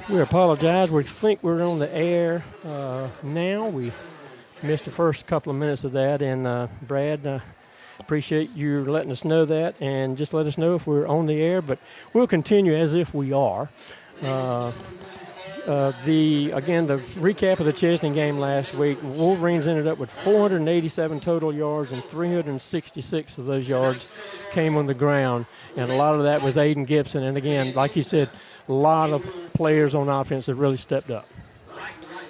We apologize. We think we're on the air now. We missed the first couple of minutes of that, and Brad, appreciate you letting us know that, and just let us know if we're on the air, but we'll continue as if we are. The recap of the Chesney game last week, Wolverines ended up with 487 total yards, and 366 of those yards came on the ground, and a lot of that was Aiden Gibson. And again, like you said, a lot of players on offense have really stepped up.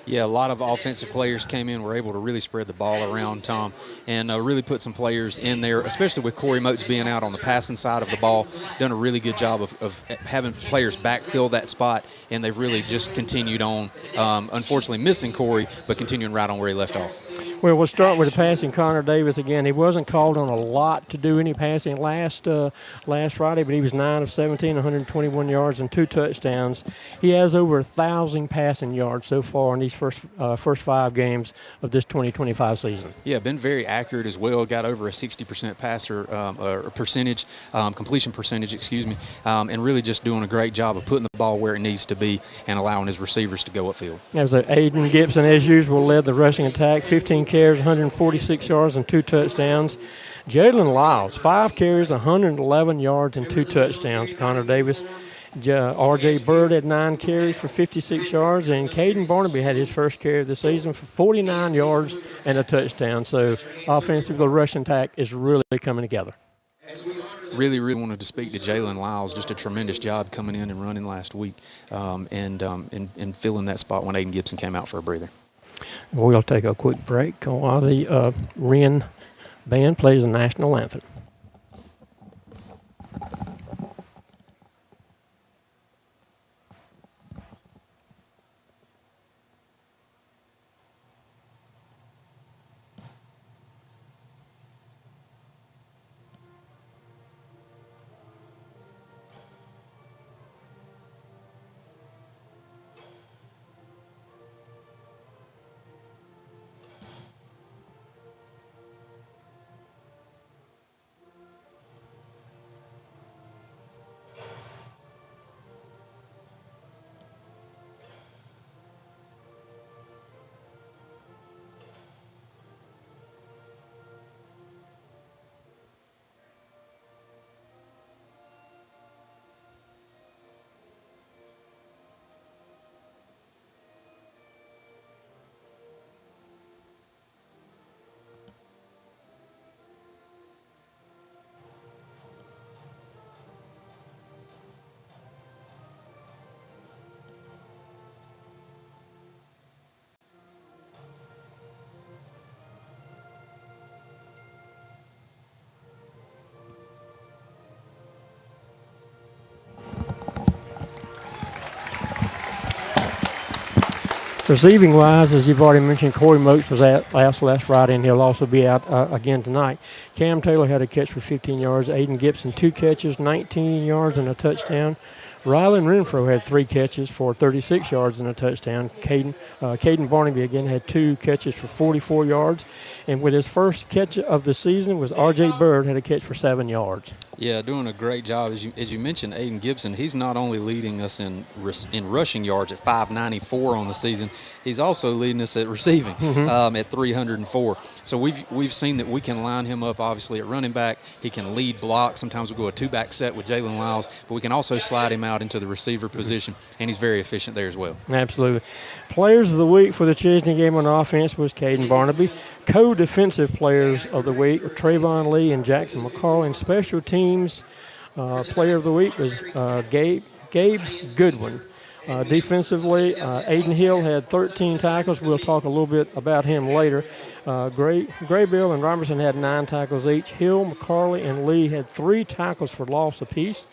Yeah, a lot of offensive players came in, were able to really spread the ball around, Tom, and really put some players in there, especially with Corey Moats being out on the passing side of the ball, done a really good job of having players backfill that spot, and they've really just continued on, unfortunately missing Corey, but continuing right on where he left off. Well, we'll start with the passing. Connor Davis again. He wasn't called on a lot to do any passing last Friday, but he was 9 of 17, 121 yards and 2 touchdowns. He has over 1,000 passing yards so far in these first 5 games of this 2025 season. Yeah, been very accurate as well. Got over a 60% passer percentage, completion percentage, and really just doing a great job of putting the ball where it needs to be and allowing his receivers to go upfield. As Aiden Gibson, as usual, led the rushing attack, 15 carries, 146 yards and 2 touchdowns. Jalen Lyles, 5 carries, 111 yards and 2 touchdowns. Connor Davis, R.J. Bird had 9 carries for 56 yards, and Caden Barnaby had his first carry of the season for 49 yards and a touchdown. So offensively, the rushing attack is really coming together. Really wanted to speak to Jalen Lyles. Just a tremendous job coming in and running last week, and filling that spot when Aiden Gibson came out for a breather. We'll take a quick break while the Wren band plays the national anthem. Receiving-wise, as you've already mentioned, Corey Moats was out last Friday, and he'll also be out again tonight. Cam Taylor had a catch for 15 yards. Aiden Gibson, 2 catches, 19 yards and a touchdown. Rylan Renfro had 3 catches for 36 yards and a touchdown. Caden Barnaby again had 2 catches for 44 yards. And with his first catch of the season was R.J. Bird, had a catch for 7 yards. Yeah, doing a great job. As you mentioned, Aiden Gibson, he's not only leading us in rushing yards at 594 on the season, he's also leading us at receiving at 304. So we've seen that we can line him up, obviously, at running back. He can lead block. Sometimes we'll go a 2-back set with Jalen Lyles, but we can also slide him out into the receiver position, and he's very efficient there as well. Absolutely. Players of the week for the Chesney game on offense was Caden Barnaby. Co-defensive players of the week were Trayvon Lee and Jackson McCall. And special teams player of the week was Gabe Goodwin. Defensively, Aiden Hill had 13 tackles. We'll talk a little bit about him later. Graybill and Robertson had 9 tackles each. Hill, McCarley, and Lee had 3 tackles for loss apiece.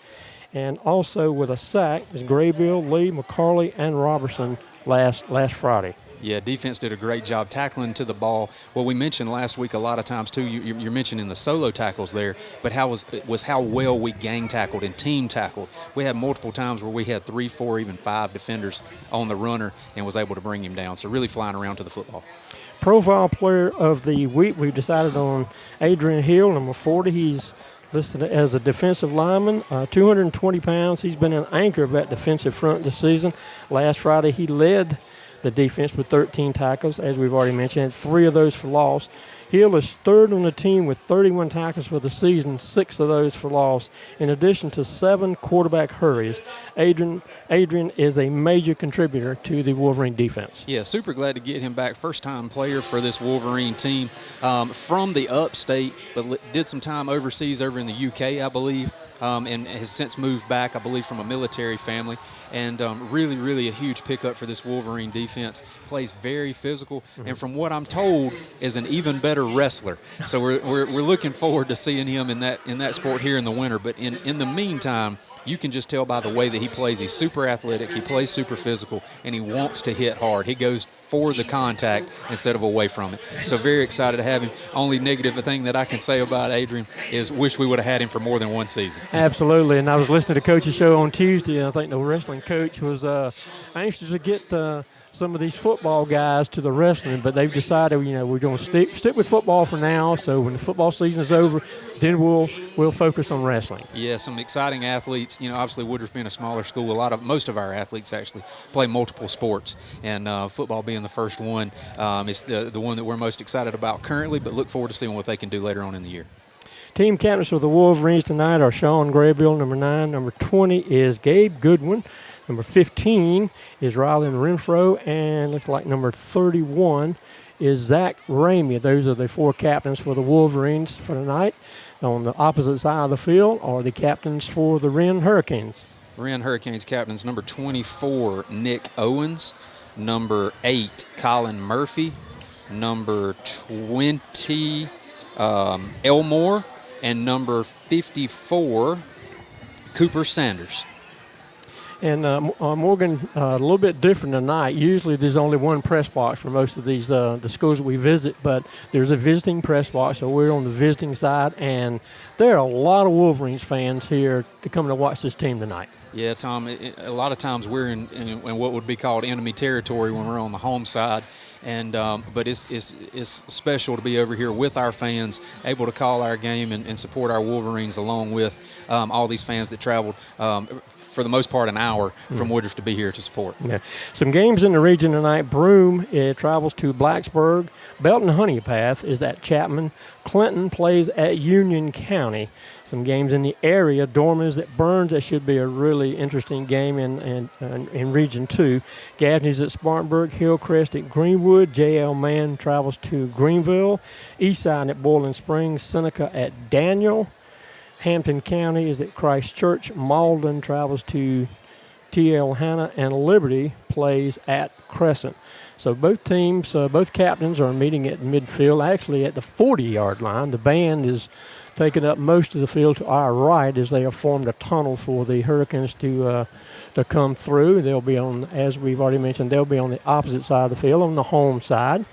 And also with a sack is Graybill, Lee, McCarley, and Robertson last Friday. Yeah, defense did a great job tackling to the ball. What we mentioned last week a lot of times, too, you're mentioning the solo tackles there, but how well we gang tackled and team tackled. We had multiple times where we had 3, 4, even 5 defenders on the runner and was able to bring him down. So really flying around to the football. Profile player of the week, we decided on Adrian Hill, number 40. He's listed as a defensive lineman, 220 pounds. He's been an anchor of that defensive front this season. Last Friday, he led the defense with 13 tackles, as we've already mentioned, 3 of those for loss. Hill is third on the team with 31 tackles for the season, 6 of those for loss, in addition to 7 quarterback hurries. Adrian is a major contributor to the Wolverine defense. Yeah, super glad to get him back. First-time player for this Wolverine team from the upstate, but did some time overseas over in the UK, I believe, and has since moved back, I believe, from a military family. And really, really a huge pickup for this Wolverine defense. Plays very physical, and from what I'm told, is an even better wrestler. So we're looking forward to seeing him in that sport here in the winter. But in the meantime, you can just tell by the way that he plays. He's super athletic, he plays super physical, and he wants to hit hard. He goes for the contact instead of away from it. So very excited to have him. Only negative thing that I can say about Adrian is wish we would have had him for more than one season. Absolutely, and I was listening to Coach's show on Tuesday, and I think the wrestling coach was anxious to get some of these football guys to the wrestling, but they've decided, we're going to stick with football for now. So when the football season is over, then we'll focus on wrestling. Yeah, some exciting athletes. Obviously Woodruff being a smaller school, most of our athletes actually play multiple sports, and football being the first one is the one that we're most excited about currently. But look forward to seeing what they can do later on in the year. Team captains for the Wolverines tonight are Sean Graybill, number 9. Number 20 is Gabe Goodwin. Number 15 is Rylan Renfro, and looks like number 31 is Zach Ramey. Those are the 4 captains for the Wolverines for tonight. On the opposite side of the field are the captains for the Wren Hurricanes. Wren Hurricanes captains, number 24, Nick Owens. Number 8, Colin Murphy. Number 20, Elmore. And number 54, Cooper Sanders. And Morgan, a little bit different tonight. Usually there's only one press box for most of these the schools that we visit, but there's a visiting press box, so we're on the visiting side, and there are a lot of Wolverines fans here to come to watch this team tonight. Yeah, Tom, a lot of times we're in what would be called enemy territory when we're on the home side. And but it's special to be over here with our fans, able to call our game and support our Wolverines, along with all these fans that traveled for the most part an hour from Woodruff to be here to support. Yeah. Some games in the region tonight. Broome travels to Blacksburg. Belton Honeypath is at Chapman. Clinton plays at Union County. Some games in the area. Dorman is at Burns. That should be a really interesting game in Region 2. Gaffney's at Spartanburg. Hillcrest at Greenwood. J.L. Mann travels to Greenville. Eastside at Boiling Springs. Seneca at Daniel. Hampton County is at Christ Church. Malden travels to T.L. Hanna. And Liberty plays at Crescent. So both teams, both captains are meeting at midfield, actually at the 40-yard line. The band is taking up most of the field to our right as they have formed a tunnel for the Hurricanes to come through. They'll be on, as we've already mentioned, they'll be on the opposite side of the field, on the home side.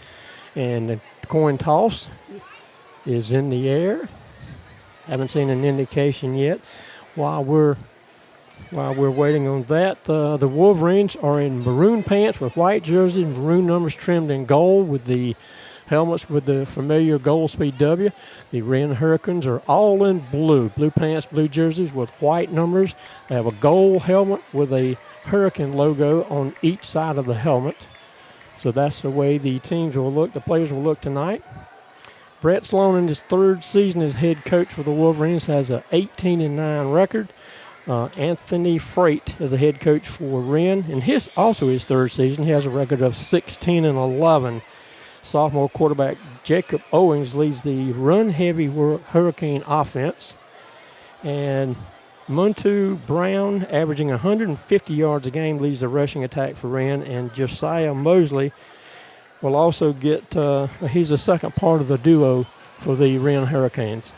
And the coin toss is in the air. Haven't seen an indication yet. While we're waiting on that, the Wolverines are in maroon pants with white jerseys, maroon numbers trimmed in gold with the helmets with the familiar gold speed W. The Wren Hurricanes are all in blue pants, blue jerseys with white numbers. They have a gold helmet with a Hurricane logo on each side of the helmet. So that's the way the teams will look, the players will look tonight. Brett Sloan, in his 3rd season as head coach for the Wolverines, has an 18-9 record. Anthony Freight is the head coach for Wren, and his 3rd season. He has a record of 16-11. Sophomore quarterback Jacob Owens leads the run-heavy Hurricane offense. And Muntu Brown, averaging 150 yards a game, leads the rushing attack for Wren. And Josiah Mosley will also get, he's the second part of the duo for the Wren Hurricanes.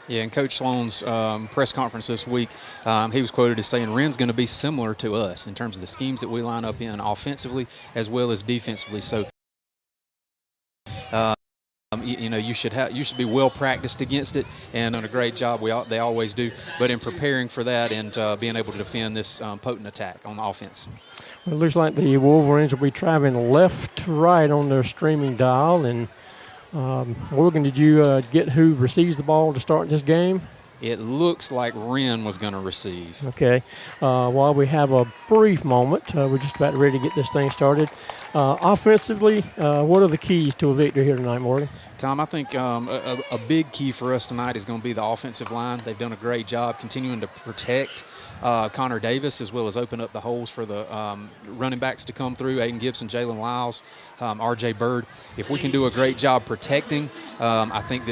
Yeah, and Coach Sloan's press conference this week, he was quoted as saying Wren's going to be similar to us in terms of the schemes that we line up in offensively as well as defensively. So, you should be well practiced against it and done a great job. They always do. But in preparing for that and being able to defend this potent attack on the offense. Well, it looks like the Wolverines will be traveling left to right on their streaming dial. And Morgan, did you get who receives the ball to start this game? It looks like Wren was going to receive. Okay. While we have a brief moment, we're just about ready to get this thing started. Offensively, what are the keys to a victory here tonight, Morgan? Tom, I think a big key for us tonight is going to be the offensive line. They've done a great job continuing to protect Connor Davis, as well as open up the holes for the running backs to come through, Aiden Gibson, Jalen Lyles, R.J. Bird. If we can do a great job protecting, I think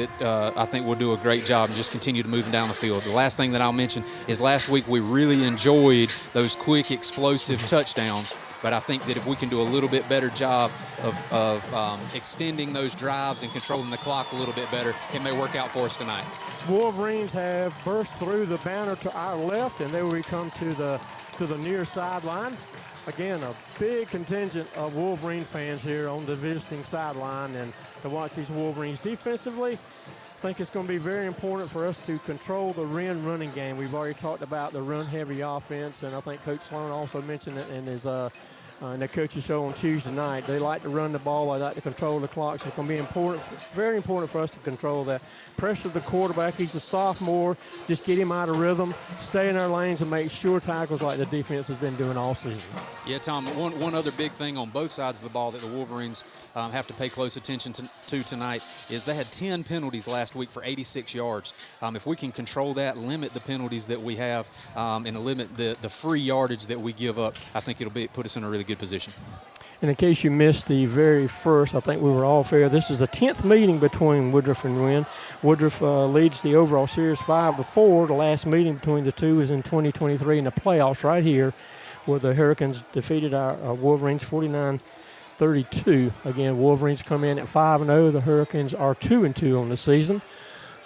we'll do a great job and just continue to moving down the field. The last thing that I'll mention is last week we really enjoyed those quick, explosive touchdowns. But I think that if we can do a little bit better job of extending those drives and controlling the clock a little bit better, it may work out for us tonight. Wolverines have burst through the banner to our left, and there we come to the near sideline. Again, a big contingent of Wolverine fans here on the visiting sideline, and to watch these Wolverines defensively, I think it's going to be very important for us to control the Wren running game. We've already talked about the run-heavy offense, and I think Coach Sloan also mentioned it in his in the coaches show on Tuesday night. They like to run the ball. They like to control the clock. So it's going to be important, very important for us to control that. Pressure the quarterback. He's a sophomore. Just get him out of rhythm. Stay in our lanes and make sure tackles like the defense has been doing all season. Yeah, Tom, one other big thing on both sides of the ball that the Wolverines have to pay close attention to tonight is they had 10 penalties last week for 86 yards. If we can control that, limit the penalties that we have, and limit the free yardage that we give up, I think it'll put us in a really good position. And in case you missed the very first, I think we were all fair. This is the 10th meeting between Woodruff and Wren. Woodruff leads the overall series 5-4. The last meeting between the two is in 2023 in the playoffs right here, where the Hurricanes defeated our Wolverines 49-32. Again, Wolverines come in at 5-0. The Hurricanes are 2-2 on the season.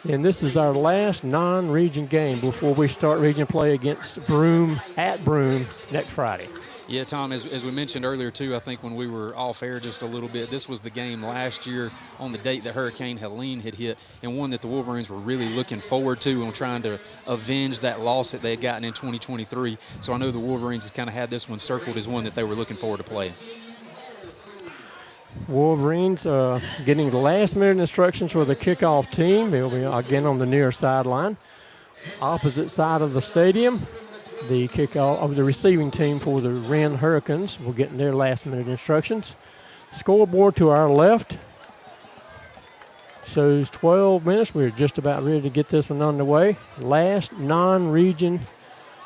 And this is our last non-region game before we start region play against Broome at Broome next Friday. Yeah, Tom, as we mentioned earlier, too, I think when we were off air just a little bit, this was the game last year on the date that Hurricane Helene had hit, and one that the Wolverines were really looking forward to and trying to avenge that loss that they had gotten in 2023. So I know the Wolverines kind of had this one circled as one that they were looking forward to playing. Wolverines getting the last-minute instructions for the kickoff team. They'll be, again, on the near sideline. Opposite side of the stadium, the kickoff of the receiving team for the Wren Hurricanes will get their last-minute instructions. Scoreboard to our left shows 12 minutes. We're just about ready to get this one underway. Last non-region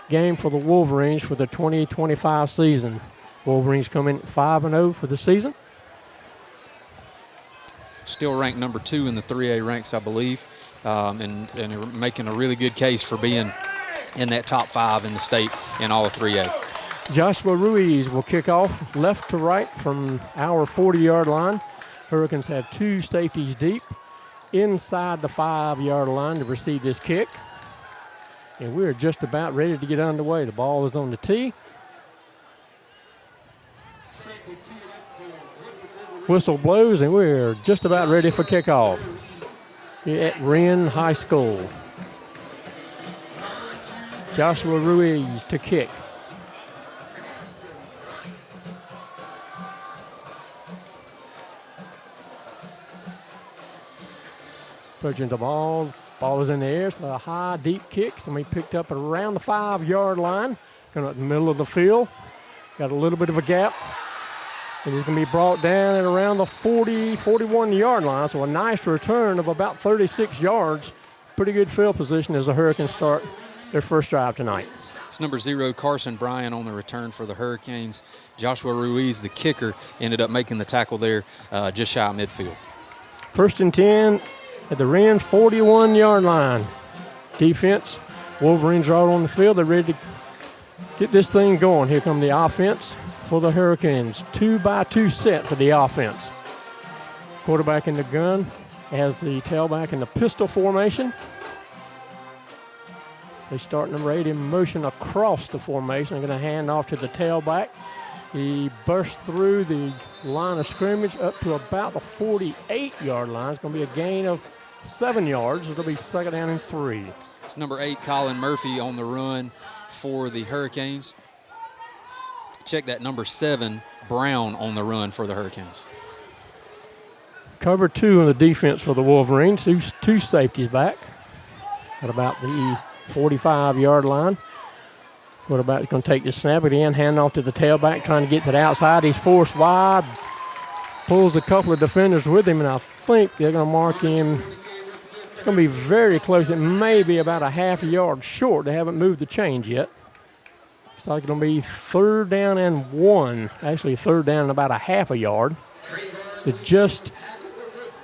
game for the Wolverines for the 2025 season. Wolverines come in 5-0 for the season. Still ranked number 2 in the 3A ranks, I believe, and are making a really good case for being in that top 5 in the state in all of 3A. Joshua Ruiz will kick off left to right from our 40-yard line. Hurricanes have 2 safeties deep inside the 5-yard line to receive this kick. And we're just about ready to get underway. The ball is on the tee. Whistle blows, and we're just about ready for kickoff here at Wren High School. Joshua Ruiz to kick. Approaching the ball. Ball is in the air. So a high, deep kick. Somebody picked up around the 5-yard line. Coming up the middle of the field. Got a little bit of a gap. And he's going to be brought down at around the 40, 41-yard line. So a nice return of about 36 yards. Pretty good field position as the Hurricanes start their first drive tonight. It's number 0, Carson Bryan, on the return for the Hurricanes. Joshua Ruiz, the kicker, ended up making the tackle there just shy of midfield. 1st and 10 at the Wren 41-yard line. Defense, Wolverines are out on the field. They're ready to get this thing going. Here come the offense for the Hurricanes. 2-by-2 set for the offense. Quarterback in the gun has the tailback in the pistol formation. They start number 8 in motion across the formation. They're going to hand off to the tailback. He bursts through the line of scrimmage up to about the 48-yard line. It's going to be a gain of 7 yards. It'll be 2nd down and 3. It's number 8, Colin Murphy, on the run for the Hurricanes. Check that, number 7, Brown, on the run for the Hurricanes. Cover 2 on the defense for the Wolverines. Two safeties back. at about the 45-yard line. Quarterback's going to take the snap again, hand off to the tailback, trying to get to the outside. He's forced wide, pulls a couple of defenders with him, and I think they're going to mark him. It's going to be very close. It may be about a half a yard short. They haven't moved the change yet. It's like it'll be 3rd down and 1. Actually, 3rd down and about a half a yard. It's just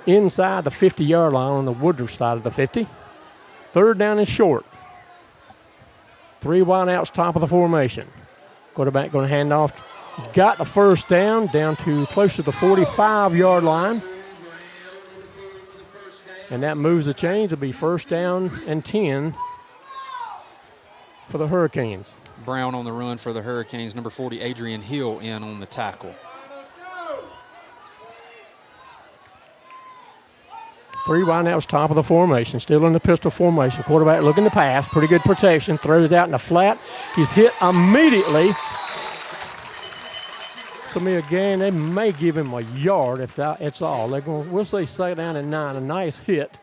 inside the 50-yard line on the Woodruff side of the 50. 3rd down and short. 3 wideouts, top of the formation. Quarterback going to hand off. He's got the first down to close to the 45-yard line. And that moves the chains. It'll be 1st down and 10 for the Hurricanes. Brown on the run for the Hurricanes. Number 40, Adrian Hill, in on the tackle. 3 wideouts, top of the formation. Still in the pistol formation. Quarterback looking to pass. Pretty good protection. Throws it out in the flat. He's hit immediately. So again, they may give him a yard if that's all. We'll say 2nd down and 9. A nice hit.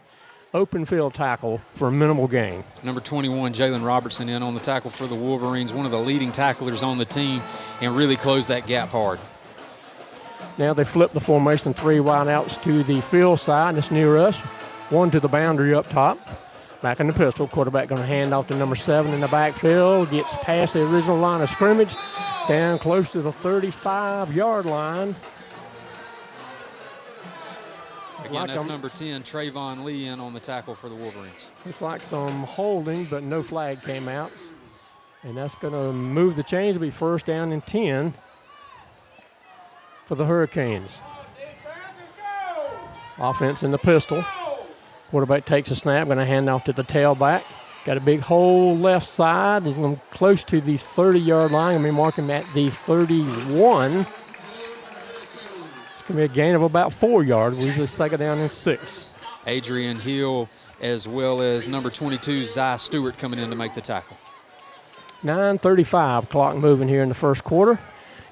Open field tackle for a minimal gain. Number 21, Jalen Robertson, in on the tackle for the Wolverines. One of the leading tacklers on the team, and really closed that gap hard. Now they flip the formation, 3 wideouts to the field side. It's near us. 1 to the boundary up top. Back in the pistol. Quarterback going to hand off to number 7 in the backfield. Gets past the original line of scrimmage. Down close to the 35-yard line. Again, that's number 10, Trayvon Lee, in on the tackle for the Wolverines. Looks like some holding, but no flag came out. And that's going to move the chains. It'll be 1st down and 10 for the Hurricanes. Offense in the pistol. Quarterback takes a snap, going to hand off to the tailback. Got a big hole left side. He's going close to the 30-yard line. Going to be marking at the 31. It's going to be a gain of about 4 yards. We're usually 2nd down and 6. Adrian Hill, as well as number 22, Zy Stewart, coming in to make the tackle. 9:35, clock moving here in the first quarter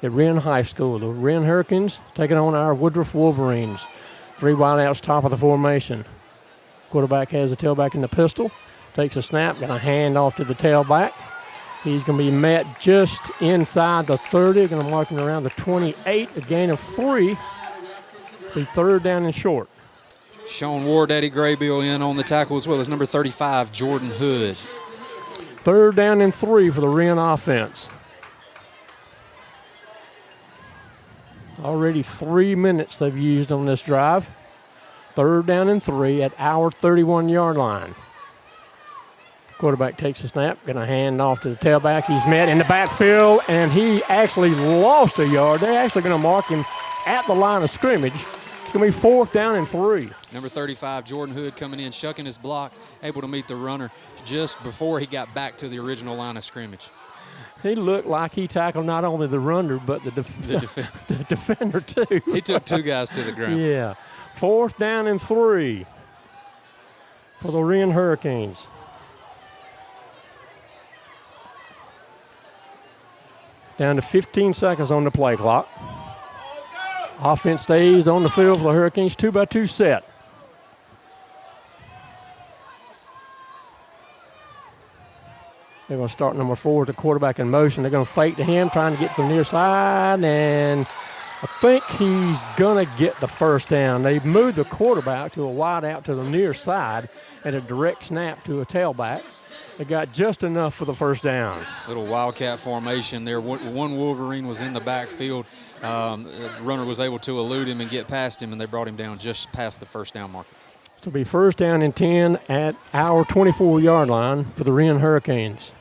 at Wren High School. The Wren Hurricanes taking on our Woodruff Wolverines. 3 wideouts, top of the formation. Quarterback has the tailback in the pistol. Takes a snap, going to hand off to the tailback. He's going to be met just inside the 30. Going to mark him around the 28. A gain of 3. Be 3rd down and short. Sean Ward, Eddie Graybill, in on the tackle, as well as number 35, Jordan Hood. 3rd down and 3 for the Wren offense. Already 3 minutes they've used on this drive. 3rd down and 3 at our 31-yard line. Quarterback takes a snap, going to hand off to the tailback. He's met in the backfield, and he actually lost a yard. They're actually going to mark him at the line of scrimmage. It's going to be 4th down and 3. Number 35, Jordan Hood, coming in, shucking his block, able to meet the runner just before he got back to the original line of scrimmage. He looked like he tackled not only the runner, but the defender, too. He took 2 guys to the ground. Yeah. 4th down and 3 for the Wren Hurricanes. Down to 15 seconds on the play clock. Offense stays on the field for the Hurricanes, 2-by-2 set. They're going to start number 4 with the quarterback in motion. They're going to fake to him, trying to get to the near side, and I think he's going to get the 1st down. They moved the quarterback to a wide out to the near side and a direct snap to a tailback. They got just enough for the 1st down. Little wildcat formation there. One Wolverine was in the backfield. The runner was able to elude him and get past him, and they brought him down just past the 1st down marker. It'll be 1st down and 10 at our 24-yard line for the Wren Hurricanes.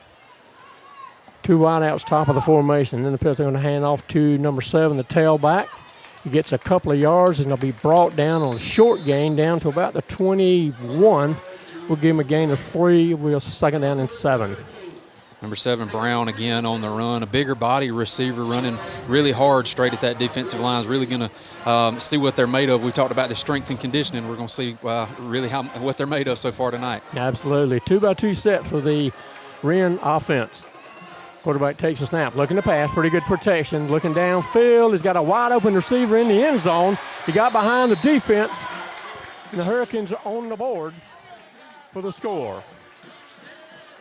2 wideouts, top of the formation. Then the pitcher going to hand off to number 7, the tailback. He gets a couple of yards, and they'll be brought down on a short gain down to about the 21. We'll give him a gain of 3. We'll 2nd down and 7. Number 7, Brown, again on the run. A bigger body receiver running really hard straight at that defensive line. Is really going to see what they're made of. We talked about the strength and conditioning. We're going to see really what they're made of so far tonight. Absolutely. 2-by-2 set for the Wren offense. Quarterback takes a snap, looking to pass, pretty good protection, looking downfield. He's got a wide open receiver in the end zone. He got behind the defense, and the Hurricanes are on the board for the score.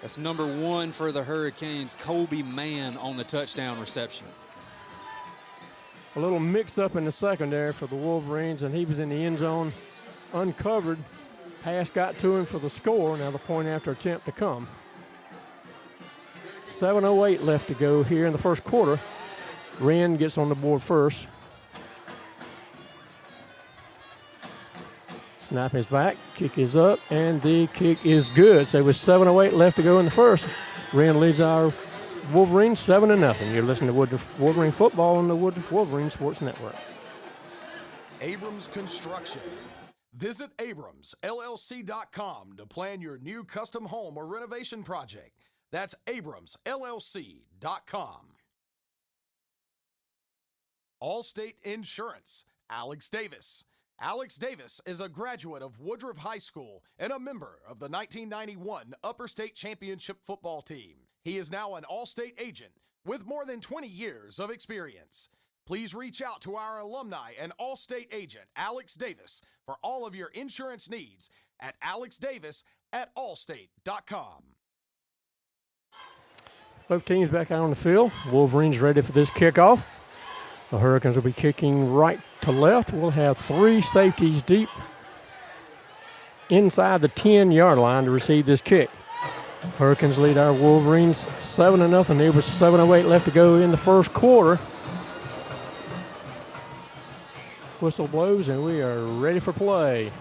That's number 1 for the Hurricanes, Colby Mann on the touchdown reception. A little mix-up in the secondary for the Wolverines, and he was in the end zone uncovered. Pass got to him for the score. Now the point after attempt to come. 7:08 left to go here in the first quarter. Wren gets on the board first. Snap is back, kick is up, and the kick is good. So with 7:08 left to go in the first, Wren leads our Wolverines 7-0. You're listening to Woodruff Wolverine football on the Woodruff Wolverine Sports Network. Abrams Construction. Visit AbramsLLC.com to plan your new custom home or renovation project. That's AbramsLLC.com. Allstate Insurance, Alex Davis. Alex Davis is a graduate of Woodruff High School and a member of the 1991 Upper State Championship football team. He is now an Allstate agent with more than 20 years of experience. Please reach out to our alumni and Allstate agent, Alex Davis, for all of your insurance needs at alexdavis@allstate.com. Both teams back out on the field. Wolverines ready for this kickoff. The Hurricanes will be kicking right to left. We'll have 3 safeties deep inside the 10-yard line to receive this kick. Hurricanes lead our Wolverines 7-0. There was 7:08 left to go in the first quarter. Whistle blows, and we are ready for play.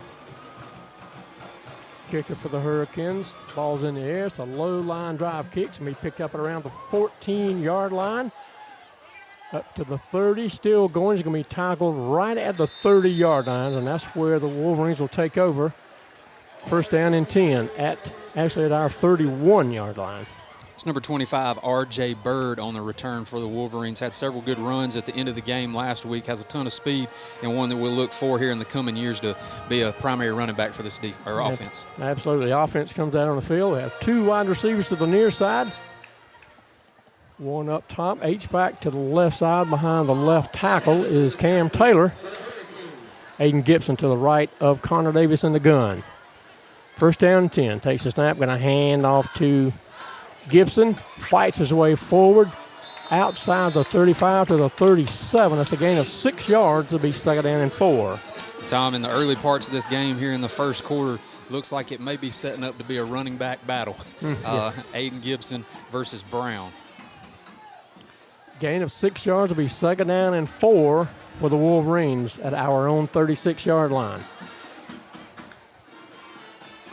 Kicker for the Hurricanes. Ball's in the air. It's a low line drive kick. It's going to be picked up at around the 14-yard line. Up to the 30, still going. It's going to be tackled right at the 30-yard line, and that's where the Wolverines will take over. First down and 10 at our 31-yard line. It's number 25, R.J. Bird on the return for the Wolverines. Had several good runs at the end of the game last week. Has a ton of speed, and one that we'll look for here in the coming years to be a primary running back for this offense. Absolutely. The offense comes out on the field. We have 2 wide receivers to the near side. One up top, H-back to the left side behind the left tackle is Cam Taylor. Aiden Gibson to the right of Connor Davis in the gun. First down and 10. Takes the snap, going to hand off to Gibson. Fights his way forward outside the 35 to the 37. That's a gain of 6 yards. It'll be second down and 4. Tom, in the early parts of this game here in the first quarter, looks like it may be setting up to be a running back battle. Aiden Gibson versus Brown. Gain of 6 yards will be second down and 4 for the Wolverines at our own 36-yard line.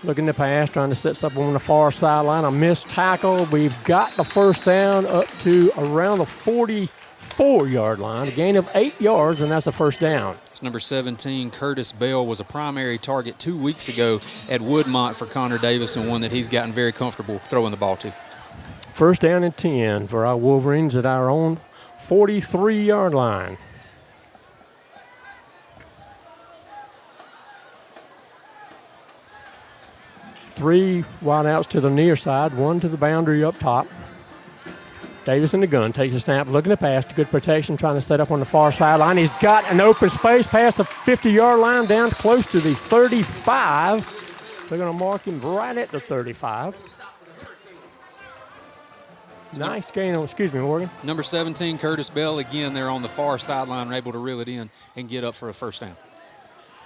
Looking to pass, trying to set something on the far sideline. A missed tackle. We've got the first down up to around the 44-yard line. A gain of 8 yards, and that's a first down. It's number 17, Curtis Bell, was a primary target 2 weeks ago at Woodmont for Connor Davis, and one that he's gotten very comfortable throwing the ball to. First down and 10 for our Wolverines at our own 43-yard line. Three wideouts to the near side, one to the boundary up top. Davis in the gun, takes a snap, looking to pass, good protection, trying to set up on the far sideline. He's got an open space past the 50-yard line down close to the 35. They're going to mark him right at the 35. Nice gain on, excuse me, Morgan. Number 17, Curtis Bell, again, they're on the far sideline, able to reel it in and get up for a first down.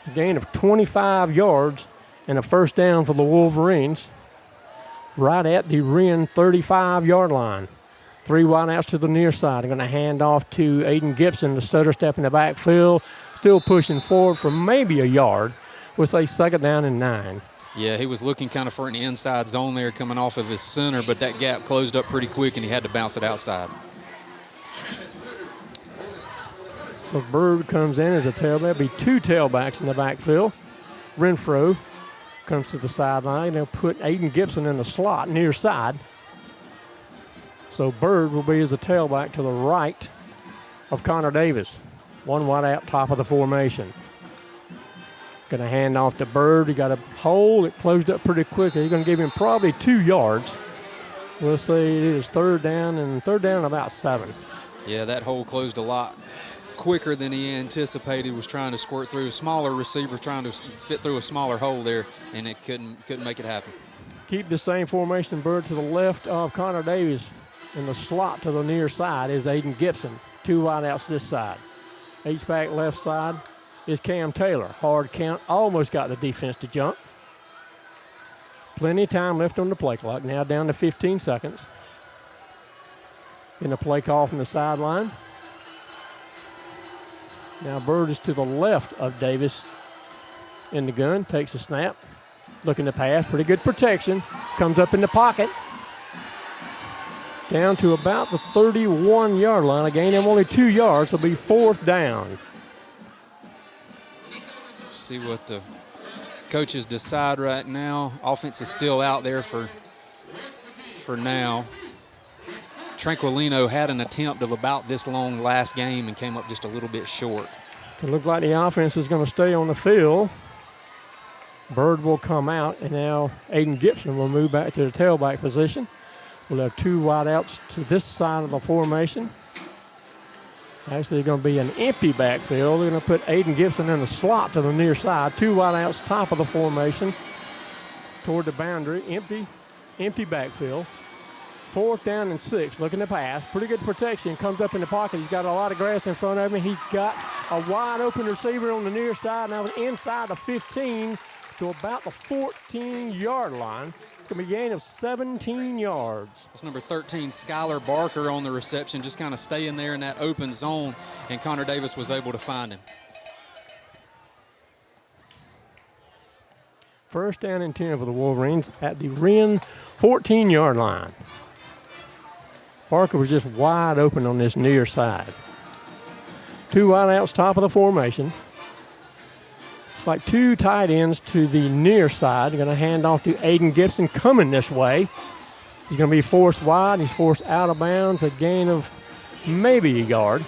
A gain of 25 yards and a first down for the Wolverines right at the Wren 35-yard line. Three wideouts to the near side. They're going to hand off to Aiden Gibson, the stutter step in the backfield, still pushing forward for maybe a yard. We'll say second down and 9. Yeah, he was looking kind of for an inside zone there coming off of his center, but that gap closed up pretty quick, and he had to bounce it outside. So Bird comes in as a tailback. There'll be 2 tailbacks in the backfield. Renfro comes to the sideline. They'll put Aiden Gibson in the slot near side. So Bird will be as a tailback to the right of Connor Davis. One wide out top of the formation. Going to hand off to Bird. He got a hole. It closed up pretty quickly. He's going to give him probably 2 yards. We'll say it is third down and about 7. Yeah, that hole closed a lot quicker than he anticipated. Was trying to squirt through a smaller receiver, trying to fit through a smaller hole there, and it couldn't make it happen. Keep the same formation. Bird to the left of Connor Davis. In the slot to the near side is Aiden Gibson. 2 wideouts this side. H-back left side is Cam Taylor. Hard count. Almost got the defense to jump. Plenty of time left on the play clock. Now down to 15 seconds. In the play call from the sideline. Now Bird is to the left of Davis in the gun. Takes a snap. Looking to pass. Pretty good protection. Comes up in the pocket. Down to about the 31-yard line. A gain of only 2 yards. Will be 4th down. See what the coaches decide right now. Offense is still out there for now. Tranquilino had an attempt of about this long last game and came up just a little bit short. It looks like the offense is going to stay on the field. Bird will come out, and now Aiden Gibson will move back to the tailback position. We'll have 2 wideouts to this side of the formation. Actually, going to be an empty backfield. They're going to put Aiden Gibson in the slot to the near side. 2 wideouts, top of the formation toward the boundary. Empty backfield. 4th down and 6. Looking to pass. Pretty good protection. Comes up in the pocket. He's got a lot of grass in front of him. He's got a wide open receiver on the near side. Now inside the 15 to about the 14-yard line. It's going to be a gain of 17 yards. That's number 13, Skylar Barker, on the reception, just kind of staying there in that open zone, and Connor Davis was able to find him. 1st down and 10 for the Wolverines at the Wren 14-yard line. Barker was just wide open on this near side. 2 wideouts, top of the formation. It's like 2 tight ends to the near side. They're going to hand off to Aiden Gibson coming this way. He's going to be forced wide. He's forced out of bounds. A gain of maybe a yard.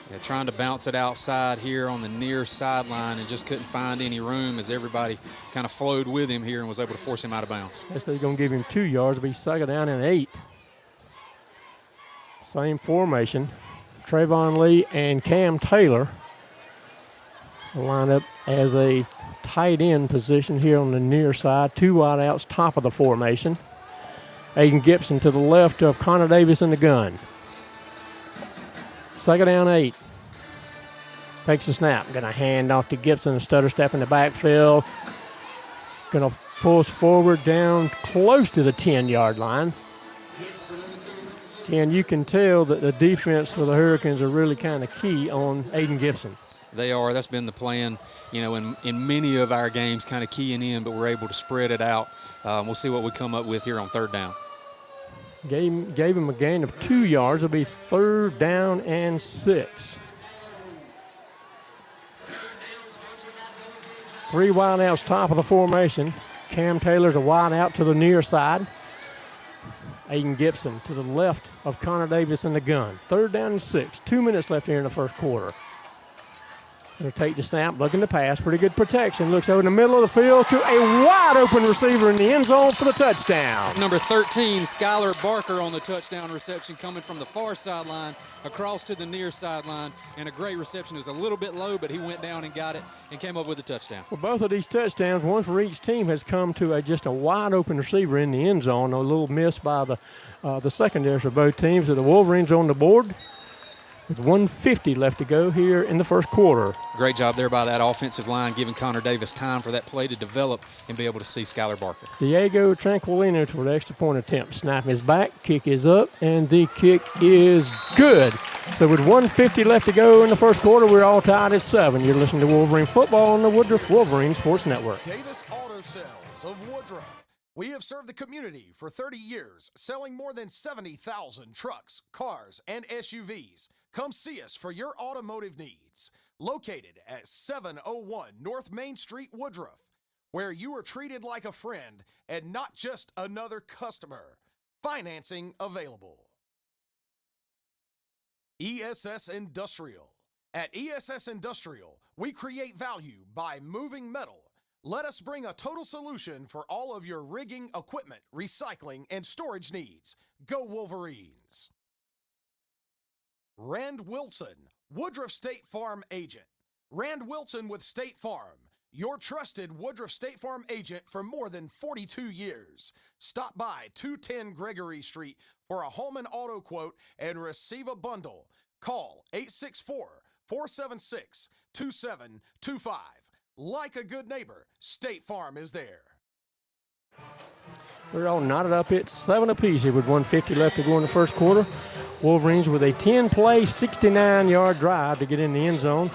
Yeah, trying to bounce it outside here on the near sideline and just couldn't find any room as everybody kind of flowed with him here and was able to force him out of bounds. Guess they're going to give him 2 yards. It'll be 2nd down and 8. Same formation. Trayvon Lee and Cam Taylor line up as a tight end position here on the near side. 2 wideouts, top of the formation. Aiden Gibson to the left of Connor Davis in the gun. 2nd down 8. Takes a snap. Going to hand off to Gibson. A stutter step in the backfield. Going to force forward down close to the 10-yard line. And you can tell that the defense for the Hurricanes are really kind of key on Aiden Gibson. They are. That's been the plan, in many of our games, kind of keying in, but we're able to spread it out. We'll see what we come up with here on 3rd down. Gave him a gain of 2 yards. It'll be 3rd down and 6. 3 wideouts, top of the formation. Cam Taylor's a wide out to the near side. Aiden Gibson to the left of Connor Davis in the gun. 3rd down and 6. 2 minutes left here in the first quarter. Going to take the snap, looking to pass. Pretty good protection. Looks over in the middle of the field to a wide open receiver in the end zone for the touchdown. It's number 13, Skylar Barker, on the touchdown reception, coming from the far sideline across to the near sideline. And a great reception. It was a little bit low, but he went down and got it and came up with a touchdown. Well, both of these touchdowns, one for each team, has come to just a wide open receiver in the end zone. A little miss by the secondaries for both teams. The Wolverines on the board with 1:50 left to go here in the first quarter. Great job there by that offensive line, giving Connor Davis time for that play to develop and be able to see Skylar Barker. Diego Tranquilino for the extra point attempt. Snap is back, kick is up, and the kick is good. So with 1:50 left to go in the first quarter, we're all tied at 7. You're listening to Wolverine Football on the Woodruff Wolverine Sports Network. Davis Auto Sales of Woodruff. We have served the community for 30 years, selling more than 70,000 trucks, cars, and SUVs. Come see us for your automotive needs. Located at 701 North Main Street, Woodruff, where you are treated like a friend and not just another customer. Financing available. ESS Industrial. At ESS Industrial, we create value by moving metal. Let us bring a total solution for all of your rigging, equipment, recycling, and storage needs. Go Wolverines. Rand Wilson, Woodruff State Farm agent. Rand Wilson with State Farm, your trusted Woodruff State Farm agent for more than 42 years. Stop by 210 Gregory Street for a home and auto quote and receive a bundle. Call 864-476-2725. Like a good neighbor, State Farm is there. We're all knotted up at 7 apiece here with 1:50 left to go in the first quarter. Wolverines with a 10-play, 69-yard drive to get in the end zone.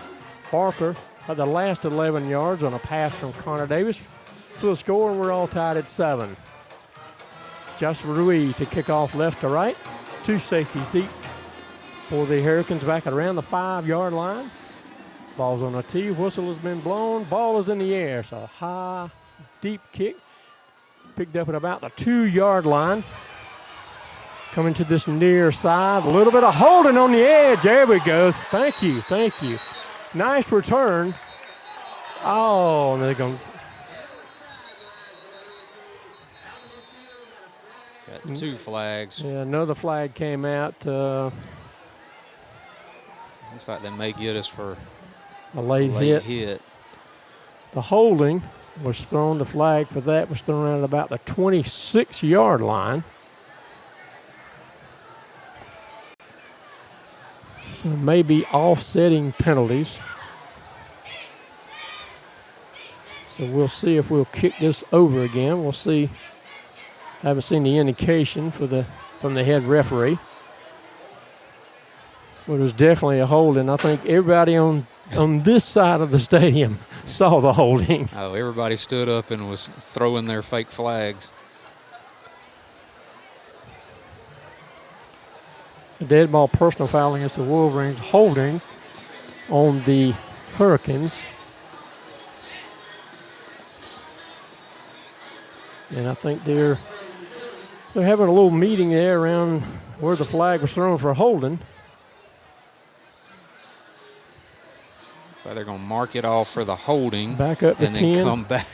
Barker had the last 11 yards on a pass from Connor Davis for the score, and we're all tied at 7. Joshua Ruiz to kick off left to right. 2 safeties deep for the Hurricanes back around the 5-yard line. Ball's on a tee. Whistle has been blown. Ball is in the air. So high, deep kick. Picked up at about the 2-yard line. Coming to this near side. A little bit of holding on the edge. There we go. Thank you. Thank you. Nice return. Oh, they're going to. Got 2 flags. Yeah, another flag came out. Looks like they may get us for A late hit. The holding was thrown. The flag for that was thrown out at about the 26-yard line. So maybe offsetting penalties. So we'll see if we'll kick this over again. We'll see. I haven't seen the indication from the head referee. But it was definitely a holding. I think everybody on this side of the stadium saw the holding. Oh, everybody stood up and was throwing their fake flags. A dead ball personal foul against the Wolverines, holding on the Hurricanes. And I think they're having a little meeting there around where the flag was thrown for holding. So they're going to mark it off for the holding. Back up to and 10. then come back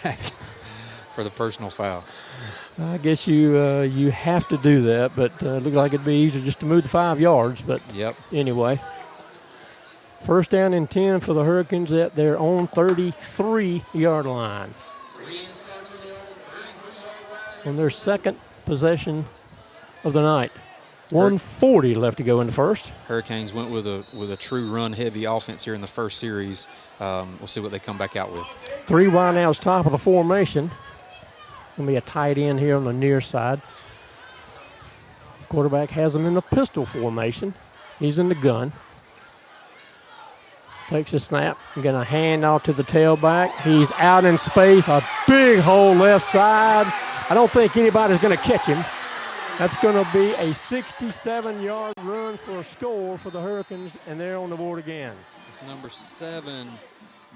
for the personal foul. I guess you have to do that, but it looked like it'd be easier just to move the 5 yards. But anyway, first down and 10 for the Hurricanes at their own 33-yard line. On their second possession of the night. 1:40 left to go in the first. Hurricanes went with a true run-heavy offense here in the first series. We'll see what they come back out with. 3 wide outs, top of the formation. Going to be a tight end here on the near side. Quarterback has him in the pistol formation. He's in the gun. Takes a snap. Going to hand off to the tailback. He's out in space. A big hole left side. I don't think anybody's going to catch him. That's going to be a 67-yard run for a score for the Hurricanes, and they're on the board again. It's number 7,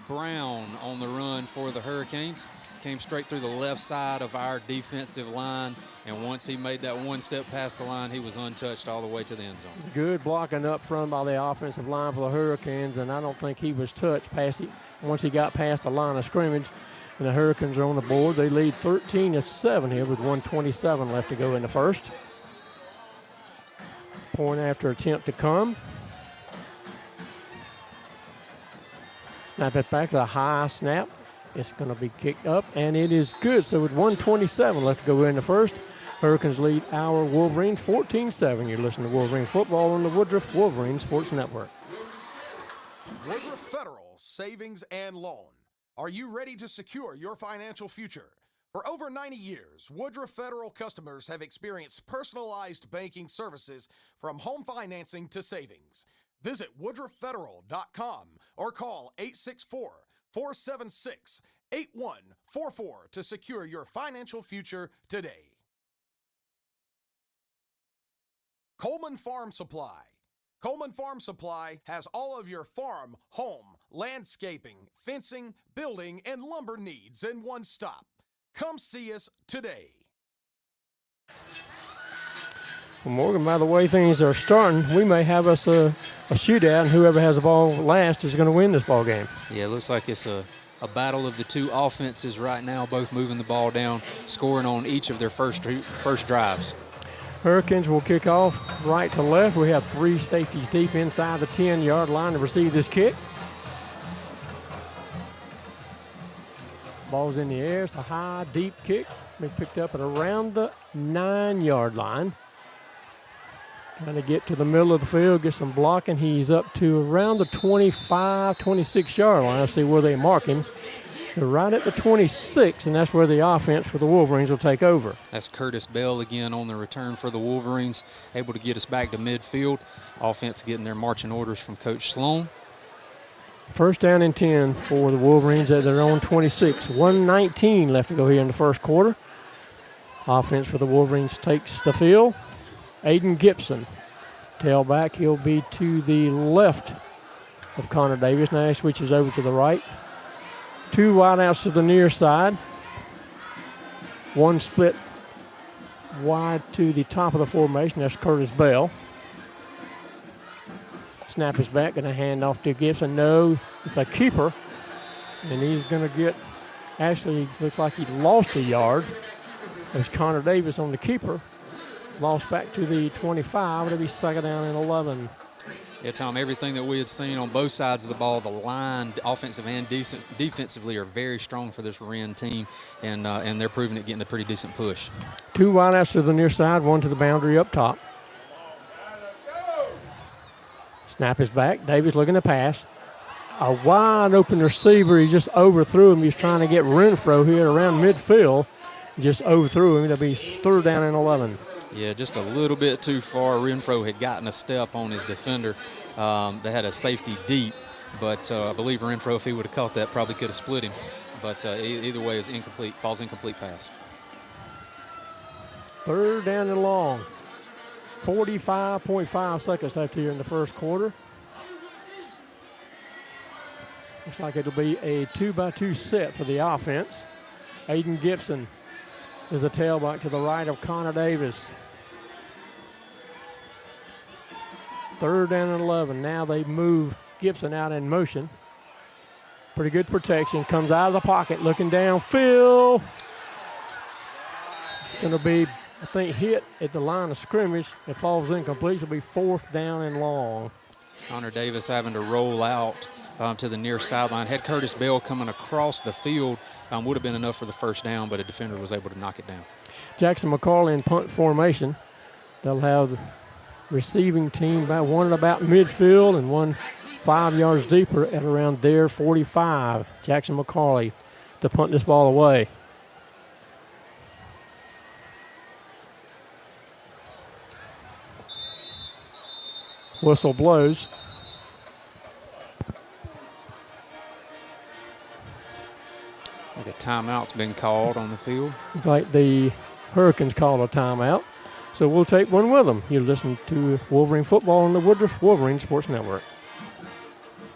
Brown, on the run for the Hurricanes. Came straight through the left side of our defensive line, and once he made that one step past the line, he was untouched all the way to the end zone. Good blocking up front by the offensive line for the Hurricanes, and I don't think he was touched past it once he got past the line of scrimmage. And the Hurricanes are on the board. They lead 13-7 here with 1:27 left to go in the first. Point after attempt to come. Snap it back to a high snap. It's going to be kicked up, and it is good. So with 1:27 left to go in the first, Hurricanes lead our Wolverines 14-7. You're listening to Wolverine Football on the Woodruff Wolverine Sports Network. Woodruff Federal Savings and Loan. Are you ready to secure your financial future? For over 90 years, Woodruff Federal customers have experienced personalized banking services from home financing to savings. Visit woodrufffederal.com or call 864-476-8144 to secure your financial future today. Coleman Farm Supply. Coleman Farm Supply has all of your farm, home, landscaping, fencing, building, and lumber needs in one stop. Come see us today. Well, Morgan, by the way things are starting, we may have us a shootout, and whoever has the ball last is going to win this ball game. Yeah, it looks like it's a battle of the two offenses right now, both moving the ball down, scoring on each of their first drives. Hurricanes will kick off right to left. We have 3 safeties deep inside the 10-yard line to receive this kick. Ball's in the air. It's a high, deep kick. Been picked up at around the 9-yard line. Trying to get to the middle of the field, get some blocking. He's up to around the 25, 26-yard line. Let's see where they mark him. They're right at the 26, and that's where the offense for the Wolverines will take over. That's Curtis Bell again on the return for the Wolverines, able to get us back to midfield. Offense getting their marching orders from Coach Sloan. First down and 10 for the Wolverines at their own 26. 1:19 left to go here in the first quarter. Offense for the Wolverines takes the field. Aiden Gibson, tailback. He'll be to the left of Connor Davis. Now he switches over to the right. 2 wideouts to the near side. 1 split wide to the top of the formation. That's Curtis Bell. Snap is back, going to hand off to Gibson. No, it's a keeper. And he's going to get, actually looks like he lost a yard. There's Connor Davis on the keeper. Lost back to the 25. It'll be 2nd down and 11. Yeah, Tom, everything that we had seen on both sides of the ball, the line, offensive and defensively, are very strong for this Wren team, and they're proving it, getting a pretty decent push. 2 wideouts to the near side, 1 to the boundary up top. Snap is back. Davis looking to pass. A wide open receiver. He just overthrew him. He's trying to get Renfro here around midfield. Just overthrew him. It'll be 3rd down and 11. Yeah, just a little bit too far. Renfro had gotten a step on his defender. They had a safety deep, but I believe Renfro, if he would have caught that, probably could have split him. But either way, it's incomplete. Falls incomplete pass. 3rd down and long. 45.5 seconds left here in the first quarter. Looks like it'll be a 2-by-2 set for the offense. Aiden Gibson is a tailback to the right of Connor Davis. 3rd down and 11. Now they move Gibson out in motion. Pretty good protection. Comes out of the pocket, looking downfield. It's going to be, I think, hit at the line of scrimmage. It falls incomplete. It'll be 4th down and long. Connor Davis having to roll out to the near sideline. Had Curtis Bell coming across the field, would have been enough for the 1st down, but a defender was able to knock it down. Jackson McCarley in punt formation. They'll have the receiving team about one at about midfield and one 5 yards deeper at around their 45. Jackson McCarley to punt this ball away. Whistle blows. Like a timeout's been called on the field. It's like the Hurricanes called a timeout. So we'll take one with them. You're listening to Wolverine Football on the Woodruff Wolverine Sports Network.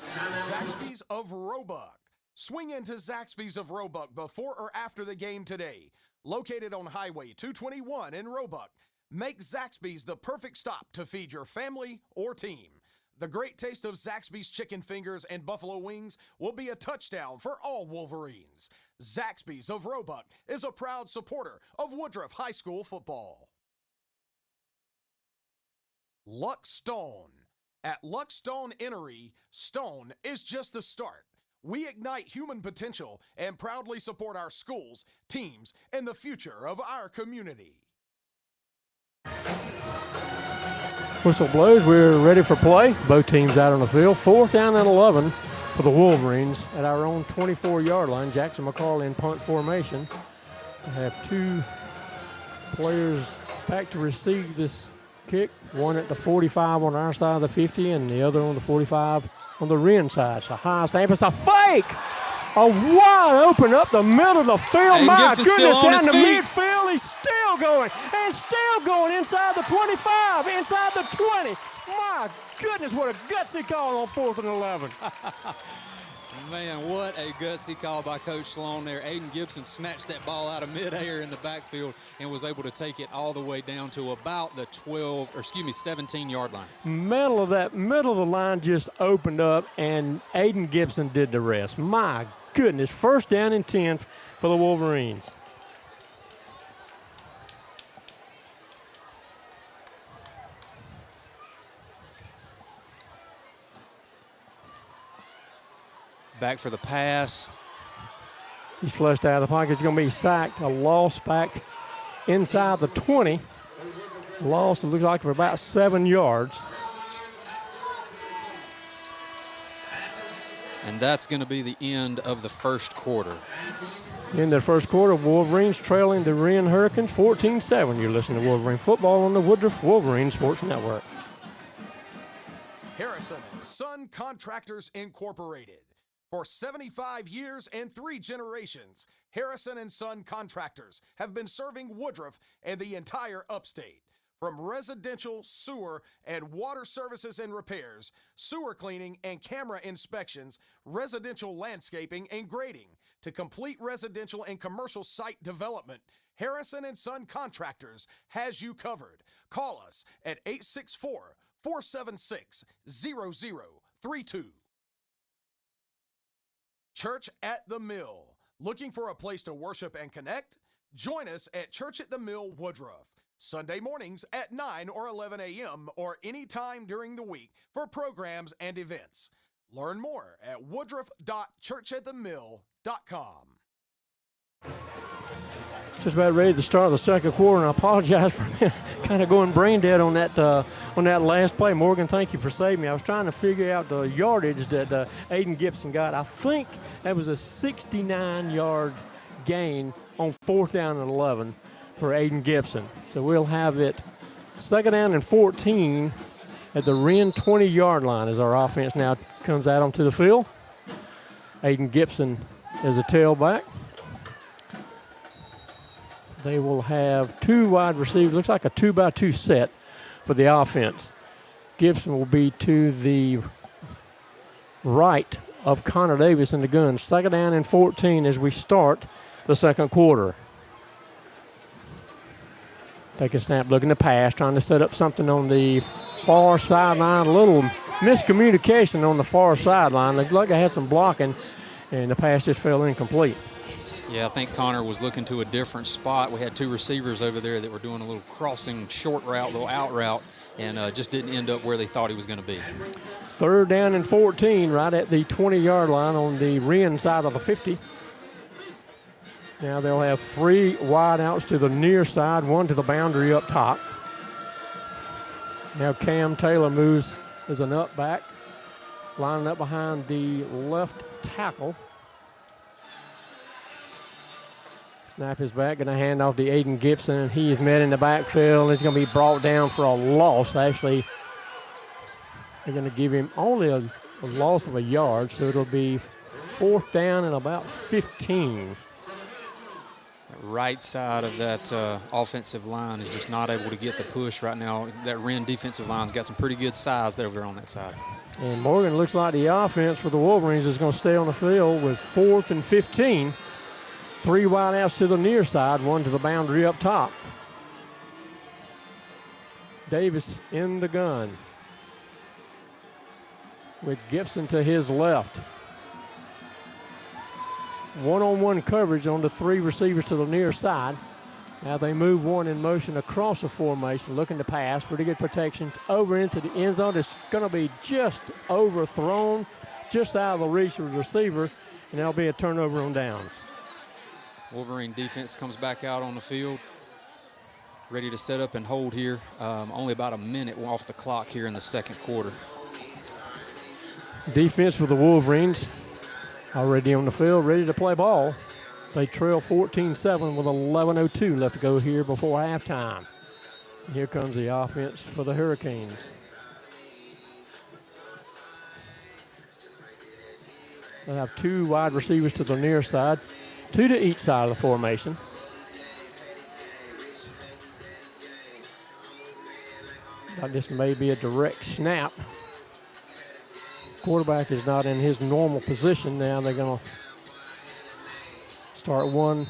Zaxby's of Roebuck. Swing into Zaxby's of Roebuck before or after the game today. Located on Highway 221 in Roebuck. Make Zaxby's the perfect stop to feed your family or team. The great taste of Zaxby's chicken fingers and buffalo wings will be a touchdown for all Wolverines. Zaxby's of Roebuck is a proud supporter of Woodruff High School football. Luck Stone. At Luck Stone Innery, Stone is just the start. We ignite human potential and proudly support our schools, teams, and the future of our community. Whistle blows. We're ready for play. Both teams out on the field. 4th down and 11 for the Wolverines at our own 24-yard line. Jackson McCarley in punt formation. We have 2 players back to receive this kick. One at the 45 on our side of the 50 and the other on the 45 on the Wren side. It's a high snap. It's a fake. A wide open up the middle of the field. Aiden My Gibson's goodness, still on down his the feet. midfield. He's still going and still going inside the 25, inside the 20. My goodness, what a gutsy call on 4th and 11. Man, what a gutsy call by Coach Sloan there. Aiden Gibson snatched that ball out of midair in the backfield and was able to take it all the way down to about the 17-yard line. Middle of the line just opened up, and Aiden Gibson did the rest. My goodness, 1st down and 10 for the Wolverines. Back for the pass. He's flushed out of the pocket. He's going to be sacked. A loss back inside the 20. Loss, it looks like, for about 7 yards. And that's going to be the end of the first quarter. In the first quarter, Wolverines trailing the Wren Hurricanes 14-7. You're listening to Wolverine Football on the Woodruff Wolverine Sports Network. Harrison and Son Contractors Incorporated. For 75 years and 3 generations, Harrison and Son Contractors have been serving Woodruff and the entire upstate. From residential, sewer, and water services and repairs, sewer cleaning and camera inspections, residential landscaping and grading, to complete residential and commercial site development, Harrison and Son Contractors has you covered. Call us at 864-476-0032. Church at the Mill. Looking for a place to worship and connect? Join us at Church at the Mill Woodruff. Sunday mornings at 9 or 11 a.m. or any time during the week for programs and events. Learn more at woodruff.churchatthemill.com. Just about ready to start the second quarter, and I apologize for kind of going brain dead on that last play. Morgan, thank you for saving me. I was trying to figure out the yardage that Aiden Gibson got. I think that was a 69-yard gain on 4th down and 11 for Aiden Gibson. So we'll have it 2nd down and 14 at the Wren 20-yard line as our offense now comes out onto the field. Aiden Gibson is a tailback. They will have 2 wide receivers. Looks like a 2-by-2 set for the offense. Gibson will be to the right of Connor Davis in the gun. 2nd down and 14 as we start the second quarter. Take a snap, looking to pass, trying to set up something on the far sideline. A little miscommunication on the far sideline. Looked like I had some blocking, and the pass just fell incomplete. Yeah, I think Connor was looking to a different spot. We had 2 receivers over there that were doing a little crossing short route, little out route, and just didn't end up where they thought he was going to be. 3rd down and 14 right at the 20-yard line on the Wren side of the 50. Now they'll have 3 wide outs to the near side, 1 to the boundary up top. Now Cam Taylor moves as an up back, lining up behind the left tackle. Snap is back, going to hand off to Aiden Gibson, and he is met in the backfield. He's going to be brought down for a loss. Actually, they're going to give him only a loss of a yard, so it'll be 4th down and about 15. Right side of that offensive line is just not able to get the push right now. That Wren defensive line's got some pretty good size there over there on that side. And Morgan, looks like the offense for the Wolverines is going to stay on the field with 4th and 15. 3 wide outs to the near side, 1 to the boundary up top. Davis in the gun with Gibson to his left. One-on-one coverage on the 3 receivers to the near side. Now they move 1 in motion across the formation, looking to pass. Pretty good protection over into the end zone. It's going to be just overthrown, just out of the reach of the receiver, and that'll be a turnover on downs. Wolverine defense comes back out on the field, ready to set up and hold here. Only about a minute off the clock here in the second quarter. Defense for the Wolverines already on the field, ready to play ball. They trail 14-7 with 11:02 left to go here before halftime. And here comes the offense for the Hurricanes. They have 2 wide receivers to the near side, 2 to each side of the formation. Now this may be a direct snap. Quarterback is not in his normal position. Now they're going to start 1,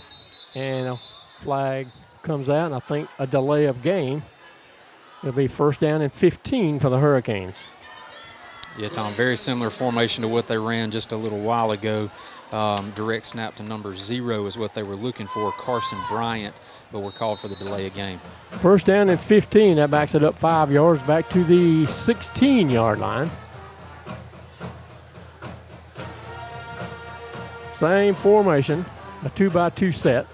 and a flag comes out, and I think a delay of game. It'll be 1st down and 15 for the Hurricanes. Yeah, Tom, very similar formation to what they ran just a little while ago. Direct snap to number 0 is what they were looking for, Carson Bryant, but we're called for the delay of game. 1st down and 15. That backs it up 5 yards back to the 16-yard line. Same formation A 2-by-2 set.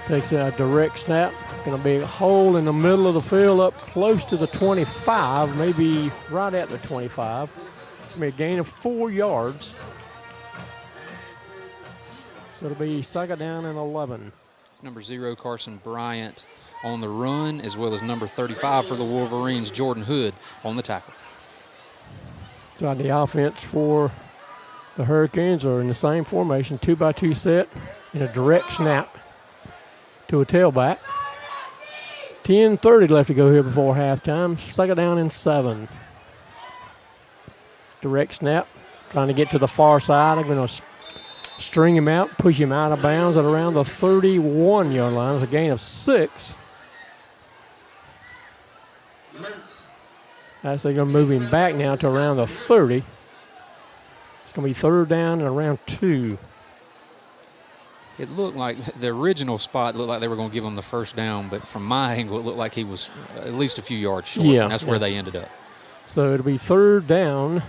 Takes a direct snap. Going to be a hole in the middle of the field up close to the 25, maybe right at the 25. It's going to be a gain of 4 yards. So it'll be second down and 11. It's number 0, Carson Bryant, on the run, as well as number 35 for the Wolverines, Jordan Hood, on the tackle. So the offense for the Hurricanes are in the same formation, 2-by-2 set, and a direct snap to a tailback. 10:30 left to go here before halftime. Second down and 7. Direct snap, trying to get to the far side. I'm going to string him out, push him out of bounds at around the 31-yard line. It's a gain of 6. As they're going to move him back now to around the 30. It's going to be third down and around 2. It looked like the original spot looked like they were going to give him the first down, but from my angle, it looked like he was at least a few yards short, and that's where they ended up. So it'll be third down,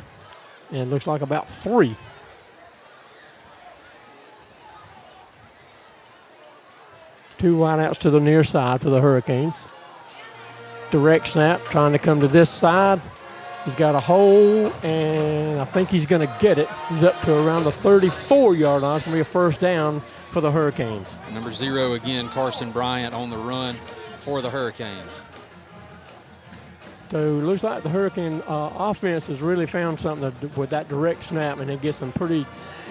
and it looks like about 3. Two wideouts to the near side for the Hurricanes. Direct snap, trying to come to this side. He's got a hole, and I think he's going to get it. He's up to around the 34-yard line. It's going to be a first down for the Hurricanes. Number 0 again, Carson Bryant on the run for the Hurricanes. So it looks like the Hurricane offense has really found something with that direct snap, and it gets some pretty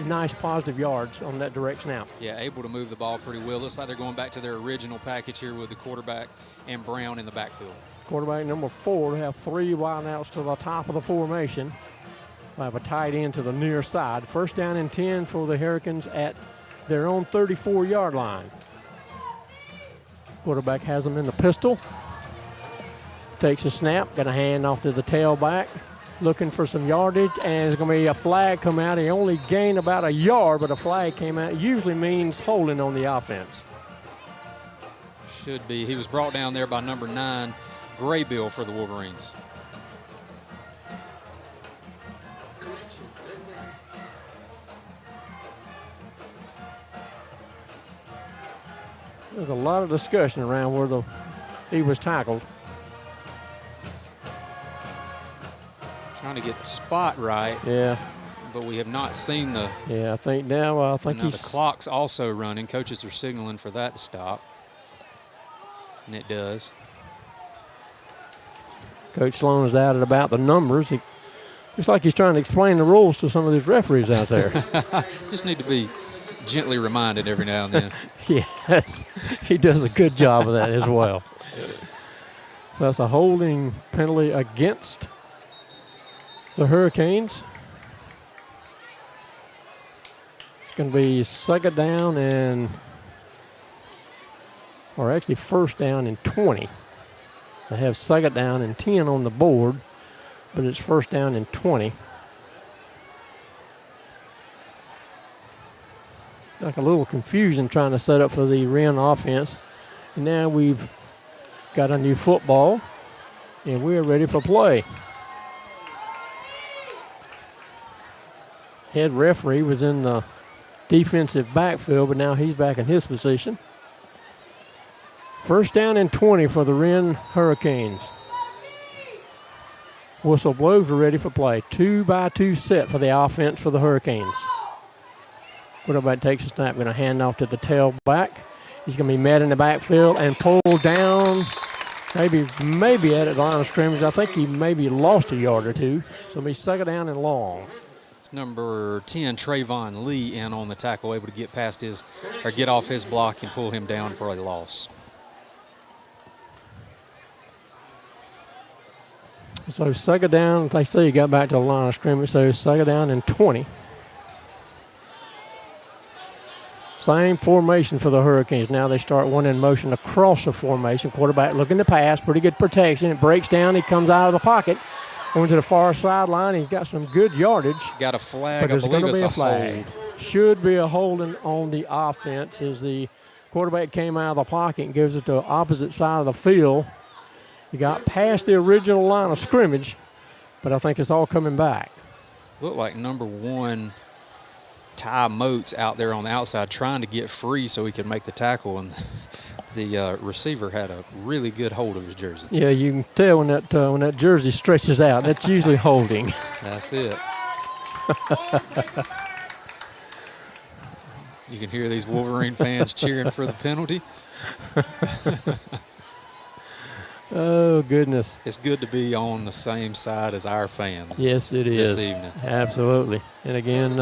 nice positive yards on that direct snap. Yeah, able to move the ball pretty well. Looks like they're going back to their original package here with the quarterback and Brown in the backfield. Quarterback number 4 have 3 wideouts to the top of the formation. We'll have a tight end to the near side. First down and 10 for the Hurricanes at their own 34-yard line. Quarterback has them in the pistol. Takes a snap, got a hand off to the tailback, looking for some yardage, and there's going to be a flag come out. He only gained about a yard, but a flag came out. It usually means holding on the offense. Should be. He was brought down there by number 9, Graybill, for the Wolverines. There's a lot of discussion around where he was tackled. Trying to get the spot right. Yeah. But we have not seen the. Yeah, I think now, the clock's also running. Coaches are signaling for that to stop. And it does. Coach Sloan is out at about the numbers. Looks like he's trying to explain the rules to some of these referees out there. Just need to be gently reminded every now and then. Yes, he does a good job of that as well. So that's a holding penalty against the Hurricanes. It's going to be second down or actually first down and 20. They have second down and 10 on the board, but it's first down and 20. Like a little confusion trying to set up for the Wren offense. And now we've got a new football, and we're ready for play. Head referee was in the defensive backfield, but now he's back in his position. First down and 20 for the Wren Hurricanes. Whistle blows, we're ready for play. 2-by-2 set for the offense for the Hurricanes. Quarterback takes a snap, going to hand off to the tailback. He's going to be met in the backfield and pulled down, maybe at the line of scrimmage. I think he maybe lost a yard or two. So it'll be second down and long. It's number 10, Trayvon Lee, in on the tackle, able to get past get off his block and pull him down for a loss. So second down, they say he got back to the line of scrimmage, so second down and 20. Same formation for the Hurricanes. Now they start one in motion across the formation. Quarterback looking to pass, pretty good protection. It breaks down, he comes out of the pocket, going to the far sideline. He's got some good yardage. Got a flag, but there's going to be a flag. Hold. Should be a holding on the offense as the quarterback came out of the pocket and gives it to the opposite side of the field. He got past the original line of scrimmage, but I think it's all coming back. Looked like number 1 Ty Moats out there on the outside trying to get free so he could make the tackle, and the receiver had a really good hold of his jersey. Yeah, you can tell when that jersey stretches out. That's usually holding. That's it. You can hear these Wolverine fans cheering for the penalty. Oh, goodness. It's good to be on the same side as our fans. Yes, it is. This evening. Absolutely. And again,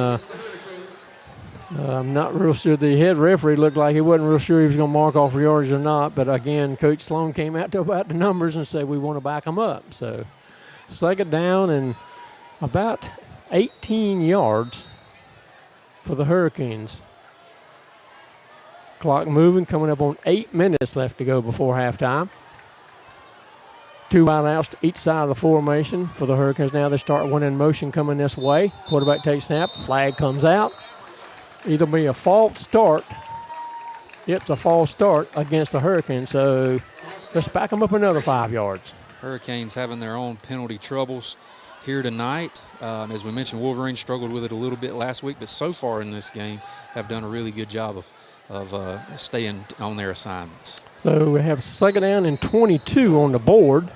I'm not real sure. The head referee looked like he wasn't real sure he was going to mark off yardage or not. But again, Coach Sloan came out to about the numbers and said we want to back them up. So second down and about 18 yards for the Hurricanes. Clock moving, coming up on 8 minutes left to go before halftime. 2 wideouts to each side of the formation for the Hurricanes. Now they start one in motion coming this way. Quarterback takes snap, flag comes out. Either be a false start. It's a false start against the Hurricanes, so let's back them up another 5 yards. Hurricanes having their own penalty troubles here tonight. As we mentioned, Wolverine struggled with it a little bit last week, but so far in this game have done a really good job of staying on their assignments. So we have second down and 22 on the board.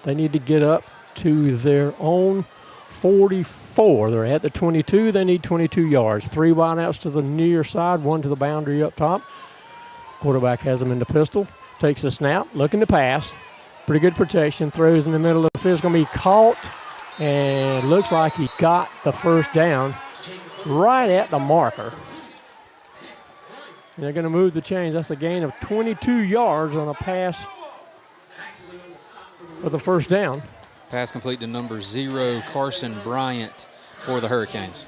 They need to get up to their own 44. They're at the 22. They need 22 yards. 3 wideouts to the near side, 1 to the boundary up top. Quarterback has them in the pistol. Takes a snap, looking to pass. Pretty good protection. Throws in the middle of the field. It's going to be caught, and looks like he got the first down right at the marker. They're going to move the chains. That's a gain of 22 yards on a pass for the first down. Pass complete to number 0, Carson Bryant for the Hurricanes.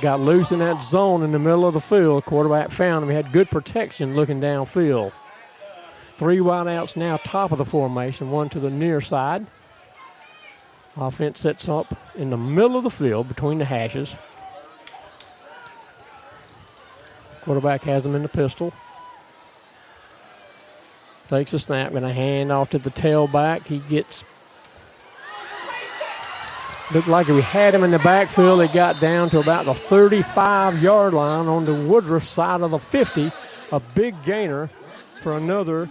Got loose in that zone in the middle of the field. Quarterback found him. He had good protection looking downfield. 3 wideouts now top of the formation, 1 to the near side. Offense sets up in the middle of the field between the hashes. Quarterback has him in the pistol. Takes a snap, going to hand off to the tailback. He gets, looked like we had him in the backfield. He got down to about the 35-yard line on the Woodruff side of the 50. A big gainer for another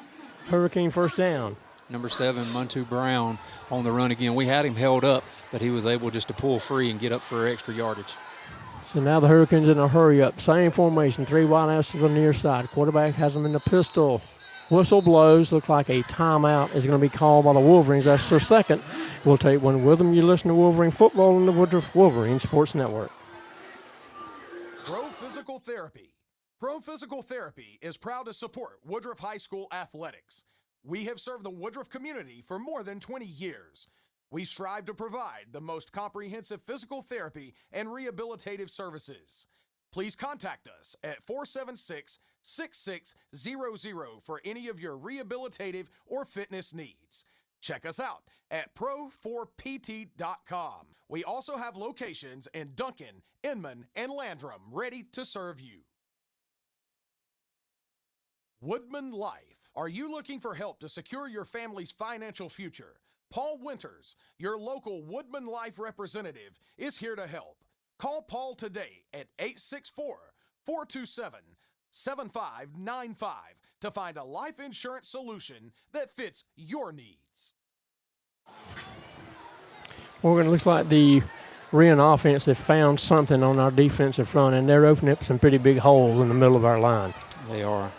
Hurricane first down. Number 7, Muntu Brown on the run again. We had him held up, but he was able just to pull free and get up for extra yardage. So now the Hurricanes in a hurry up. Same formation, 3 wideouts to the near side. Quarterback has them in the pistol. Whistle blows. Looks like a timeout is going to be called by the Wolverines. That's their second. We'll take one with them. You listen to Wolverine Football on the Woodruff Wolverine Sports Network. Pro Physical Therapy. Pro Physical Therapy is proud to support Woodruff High School athletics. We have served the Woodruff community for more than 20 years. We strive to provide the most comprehensive physical therapy and rehabilitative services. Please contact us at 476-6600 for any of your rehabilitative or fitness needs. Check us out at pro4pt.com. We also have locations in Duncan, Inman, and Landrum ready to serve you. Woodman Life. Are you looking for help to secure your family's financial future? Paul Winters, your local Woodman Life representative, is here to help. Call Paul today at 864-427-7595 to find a life insurance solution that fits your needs. Morgan, looks like the Wren offense have found something on our defensive front, and they're opening up some pretty big holes in the middle of our line. They are.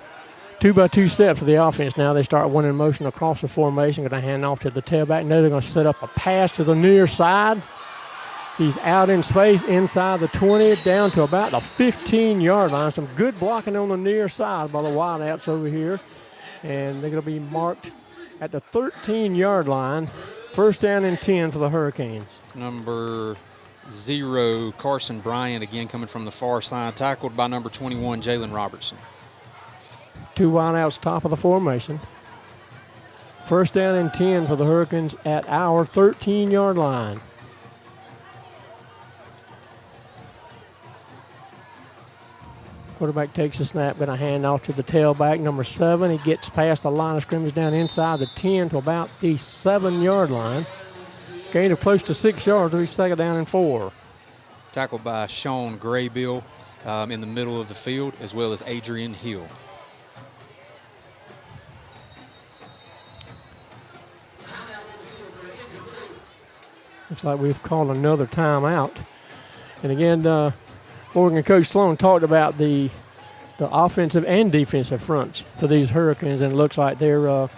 2-by-2 set for the offense. Now they start one in motion across the formation. Going to hand off to the tailback. Now they're going to set up a pass to the near side. He's out in space inside the 20, down to about the 15-yard line. Some good blocking on the near side by the wideouts over here. And they're going to be marked at the 13-yard line. First down and 10 for the Hurricanes. Number 0, Carson Bryant, again coming from the far side, tackled by number 21, Jalen Robertson. 2 wideouts top of the formation. First down and 10 for the Hurricanes at our 13-yard line. Quarterback takes the snap, going to hand off to the tailback, number 7. He gets past the line of scrimmage down inside the 10 to about the 7-yard line. Gain of close to 6 yards. It'll be 2nd down and 4. Tackled by Sean Graybill in the middle of the field, as well as Adrian Hill. Looks like we've called another timeout. And again, Oregon coach Sloan talked about the offensive and defensive fronts for these Hurricanes, and it looks like they're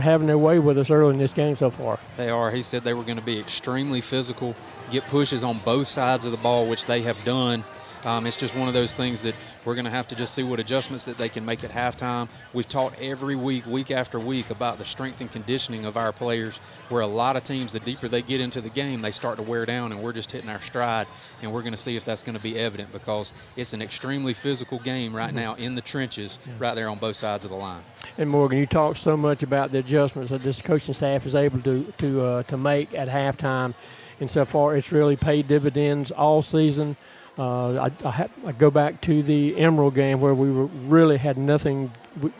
having their way with us early in this game so far. They are. He said they were going to be extremely physical, get pushes on both sides of the ball, which they have done. It's just one of those things that we're going to have to just see what adjustments that they can make at halftime. We've talked every week, week after week, about the strength and conditioning of our players, where a lot of teams, the deeper they get into the game, they start to wear down, and we're just hitting our stride. And we're going to see if that's going to be evident, because it's an extremely physical game right now in the trenches, right there on both sides of the line. And Morgan, you talked so much about the adjustments that this coaching staff is able to make at halftime, and so far it's really paid dividends all season. I go back to the Emerald game where we really had nothing,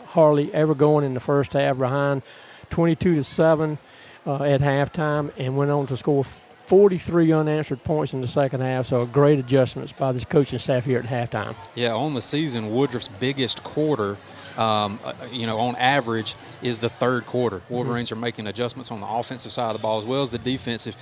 hardly ever going in the first half, behind 22-7 at halftime, and went on to score 43 unanswered points in the second half. So great adjustments by this coaching staff here at halftime. Yeah, on the season, Woodruff's biggest quarter, on average, is the third quarter. Wolverines are making adjustments on the offensive side of the ball as well as the defensive.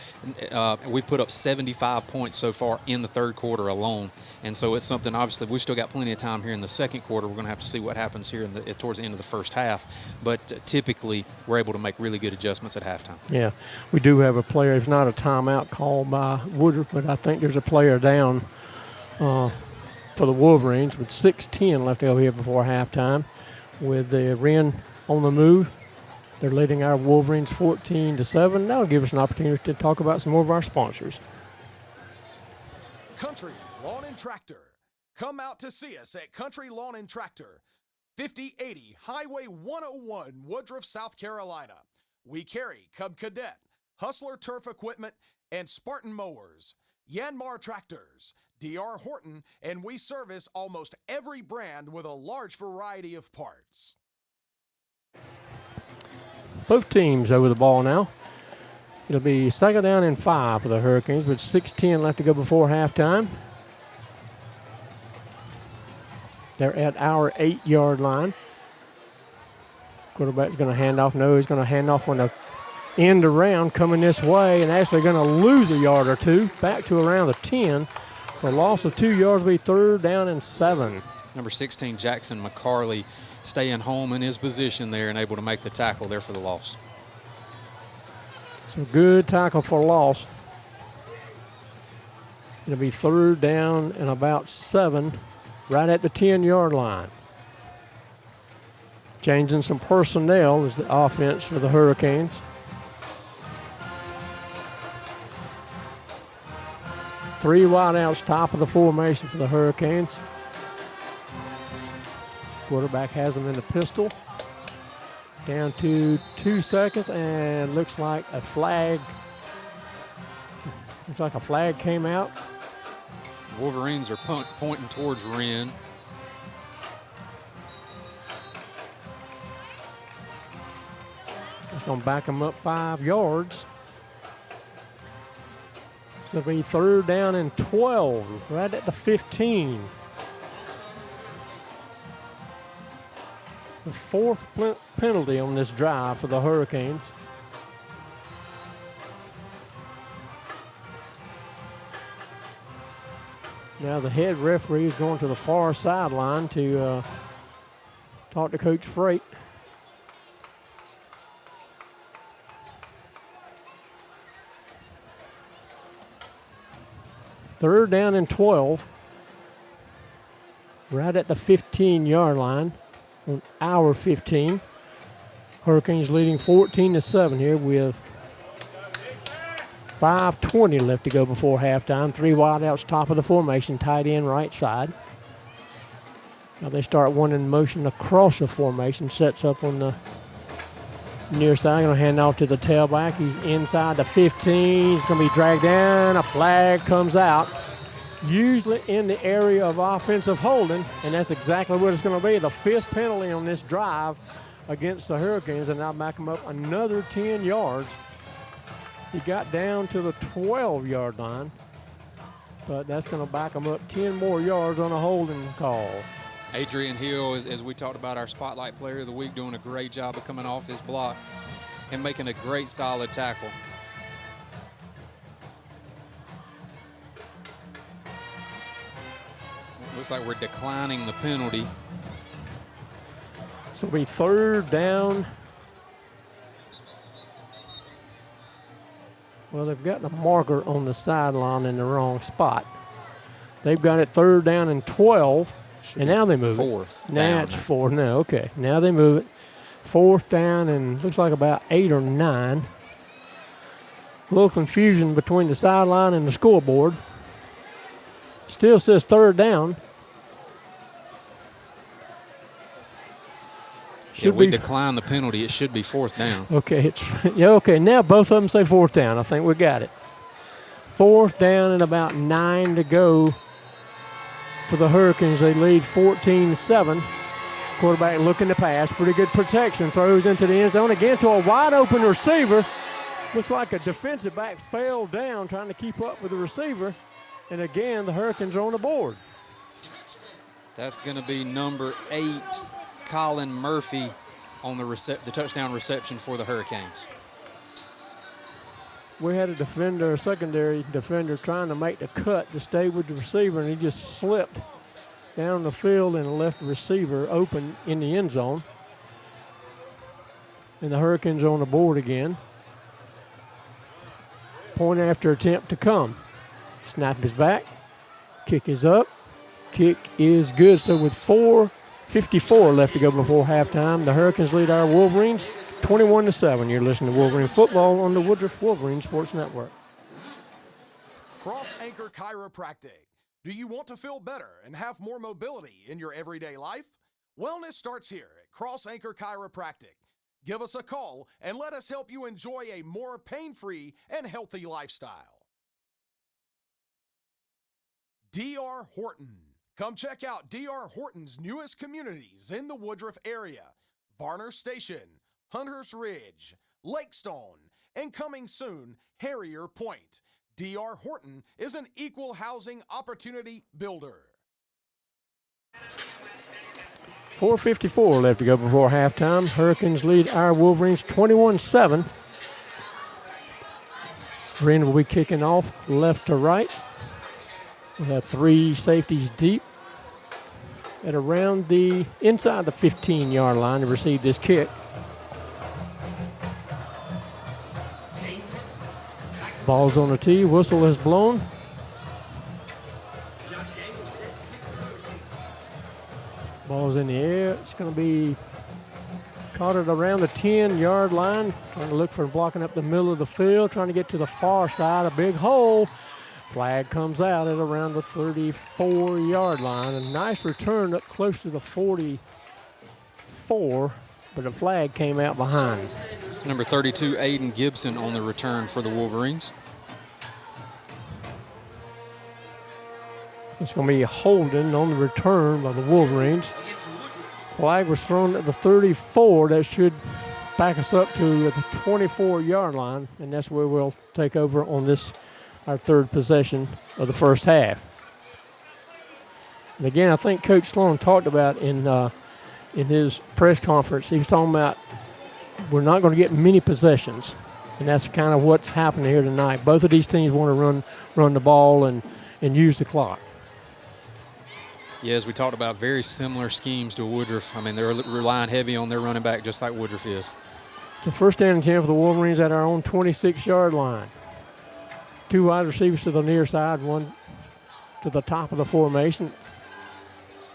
We've put up 75 points so far in the third quarter alone. And so it's something, obviously, we've still got plenty of time here in the second quarter. We're going to have to see what happens here towards the end of the first half. But typically, we're able to make really good adjustments at halftime. Yeah, we do have a player. It's not a timeout called by Woodruff, but I think there's a player down for the Wolverines with 6:10 left to go here before halftime. With the Wren on the move, they're leading our Wolverines 14-7. That'll give us an opportunity to talk about some more of our sponsors. Country Lawn and Tractor. Come out to see us at Country Lawn and Tractor, 5080 Highway 101, Woodruff, South Carolina. We carry Cub Cadet, Hustler Turf Equipment, and Spartan Mowers, Yanmar Tractors, D.R. Horton, and we service almost every brand with a large variety of parts. Both teams over the ball now. It'll be 2nd down and 5 for the Hurricanes with 6:10 left to go before halftime. They're at our 8-yard line. Quarterback's going to hand off. No, he's going to hand off on the end around, coming this way, and actually going to lose a yard or two back to around the 10. For a loss of 2 yards, will be 3rd down and 7. Number 16, Jackson McCarley, staying home in his position there and able to make the tackle there for the loss. So good tackle for loss. It'll be 3rd down and about 7, right at the 10-yard line. Changing some personnel is the offense for the Hurricanes. Three wideouts, top of the formation for the Hurricanes. Quarterback has them in the pistol. Down to 2 seconds, and looks like a flag. Looks like a flag came out. Wolverines are pointing towards Wren. It's going to back them up 5 yards. So it'll be 3rd down and 12, right at the 15. The 4th penalty on this drive for the Hurricanes. Now the head referee is going to the far sideline to talk to Coach Freight. Third down and 12, right at the 15-yard line, on our 15. Hurricanes leading 14-7 here with 5:20 left to go before halftime. 3 wideouts, top of the formation, tight end right side. Now they start one in motion across the formation, sets up on the near side. Going to hand off to the tailback. He's inside the 15. He's going to be dragged down. A flag comes out. usually in the area of offensive holding, and that's exactly what it's going to be. The 5th penalty on this drive against the Hurricanes, and now back them up another 10 yards. He got down to the 12-yard line, but that's going to back them up 10 more yards on a holding call. Adrian Hill, as we talked about, our Spotlight Player of the Week, doing a great job of coming off his block and making a great solid tackle. Looks like we're declining the penalty. So it'll be 3rd down. Well, they've got the marker on the sideline in the wrong spot. They've got it 3rd down and 12, and now they move 4th it. Now it's 4. No, okay. Now they move it. 4th down and looks like about 8 or 9. A little confusion between the sideline and the scoreboard. Still says 3rd down. We decline the penalty. It should be 4th down. Okay, okay. Now both of them say 4th down. I think we got it. 4th down and about 9 to go for the Hurricanes. They lead 14-7. Quarterback looking to pass. Pretty good protection. Throws into the end zone again to a wide open receiver. Looks like a defensive back fell down trying to keep up with the receiver. And again, the Hurricanes are on the board. That's going to be number 8. Colin Murphy on the touchdown reception for the Hurricanes. We had a secondary defender trying to make the cut to stay with the receiver, and he just slipped down the field and left the receiver open in the end zone. And the Hurricanes are on the board again. Point after attempt to come. Snap is back. Kick is up. Kick is good. So with 4:54 left to go before halftime, the Hurricanes lead our Wolverines 21-7. You're listening to Wolverine Football on the Woodruff Wolverine Sports Network. Cross Anchor Chiropractic. Do you want to feel better and have more mobility in your everyday life? Wellness starts here at Cross Anchor Chiropractic. Give us a call and let us help you enjoy a more pain-free and healthy lifestyle. D.R. Horton. Come check out D.R. Horton's newest communities in the Woodruff area. Varner Station, Hunters Ridge, Lakestone, and coming soon, Harrier Point. D.R. Horton is an equal housing opportunity builder. 4:54 left to go before halftime. Hurricanes lead our Wolverines 21-7. Wren will be kicking off left to right. We'll have 3 safeties deep at around the inside the 15-yard line to receive this kick. Ball's on the tee. Whistle is blown. Ball's in the air. It's going to be caught at around the 10-yard line. Trying to look for blocking up the middle of the field. Trying to get to the far side. A big hole. Flag comes out at around the 34-yard line. A nice return up close to the 44, but the flag came out behind. Number 32, Aiden Gibson on the return for the Wolverines. It's going to be a holding on the return by the Wolverines. Flag was thrown at the 34. That should back us up to the 24-yard line, and that's where we'll take over on this, our third possession of the first half. And again, I think Coach Sloan talked about in his press conference, he was talking about we're not going to get many possessions, and that's kind of what's happening here tonight. Both of these teams want to run the ball and use the clock. Yeah, as we talked about, very similar schemes to Woodruff. I mean, they're relying heavy on their running back just like Woodruff is. So first down and 10 for the Wolverines at our own 26-yard line. 2 wide receivers to the near side, 1 to the top of the formation.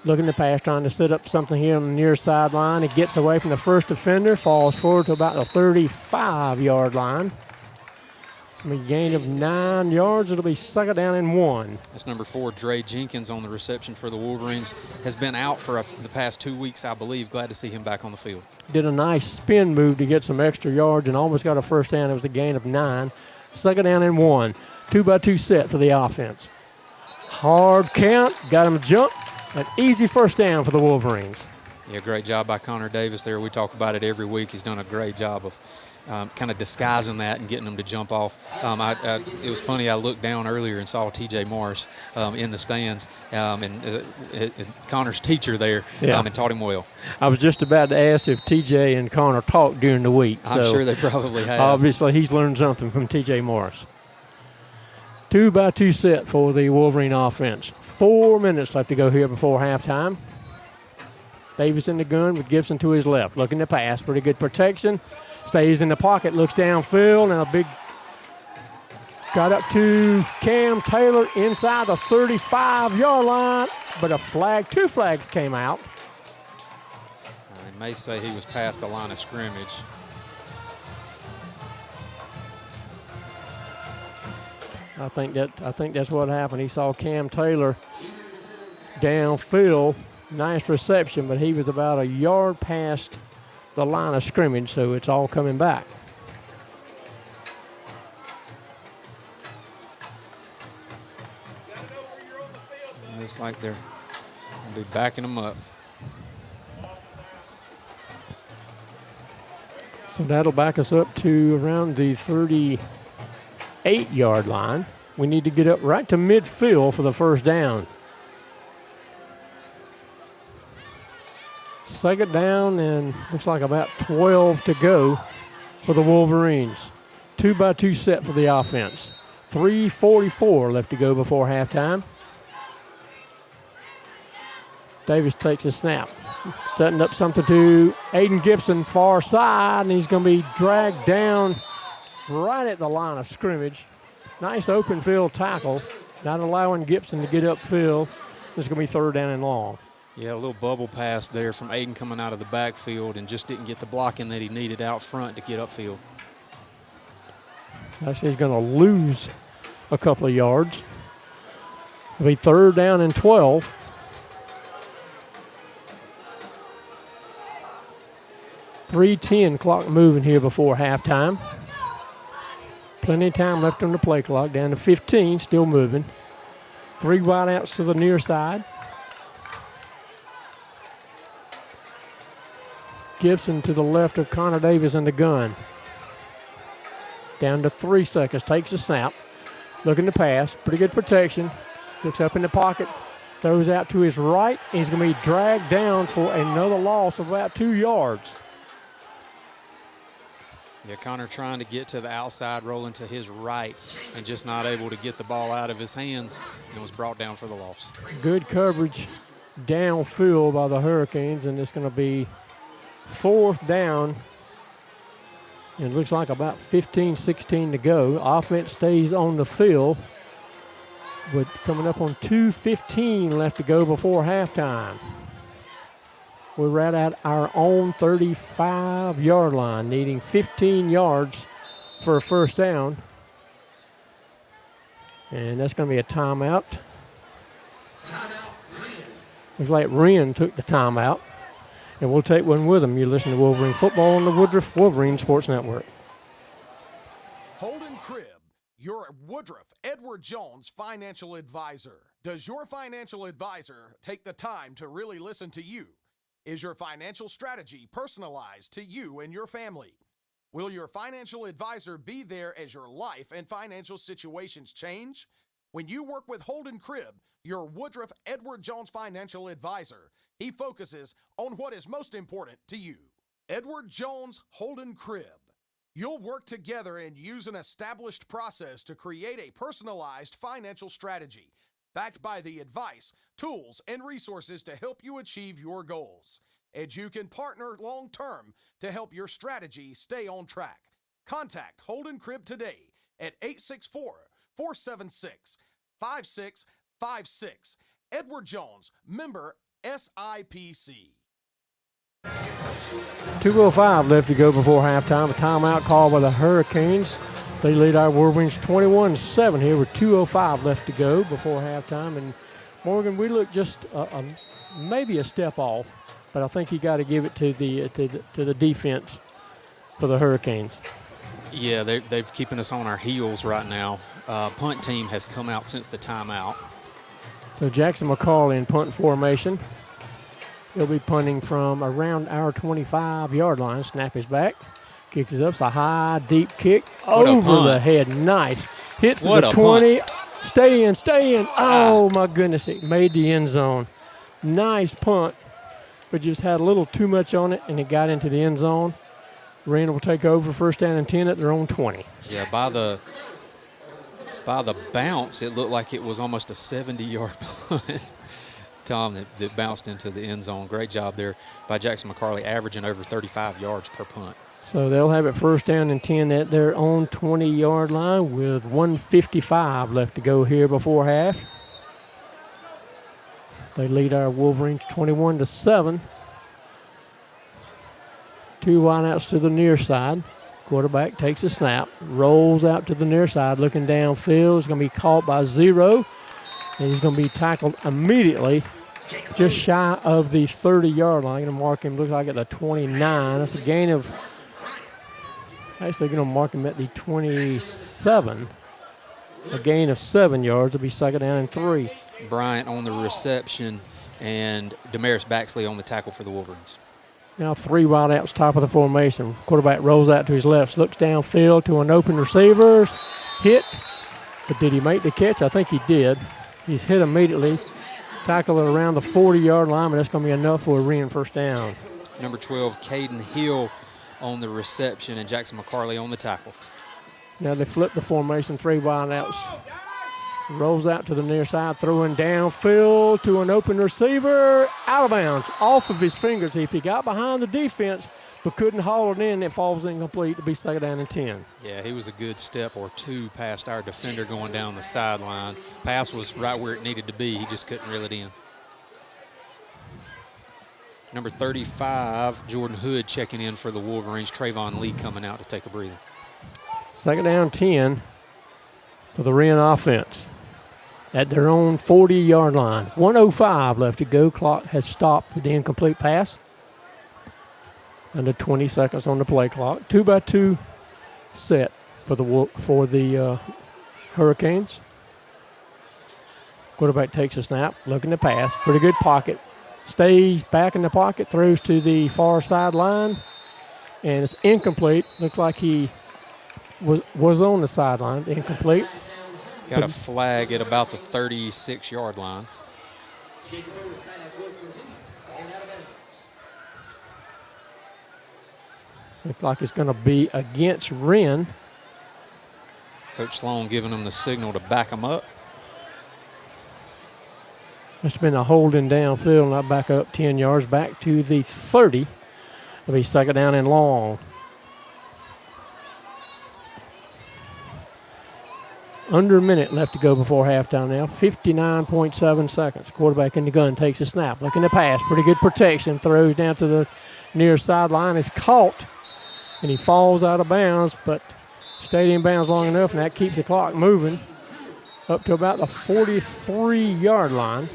Looking to pass, trying to set up something here on the near sideline. It gets away from the first defender, falls forward to about the 35-yard line. It's going to be a gain of 9 yards. It'll be 2nd down and 1. That's number 4, Dre Jenkins on the reception for the Wolverines. Has been out for the past 2 weeks, I believe. Glad to see him back on the field. Did a nice spin move to get some extra yards and almost got a first down. It was a gain of 9. 2nd down and 1. 2-by-2 set for the offense. Hard count, got him a jump. An easy first down for the Wolverines. Yeah, great job by Connor Davis there. We talk about it every week. He's done a great job of kind of disguising that and getting them to jump off. It was funny, I looked down earlier and saw T.J. Morris in the stands, and Connor's teacher there, and taught him well. I was just about to ask if T.J. and Connor talked during the week. I'm sure they probably have. Obviously, he's learned something from T.J. Morris. 2-by-2 set for the Wolverine offense. 4 minutes left to go here before halftime. Davis in the gun with Gibson to his left. Looking to pass. Pretty good protection. Stays in the pocket. Looks downfield. And a big got up to Cam Taylor inside the 35-yard line. But a flag, 2 flags came out. I may say he was past the line of scrimmage. I think that's what happened. He saw Cam Taylor downfield. Nice reception, but he was about a yard past the line of scrimmage, so it's all coming back. Looks like they're going to be backing them up. So that'll back us up to around the 38-yard line. We need to get up right to midfield for the first down. Second down, and looks like about 12 to go for the Wolverines. 2-by-2 set for the offense. 3:44 left to go before halftime. Davis takes a snap. Setting up something to Aiden Gibson, far side, and he's going to be dragged down right at the line of scrimmage. Nice open field tackle, not allowing Gibson to get upfield. It's going to be third down and long. Yeah, a little bubble pass there from Aiden coming out of the backfield and just didn't get the blocking that he needed out front to get upfield. Actually, he's going to lose a couple of yards. It'll be third down and 12. .310 clock moving here before halftime. Plenty of time left on the play clock. Down to 15, still moving. 3 wideouts to the near side. Gibson to the left of Connor Davis in the gun. Down to 3 seconds. Takes a snap. Looking to pass. Pretty good protection. Looks up in the pocket. Throws out to his right. He's going to be dragged down for another loss of about 2 yards. Yeah, Connor trying to get to the outside, rolling to his right, and just not able to get the ball out of his hands, and was brought down for the loss. Good coverage downfield by the Hurricanes, and it's going to be fourth down. It looks like about 15, 16 to go. Offense stays on the field. But coming up on 2:15 left to go before halftime. We're right at our own 35-yard line, needing 15 yards for a first down. And that's going to be a timeout. Looks like Wren took the timeout. And we'll take one with them. You listen to Wolverine Football on the Woodruff Wolverine Sports Network. Holden Cribb, your Woodruff Edward Jones financial advisor. Does your financial advisor take the time to really listen to you? Is your financial strategy personalized to you and your family? Will your financial advisor be there as your life and financial situations change? When you work with Holden Cribb, your Woodruff Edward Jones financial advisor, he focuses on what is most important to you. Edward Jones Holden Cribb. You'll work together and use an established process to create a personalized financial strategy, backed by the advice, tools, and resources to help you achieve your goals. And you can partner long-term to help your strategy stay on track. Contact Holden Cribb today at 864-476-5656. Edward Jones, member SIPC. 2:05 left to go before halftime. A timeout called by the Hurricanes. They lead our Wolverines 21-7 here with 2:05 left to go before halftime. And Morgan, we look just maybe a step off, but I think you got to give it to the defense for the Hurricanes. Yeah, they're keeping us on our heels right now. Punt team has come out since the timeout. So Jackson McCall in punt formation. He'll be punting from around our 25-yard line. Snap is back. Kick is up. It's a high, deep kick over the head. Nice. Hits the 20. Punt. Stay in, stay in. Oh, my goodness. It made the end zone. Nice punt, but just had a little too much on it, and it got into the end zone. Wren will take over first down and 10 at their own 20. Yeah, by the bounce, it looked like it was almost a 70-yard punt, Tom, that bounced into the end zone. Great job there by Jackson McCarley, averaging over 35 yards per punt. So they'll have it first down and 10 at their own 20-yard line with 1:55 left to go here before half. They lead our Wolverines 21-7. 2 wideouts to the near side. Quarterback takes a snap, rolls out to the near side, looking downfield. He's going to be caught by 0, and he's going to be tackled immediately just shy of the 30-yard line. Going to mark him, looks like at the 29. That's a gain of, actually going to mark him at the 27. A gain of 7 yards. It'll be second down and 3. Bryant on the reception and Damaris Baxley on the tackle for the Wolverines. Now 3 wideouts, top of the formation. Quarterback rolls out to his left, looks downfield to an open receiver. Hit, but did he make the catch? I think he did. He's hit immediately. Tackle it around the 40-yard line, but that's going to be enough for a Wren first down. Number 12, Caden Hill on the reception and Jackson McCarley on the tackle. Now they flip the formation, 3 wideouts. Rolls out to the near side, throwing downfield to an open receiver. Out of bounds, off of his fingertip. He got behind the defense, but couldn't haul it in. It falls incomplete to be second down and 10. Yeah, he was a good step or 2 past our defender going down the sideline. Pass was right where it needed to be. He just couldn't reel it in. Number 35, Jordan Hood checking in for the Wolverines. Trayvon Lee coming out to take a breather. Second down 10 for the Wren offense at their own 40-yard line. 1:05 left to go. Clock has stopped with the incomplete pass. Under 20 seconds on the play clock. 2-by-2 set for the Hurricanes. Quarterback takes a snap, looking to pass. Pretty good pocket. Stays back in the pocket, throws to the far sideline, and it's incomplete. Looks like he was on the sideline. Incomplete. Got a flag at about the 36-yard line. Looks like it's going to be against Wren. Coach Sloan giving them the signal to back them up. Must have been a holding downfield, not back up 10 yards, back to the 30. It'll be second down and long. Under a minute left to go before halftime now. 59.7 seconds. Quarterback in the gun takes a snap. Looking to pass. Pretty good protection. Throws down to the near sideline. Is caught. And he falls out of bounds, but stayed in bounds long enough, and that keeps the clock moving up to about the 43-yard line.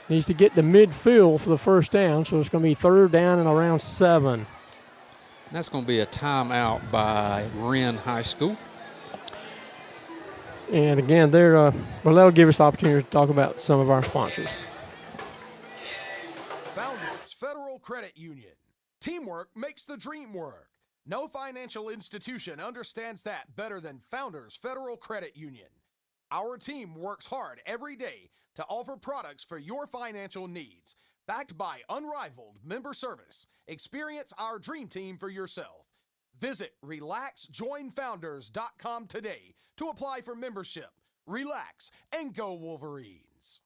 Needs to get to midfield for the first down, so it's going to be third down and around 7. That's going to be a timeout by Wren High School. And again, well, that'll give us the opportunity to talk about some of our sponsors. Founders Federal Credit Union. Teamwork makes the dream work. No financial institution understands that better than Founders Federal Credit Union. Our team works hard every day to offer products for your financial needs. Backed by unrivaled member service, experience our dream team for yourself. Visit RelaxJoinFounders.com today to apply for membership. Relax and go Wolverines.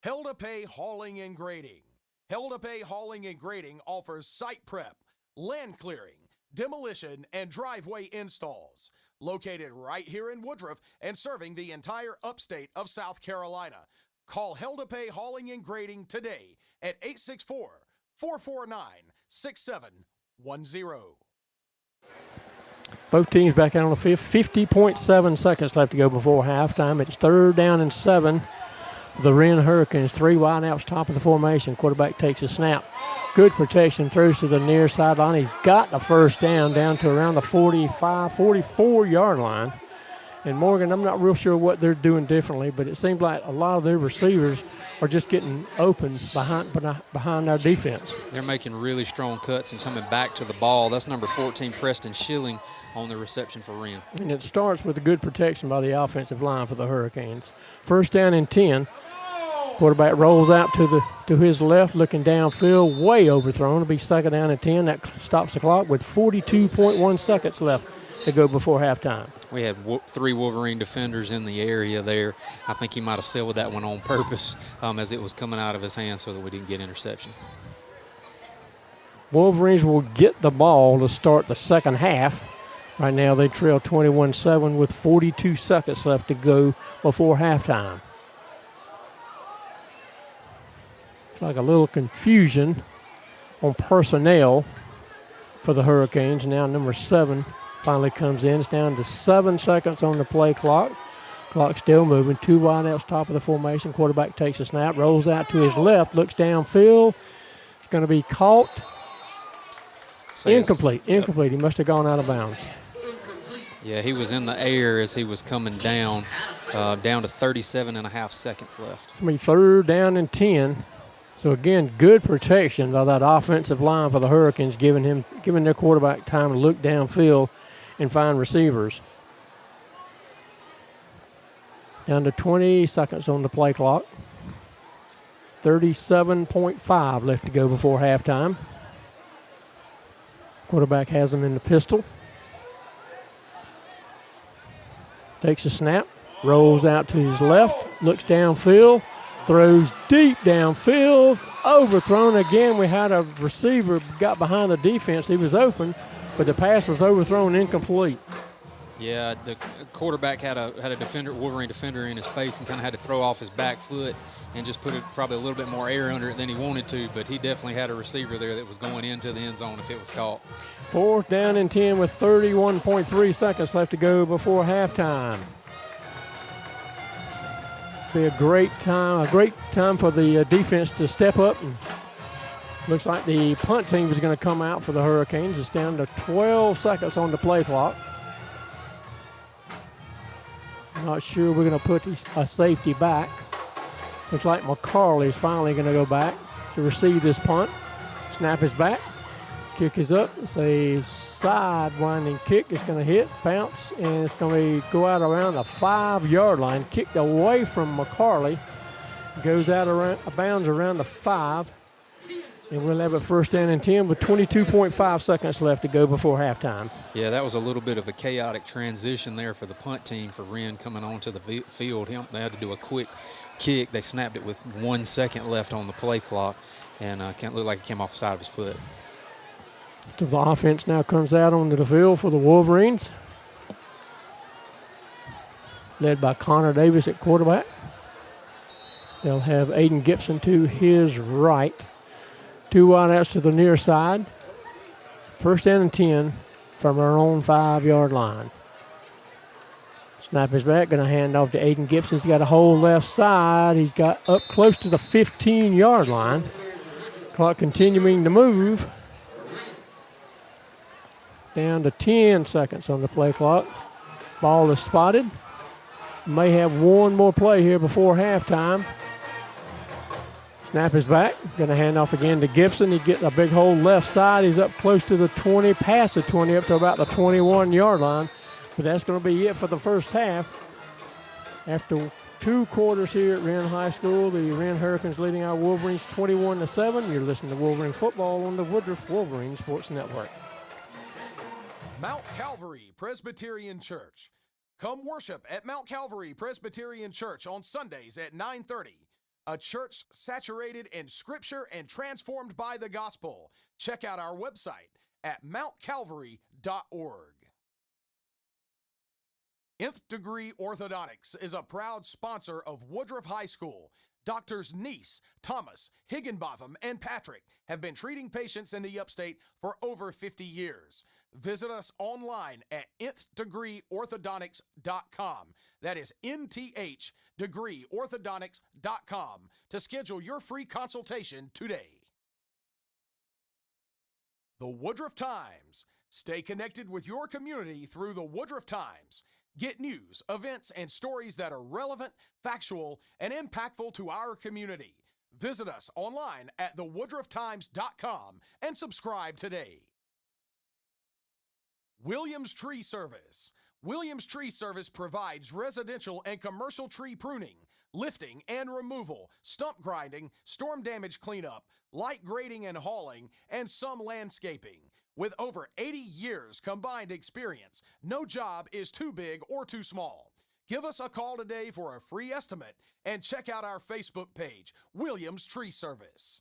Helda Pay Hauling and Grading. Helda Pay Hauling and Grading offers site prep, land clearing, demolition, and driveway installs. Located right here in Woodruff and serving the entire upstate of South Carolina. Call Helda Pay Hauling and Grading today at 864-449-6710. Both teams back out on the field. 50.7 seconds left to go before halftime. It's third down and 7. The Wren Hurricanes, 3 wideouts, top of the formation. Quarterback takes a snap. Good protection, throws to the near sideline. He's got the first down to around the 45, 44-yard line. And Morgan, I'm not real sure what they're doing differently, but it seems like a lot of their receivers are just getting open behind our defense. They're making really strong cuts and coming back to the ball. That's number 14, Preston Schilling, on the reception for Wren. And it starts with a good protection by the offensive line for the Hurricanes. First down and 10. Quarterback rolls out to his left, looking downfield, way overthrown. It'll be second down and 10. That stops the clock with 42.1 seconds left to go before halftime. We had 3 Wolverine defenders in the area there. I think he might have sealed that one on purpose as it was coming out of his hand so that we didn't get interception. Wolverines will get the ball to start the second half. Right now they trail 21-7 with 42 seconds left to go before halftime. It's like a little confusion on personnel for the Hurricanes. Now number 7 finally comes in. It's down to 7 seconds on the play clock. Clock still moving. 2 wideouts, top of the formation. Quarterback takes a snap, rolls out to his left, looks downfield. It's going to be caught. Incomplete. He must have gone out of bounds. Yeah, he was in the air as he was coming down, down to 37.5 seconds left. It's going to be third down and 10. So, again, good protection by that offensive line for the Hurricanes, giving their quarterback time to look downfield and find receivers. Down to 20 seconds on the play clock. 37.5 left to go before halftime. Quarterback has him in the pistol. Takes a snap, rolls out to his left, looks downfield, throws deep downfield, overthrown again. We had a receiver got behind the defense. He was open, but the pass was overthrown, incomplete. Yeah, the quarterback had a Wolverine defender in his face and kind of had to throw off his back foot and just put probably a little bit more air under it than he wanted to, but he definitely had a receiver there that was going into the end zone if it was caught. Fourth down and 10 with 31.3 seconds left to go before halftime. Be a great time for the defense to step up. And looks like the punt team is going to come out for the Hurricanes. It's down to 12 seconds on the play clock. I'm not sure we're going to put a safety back. Looks like McCarley is finally going to go back to receive this punt. Snap is back. Kick is up. It's a side winding kick. It's going to hit, bounce, and it's going to go out around the 5-yard line. Kicked away from McCarley. Goes out around bounds around the 5. And we'll have a first down and 10 with 22.5 seconds left to go before halftime. Yeah, that was a little bit of a chaotic transition there for the punt team for Wren coming onto the field. They had to do a quick kick. They snapped it with 1 second left on the play clock, and it looked like it came off the side of his foot. So the offense now comes out onto the field for the Wolverines, led by Connor Davis at quarterback. They'll have Aiden Gibson to his right. 2 wideouts to the near side. First down and 10 from our own 5-yard line. Snap is back, going to hand off to Aiden Gibson. He's got a hole left side. He's got up close to the 15-yard line. Clock continuing to move. Down to 10 seconds on the play clock. Ball is spotted. May have one more play here before halftime. Snap is back. Going to hand off again to Gibson. He gets a big hole left side. He's up close to the 20, past the 20, up to about the 21-yard line. But that's going to be it for the first half. After 2 quarters here at Wren High School, the Wren Hurricanes leading our Wolverines 21-7. You're listening to Wolverine Football on the Woodruff Wolverine Sports Network. Mount Calvary Presbyterian Church. Come worship at Mount Calvary Presbyterian Church on Sundays at 9:30. A church saturated in Scripture and transformed by the gospel. Check out our website at mountcalvary.org. Nth Degree Orthodontics is a proud sponsor of Woodruff High School. Doctors Neese, Thomas, Higginbotham, and Patrick have been treating patients in the upstate for over 50 years. Visit us online at nthDegreeOrthodontics.com. That is nthDegreeOrthodontics.com to schedule your free consultation today. The Woodruff Times. Stay connected with your community through the Woodruff Times. Get news, events, and stories that are relevant, factual, and impactful to our community. Visit us online at thewoodrufftimes.com and subscribe today. Williams Tree Service. Williams Tree Service provides residential and commercial tree pruning, lifting and removal, stump grinding, storm damage cleanup, light grading and hauling, and some landscaping. With over 80 years combined experience, no job is too big or too small. Give us a call today for a free estimate and check out our Facebook page, Williams Tree Service.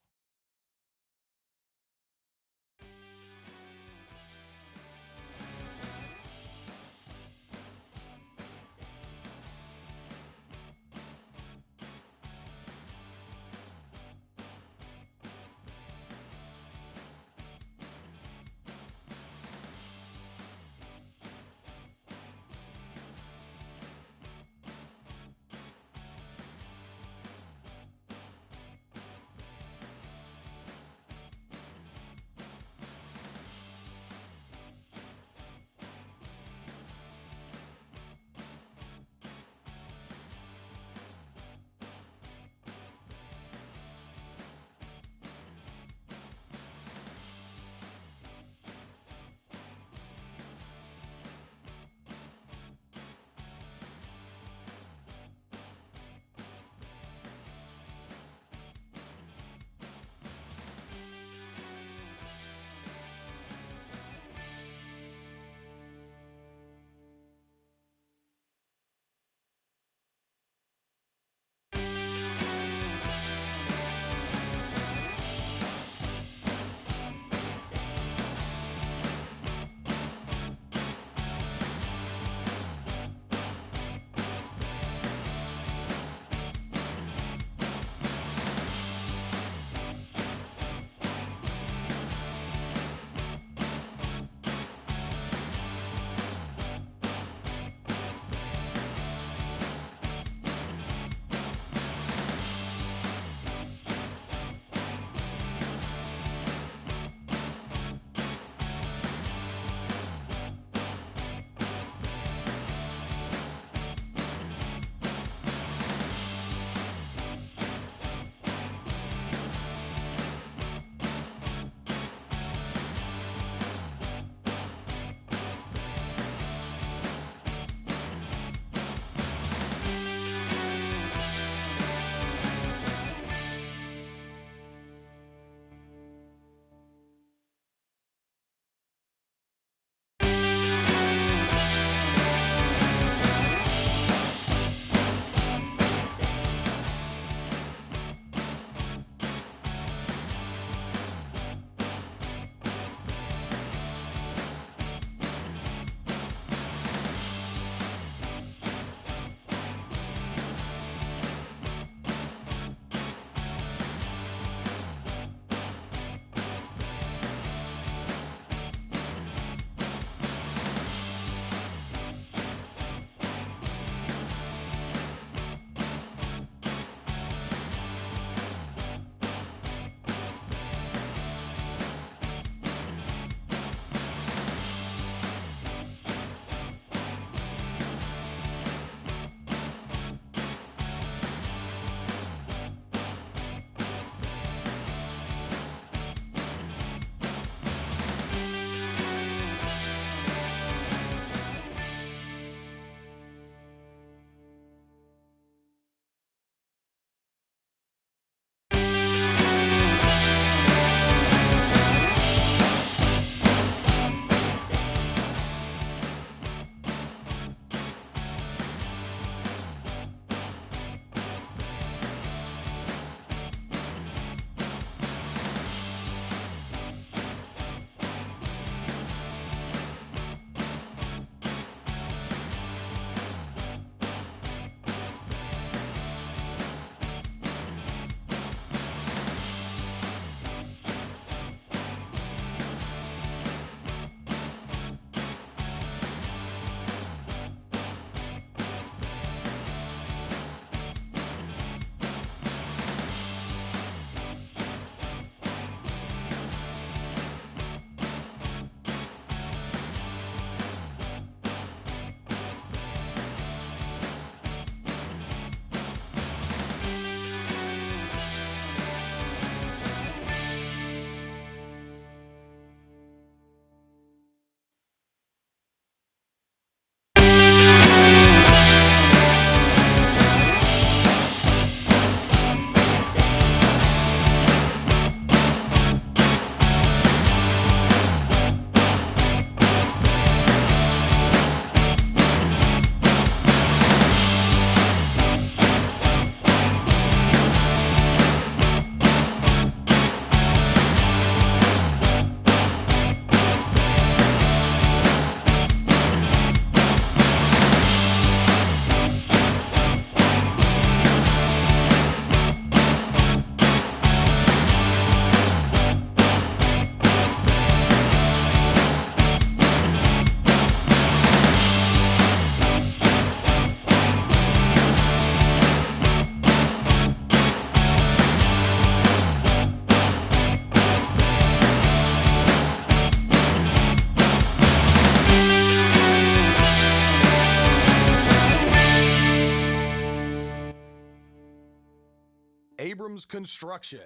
Abrams Construction.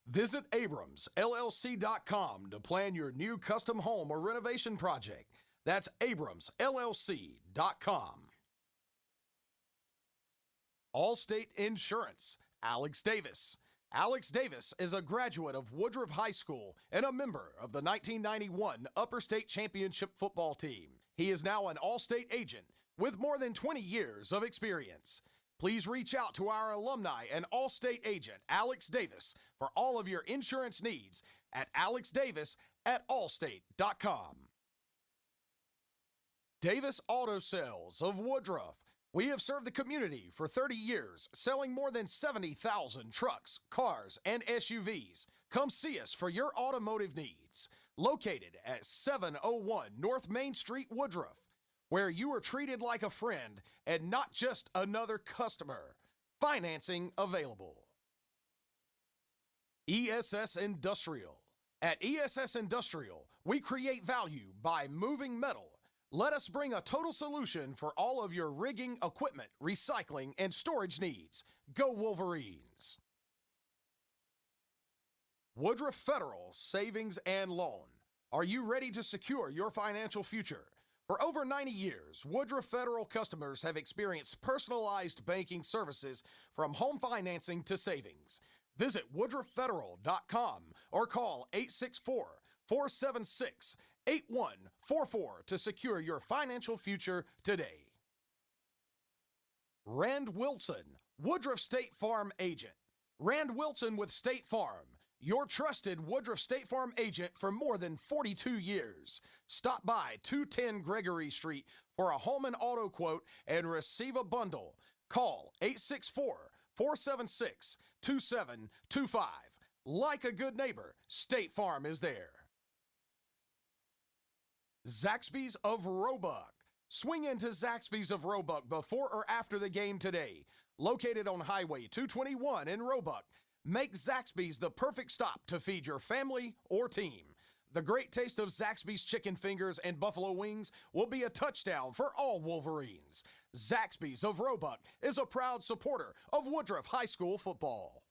Visit AbramsLLC.com to plan your new custom home or renovation project. That's AbramsLLC.com. Allstate Insurance, Alex Davis. Alex Davis is a graduate of Woodruff High School and a member of the 1991 Upper State Championship football team. He is now an Allstate agent with more than 20 years of experience. Please reach out to our alumni and Allstate agent, Alex Davis, for all of your insurance needs at alexdavis@allstate.com. Davis Auto Sales of Woodruff. We have served the community for 30 years, selling more than 70,000 trucks, cars, and SUVs. Come see us for your automotive needs. Located at 701 North Main Street, Woodruff, where you are treated like a friend and not just another customer. Financing available. ESS Industrial. At ESS Industrial, we create value by moving metal. Let us bring a total solution for all of your rigging, equipment, recycling, and storage needs. Go Wolverines! Woodruff Federal Savings and Loan. Are you ready to secure your financial future? For over 90 years, Woodruff Federal customers have experienced personalized banking services from home financing to savings. Visit WoodruffFederal.com or call 864-476-8144 to secure your financial future today. Rand Wilson, Woodruff State Farm Agent. Rand Wilson with State Farm, your trusted Woodruff State Farm agent for more than 42 years. Stop by 210 Gregory Street for a home and auto quote and receive a bundle. Call 864-476-2725. Like a good neighbor, State Farm is there. Zaxby's of Roebuck. Swing into Zaxby's of Roebuck before or after the game today. Located on Highway 221 in Roebuck, make Zaxby's the perfect stop to feed your family or team. The great taste of Zaxby's chicken fingers and buffalo wings will be a touchdown for all Wolverines. Zaxby's of Roebuck is a proud supporter of Woodruff High School football.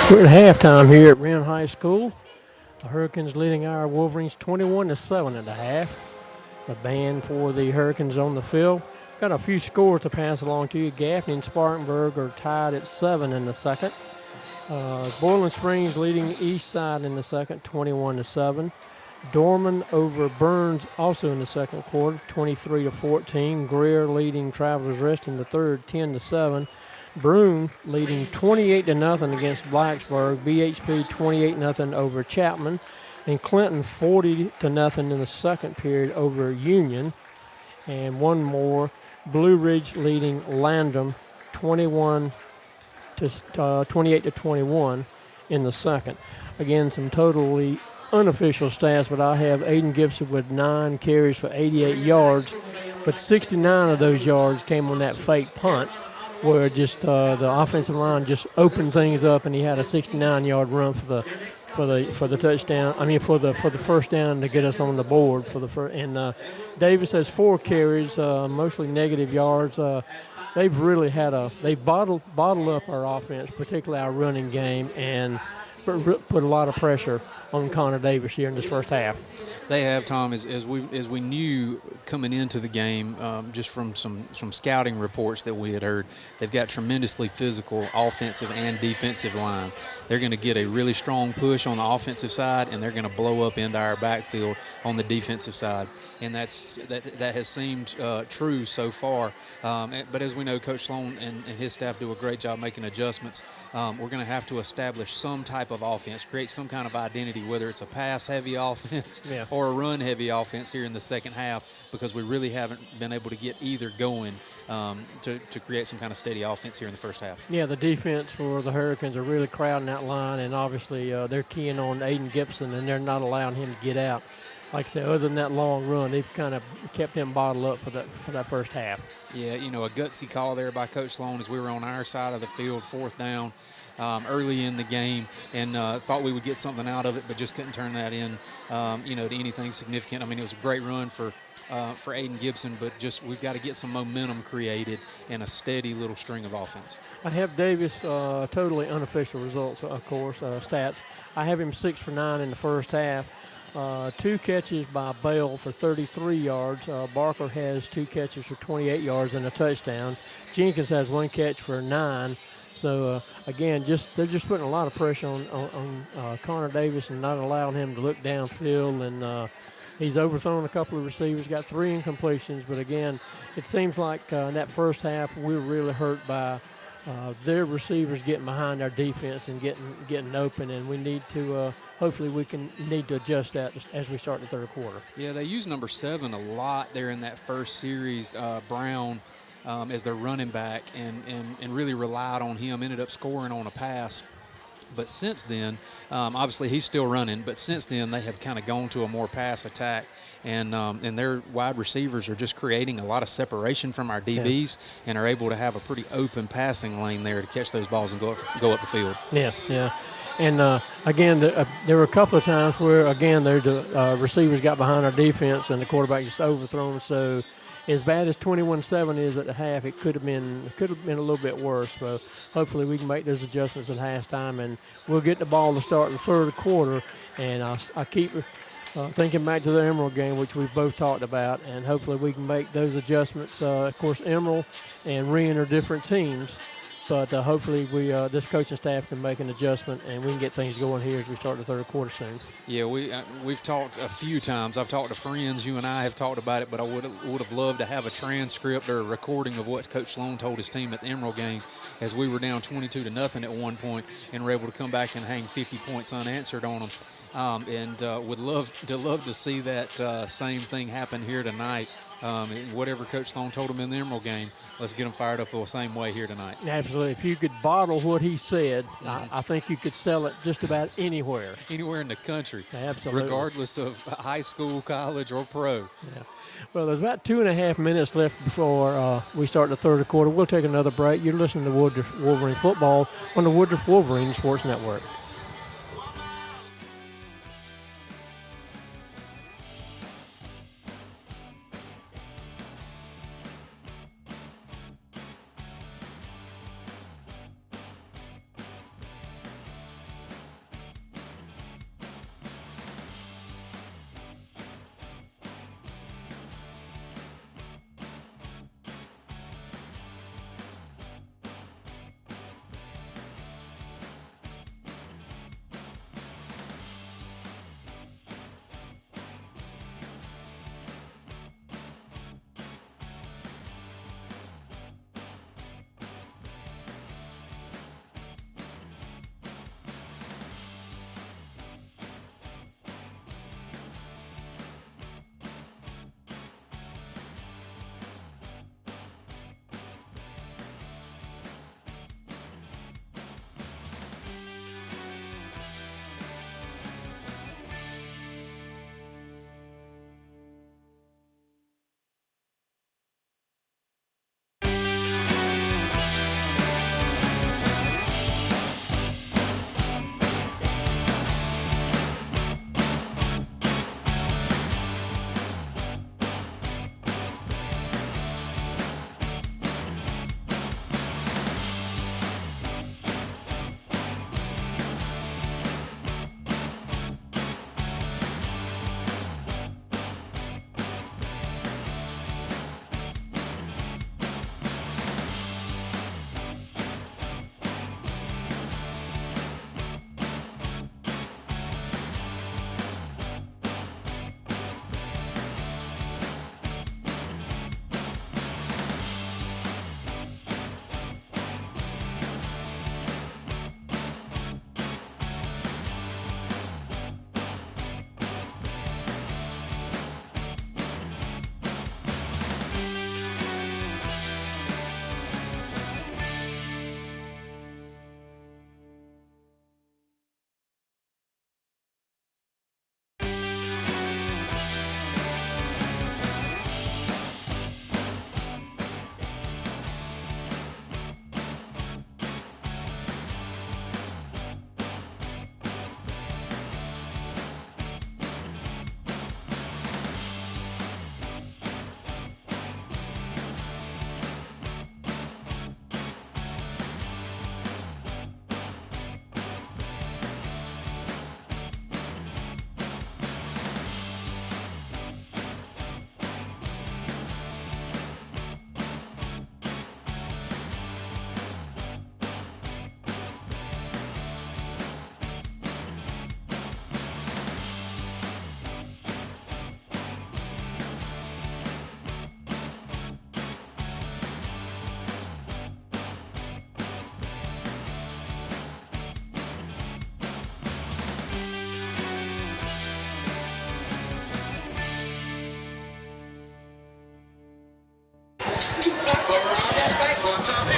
We're at halftime here at Wren High School. The Hurricanes leading our Wolverines 21-7 at the half. The band for the Hurricanes on the field. Got a few scores to pass along to you. Gaffney and Spartanburg are tied at 7 in the second. Boiling Springs leading Eastside in the second, 21-7. Dorman over Burns also in the second quarter, 23-14. Greer leading Travelers Rest in the third, 10-7. Broome leading 28-0 against Blacksburg. BHP 28-0 over Chapman. And Clinton 40-0 in the second period over Union. And one more, Blue Ridge leading Landam 28-21 in the second. Again, some totally unofficial stats, but I have Aiden Gibson with 9 carries for 88 yards, but 69 of those yards came on that fake punt, where just the offensive line just opened things up, and he had a 69-yard run for the touchdown. I mean, for the first down to get us on the board for the first. And Davis has 4 carries, mostly negative yards. They've really they've bottled up our offense, particularly our running game, and put a lot of pressure on Connor Davis here in this first half. They have, Tom, as we knew coming into the game, just from some scouting reports that we had heard. They've got tremendously physical offensive and defensive line. They're going to get a really strong push on the offensive side, and they're going to blow up into our backfield on the defensive side. And that has seemed true so far. But as we know, Coach Sloan and his staff do a great job making adjustments. We're going to have to establish some type of offense, create some kind of identity, whether it's a pass-heavy offense or a run-heavy offense here in the second half, because we really haven't been able to get either going to create some kind of steady offense here in the first half. Yeah, the defense for the Hurricanes are really crowding that line, and obviously they're keying on Aiden Gibson, and they're not allowing him to get out. Like I said, other than that long run, they've kind of kept him bottled up for that first half. Yeah, a gutsy call there by Coach Sloan as we were on our side of the field, fourth down, early in the game, and thought we would get something out of it, but just couldn't turn that in, to anything significant. I mean, it was a great run for Aiden Gibson, but just we've got to get some momentum created and a steady little string of offense. I have Davis, totally unofficial results, of course, stats. I have him 6 for 9 in the first half. 2 catches by Bell for 33 yards. Barker has 2 catches for 28 yards and a touchdown. Jenkins has 1 catch for 9. So, again, they're just putting a lot of pressure on Connor Davis and not allowing him to look downfield. And he's overthrown a couple of receivers, got 3 incompletions. But, again, it seems like in that first half we were really hurt by their receivers getting behind our defense and getting open, and we need to hopefully we need to adjust that as we start the third quarter. Yeah, they used number 7 a lot there in that first series, Brown, as their running back, and really relied on him, ended up scoring on a pass. But since then, obviously he's still running, but since then they have kind of gone to a more pass attack. And their wide receivers are just creating a lot of separation from our DBs and are able to have a pretty open passing lane there to catch those balls and go up the field. Yeah. And, again, there were a couple of times where, again, the receivers got behind our defense and the quarterback just overthrown. So as bad as 21-7 is at the half, it could have been a little bit worse. So hopefully we can make those adjustments at halftime, and we'll get the ball to start the third quarter. And I keep thinking back to the Emerald game, which we've both talked about, and hopefully we can make those adjustments. Of course, Emerald and Wren are different teams, but hopefully this coaching staff can make an adjustment and we can get things going here as we start the third quarter soon. Yeah, we've talked a few times. I've talked to friends. You and I have talked about it, but I would have loved to have a transcript or a recording of what Coach Sloan told his team at the Emerald game, as we were down 22-0 at one point and were able to come back and hang 50 points unanswered on them. Would love to see that same thing happen here tonight. Whatever Coach Sloan told them in the Emerald game, let's get them fired up the same way here tonight. Absolutely. If you could bottle what he said, I think you could sell it just about anywhere. Anywhere in the country. Absolutely. Regardless of high school, college, or pro. Yeah. Well, there's about 2.5 minutes left before we start the third quarter. We'll take another break. You're listening to Woodruff Wolverine Football on the Woodruff Wolverine Sports Network.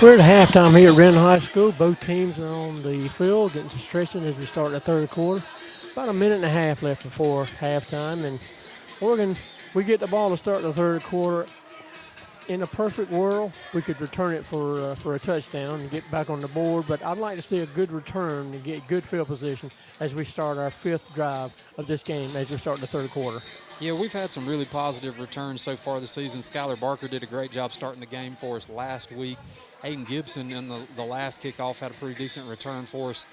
We're at halftime here at Wren High School. Both teams are on the field getting some stretching as we start the third quarter. About a minute and a half left before halftime, and Oregon, we get the ball to start the third quarter. In a perfect world, we could return it for a touchdown and get back on the board, but I'd like to see a good return and get good field position as we start our fifth drive of this game as we start the third quarter. Yeah, we've had some really positive returns so far this season. Skylar Barker did a great job starting the game for us last week. Aiden Gibson in the last kickoff had a pretty decent return for us,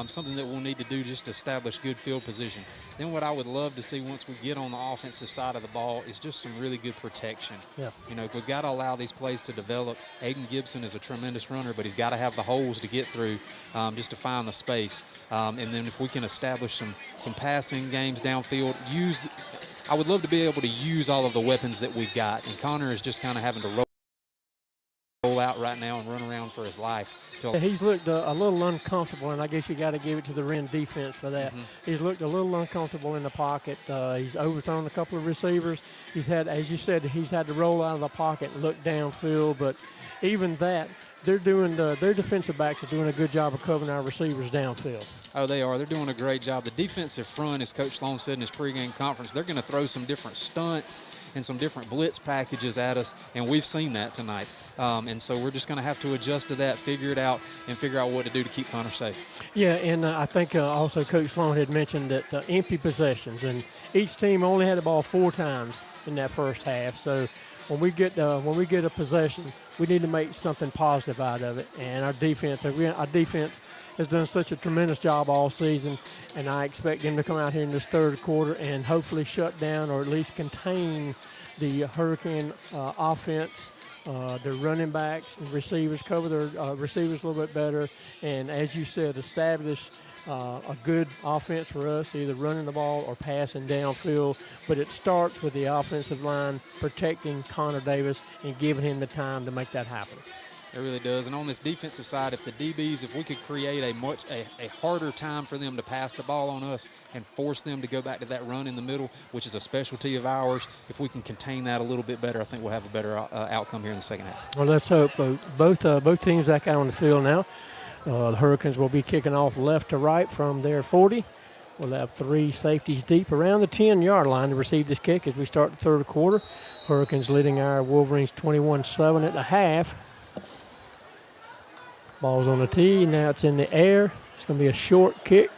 something that we'll need to do just to establish good field position. Then what I would love to see once we get on the offensive side of the ball is just some really good protection. Yeah. You know, we've got to allow these plays to develop. Aiden Gibson is a tremendous runner, but he's got to have the holes to get through just to find the space. And then if we can establish some passing games downfield, I would love to be able to use all of the weapons that we've got. And Connor is just kind of having to roll out right now and run around for his life. He's looked a little uncomfortable, and I guess you got to give it to the Wren defense for that. He's looked a little uncomfortable in the pocket. He's overthrown a couple of receivers. He's had, as you said, he's had to roll out of the pocket and look downfield. But even that, their defensive backs are doing a good job of covering our receivers downfield. Oh, they are. They're doing a great job. The defensive front, as Coach Sloan said in his pregame conference, they're going to throw some different stunts and some different blitz packages at us, and we've seen that tonight. And so we're just going to have to adjust to that, figure it out, and figure out what to do to keep Connor safe. Yeah, and I think also Coach Sloan had mentioned that empty possessions, and each team only had the ball 4 times in that first half. So when we get a possession, we need to make something positive out of it. And our defense has done such a tremendous job all season, and I expect them to come out here in this third quarter and hopefully shut down or at least contain the Hurricane offense. Their running backs and receivers, cover their receivers a little bit better, and as you said, establish a good offense for us, either running the ball or passing downfield. But it starts with the offensive line protecting Connor Davis and giving him the time to make that happen. It really does. And on this defensive side, if the DBs, if we could create a harder time for them to pass the ball on us and force them to go back to that run in the middle, which is a specialty of ours, if we can contain that a little bit better, I think we'll have a better outcome here in the second half. Well, let's hope. Both teams back out on the field now. The Hurricanes will be kicking off left to right from their 40. We'll have 3 safeties deep around the 10-yard line to receive this kick as we start the third quarter. Hurricanes leading our Wolverines 21-7 at the half. Ball's on the tee. Now it's in the air. It's going to be a short kick.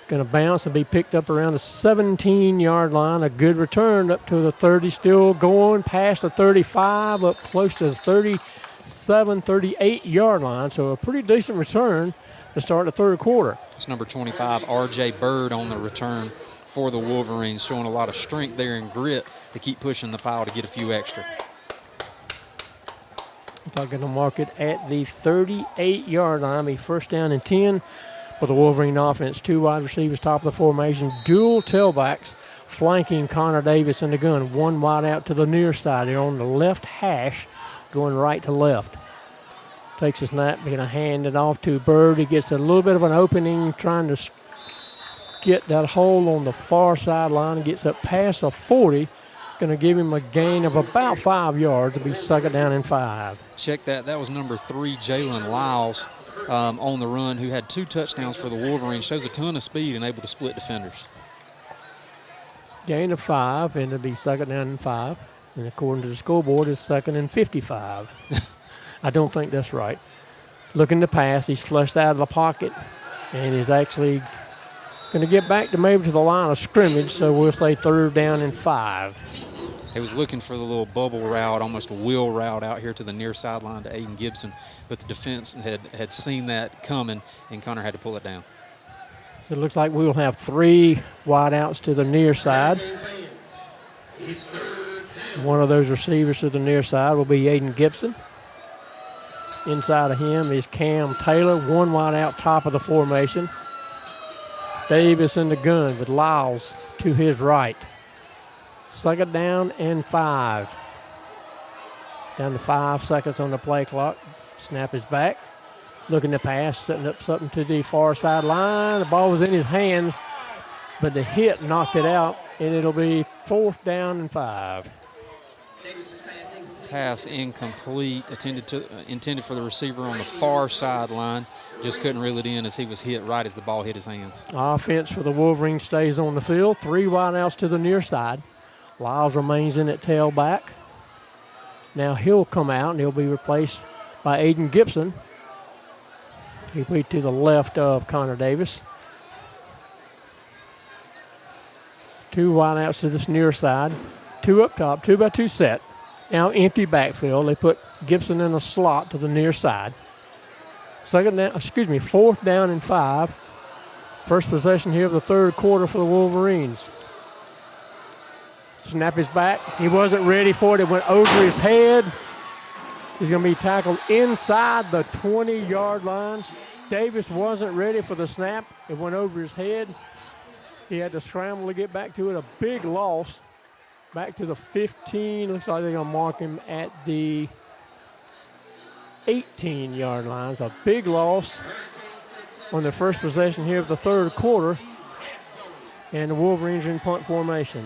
Going to bounce and be picked up around the 17-yard line. A good return up to the 30, still going past the 35, up close to the 37, 38-yard line. So a pretty decent return to start the third quarter. It's number 25, R.J. Bird, on the return for the Wolverines, showing a lot of strength there and grit to keep pushing the pile to get a few extra. They're going to mark it at the 38-yard line. Be first down and 10 for the Wolverine offense. 2 wide receivers, top of the formation. Dual tailbacks flanking Connor Davis in the gun. 1 wide out to the near side. They're on the left hash, going right to left. Takes a snap, going to hand it off to Bird. He gets a little bit of an opening, trying to get that hole on the far sideline. Gets up past a 40. Going to give him a gain of about 5 yards to be second down and 5. Check that. That was number 3, Jalen Lyles, on the run, who had 2 touchdowns for the Wolverines. Shows a ton of speed and able to split defenders. Gain of 5, and it'll be second down and 5. And according to the scoreboard, it's second and 55. I don't think that's right. Looking to pass, he's flushed out of the pocket, and he's actually going to get back to maybe to the line of scrimmage, so we'll say third down and 5. He was looking for the little bubble route, almost a wheel route out here to the near sideline to Aiden Gibson, but the defense had seen that coming, and Connor had to pull it down. So it looks like we'll have 3 wide outs to the near side. One of those receivers to the near side will be Aiden Gibson. Inside of him is Cam Taylor, 1 wide out, top of the formation. Davis in the gun with Lyles to his right. Second down and 5. Down to 5 seconds on the play clock. Snap is back. Looking to pass, setting up something to the far sideline. The ball was in his hands, but the hit knocked it out, and it'll be fourth down and 5. Pass incomplete, intended for the receiver on the far sideline. Just couldn't reel it in as he was hit right as the ball hit his hands. Offense for the Wolverines stays on the field. 3 wideouts to the near side. Lyles remains in at tailback. Now he'll come out and he'll be replaced by Aiden Gibson. He'll be to the left of Connor Davis. 2 wideouts to this near side. 2 up top, 2-by-2 set. Now empty backfield. They put Gibson in a slot to the near side. 4th down and 5. First possession here of the third quarter for the Wolverines. Snap is back. He wasn't ready for it. It went over his head. He's going to be tackled inside the 20-yard line. Davis wasn't ready for the snap. It went over his head. He had to scramble to get back to it. A big loss. Back to the 15. Looks like they're going to mark him at the 18-yard line. It's a big loss on their first possession here of the third quarter. And the Wolverines are in punt formation.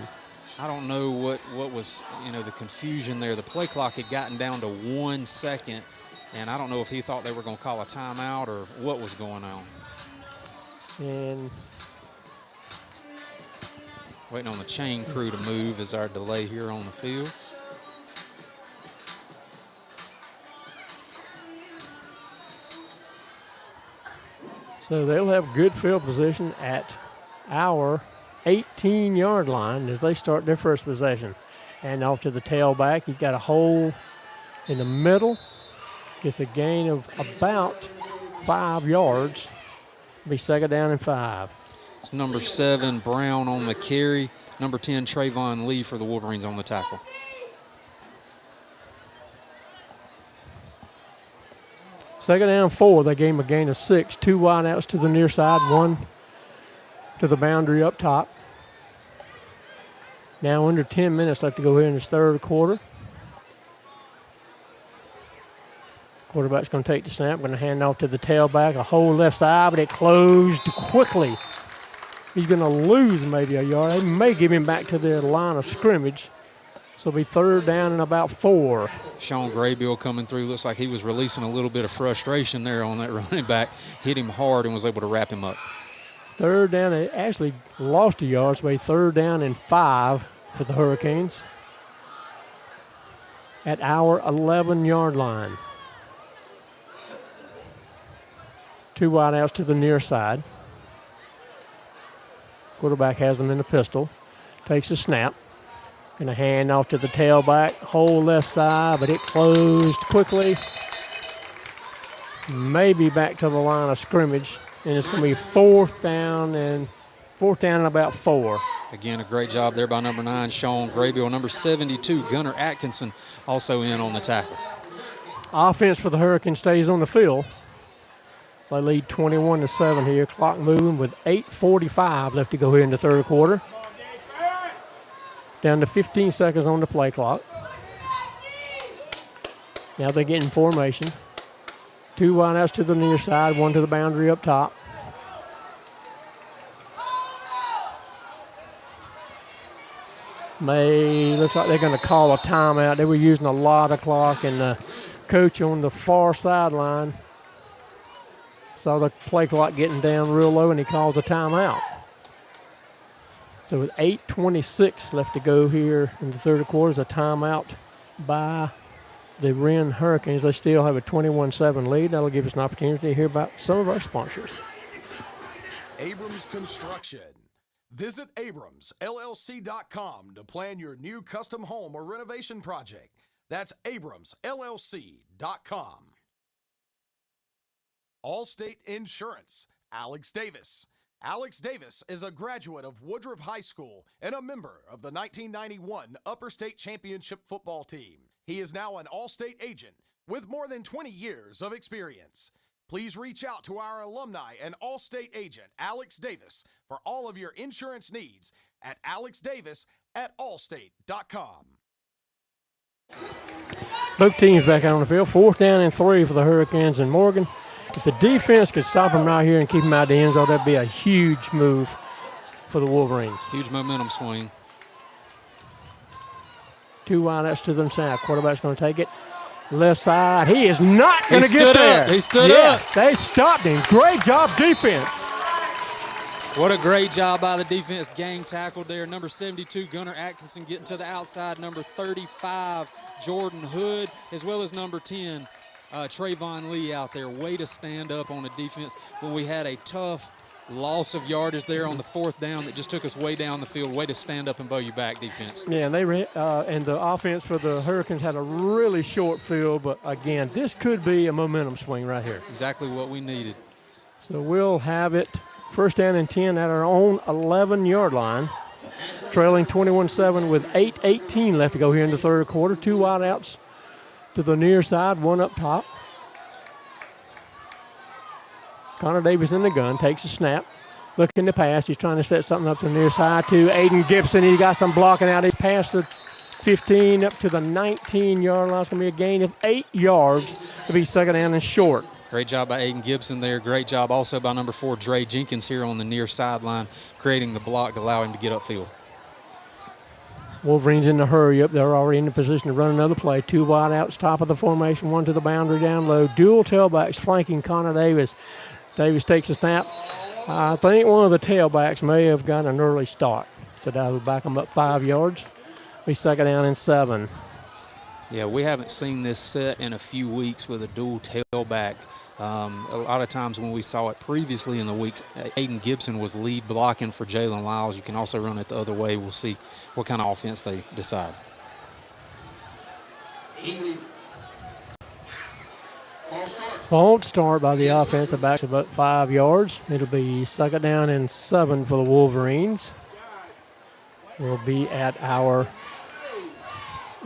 I don't know what was, the confusion there. The play clock had gotten down to 1 second, and I don't know if he thought they were going to call a timeout or what was going on. And waiting on the chain crew to move is our delay here on the field. so they'll have good field position at our 18-yard line as they start their first possession. And off to the tailback. He's got a hole in the middle. Gets a gain of about 5 yards. It'll be 2nd down and 5. It's number 7, Brown on the carry. Number 10, Trayvon Lee for the Wolverines on the tackle. Second down 4. They gave him a gain of 6. 2 wideouts to the near side, 1 to the boundary up top. Now under 10 minutes left to go here in this third quarter. Quarterback's going to take the snap, going to hand off to the tailback, a hole left side, but it closed quickly. He's going to lose maybe a yard. They may give him back to the line of scrimmage. So it'll be 3rd down and about 4. Sean Graybill coming through. Looks like he was releasing a little bit of frustration there on that running back. Hit him hard and was able to wrap him up. 3rd down. They actually lost a yard, so it'll be 3rd down and 5 for the Hurricanes at our 11-yard line. 2 wideouts to the near side. Quarterback has them in the pistol. Takes a snap. Going to hand off to the tailback. Hole left side, but it closed quickly. Maybe back to the line of scrimmage. And it's going to be 4th down and about 4. Again, a great job there by number 9, Sean Graybill. Number 72, Gunnar Atkinson, also in on the tackle. Offense for the Hurricanes stays on the field. They lead 21-7 here. Clock moving with 8:45 left to go here in the third quarter. Down to 15 seconds on the play clock. Now they get in formation. 2 wideouts to the near side, 1 to the boundary up top. Looks like they're going to call a timeout. They were using a lot of clock, and the coach on the far sideline saw the play clock getting down real low, and he calls a timeout. So with 8:26 left to go here in the third quarter, a timeout by the Wren Hurricanes. They still have a 21-7 lead. That'll give us an opportunity to hear about some of our sponsors. Abrams Construction. Visit abramsllc.com to plan your new custom home or renovation project. That's abramsllc.com. Allstate Insurance. Alex Davis. Alex Davis is a graduate of Woodruff High School and a member of the 1991 Upper State Championship football team. He is now an Allstate agent with more than 20 years of experience. Please reach out to our alumni and Allstate agent, Alex Davis, for all of your insurance needs at alexdavis@allstate.com. Both teams back out on the field. 4th down and 3 for the Hurricanes and Morgan. If the defense could stop them right here and keep them out of the end zone, that'd be a huge move for the Wolverines. Huge momentum swing. 2 wideouts to the side. Quarterback's going to take it. Left side. He is not going to get there. He stood up. They stopped him. Great job defense. What a great job by the defense. Gang tackled there. Number 72, Gunnar Atkinson, getting to the outside. Number 35, Jordan Hood, as well as number 10, Trayvon Lee out there. Way to stand up on the defense. But we had a tough loss of yardage there on the 4th down that just took us way down the field. Way to stand up and bow you back, defense. Yeah, and and the offense for the Hurricanes had a really short field, but again, this could be a momentum swing right here. Exactly what we needed. So we'll have it 1st down and 10 at our own 11-yard line, trailing 21-7 with 8:18 left to go here in the 3rd quarter. 2 wideouts to the near side, 1 up top. Connor Davis in the gun, takes a snap, looking to pass. He's trying to set something up to the near side to Aiden Gibson. He got some blocking out. He's past the 15 up to the 19-yard line. It's going to be a gain of 8 yards to be 2nd down and short. Great job by Aiden Gibson there. Great job also by number 4, Dre Jenkins here on the near sideline, creating the block to allow him to get upfield. Wolverines in the hurry up. They're already in the position to run another play. 2 wideouts, top of the formation, 1 to the boundary down low. Dual tailbacks flanking Connor Davis. Davis takes a snap. I think one of the tailbacks may have gotten an early start. So that'll back them up 5 yards. Be 2nd down and 7. Yeah, we haven't seen this set in a few weeks with a dual tailback. A lot of times when we saw it previously in the weeks, Aiden Gibson was lead blocking for Jalen Lyles. You can also run it the other way. We'll see what kind of offense they decide. False start by the offensive backs about 5 yards. It'll be 2nd down and 7 for the Wolverines. We'll be at our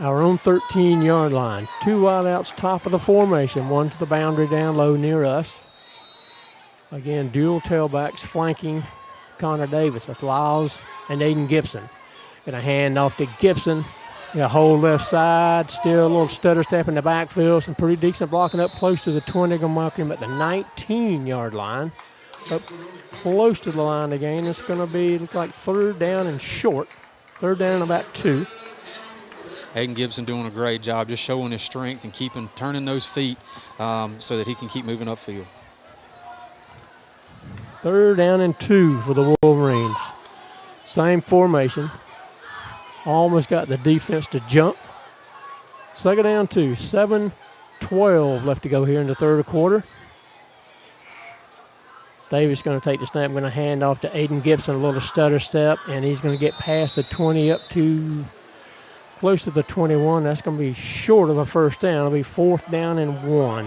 own 13-yard line. 2 wideouts, top of the formation. 1 to the boundary down low near us. Again, dual tailbacks flanking Connor Davis. That's Lyles and Aiden Gibson. Going to hand off to Gibson. Got a hold left side. Still a little stutter step in the backfield. Some pretty decent blocking up close to the 20. Going to mark him at the 19-yard line. Up close to the line again. It's going to be, look like 3rd down and short. 3rd down and about 2. Aiden Gibson doing a great job, just showing his strength and turning those feet so that he can keep moving upfield. 3rd down and 2 for the Wolverines. Same formation. Almost got the defense to jump. 2nd down 2. 7:12 left to go here in the 3rd quarter. Davis going to take the snap. Going to hand off to Aiden Gibson, a little stutter step, and he's going to get past the 20 up to close to the 21. That's going to be short of a 1st down. It'll be 4th down and 1.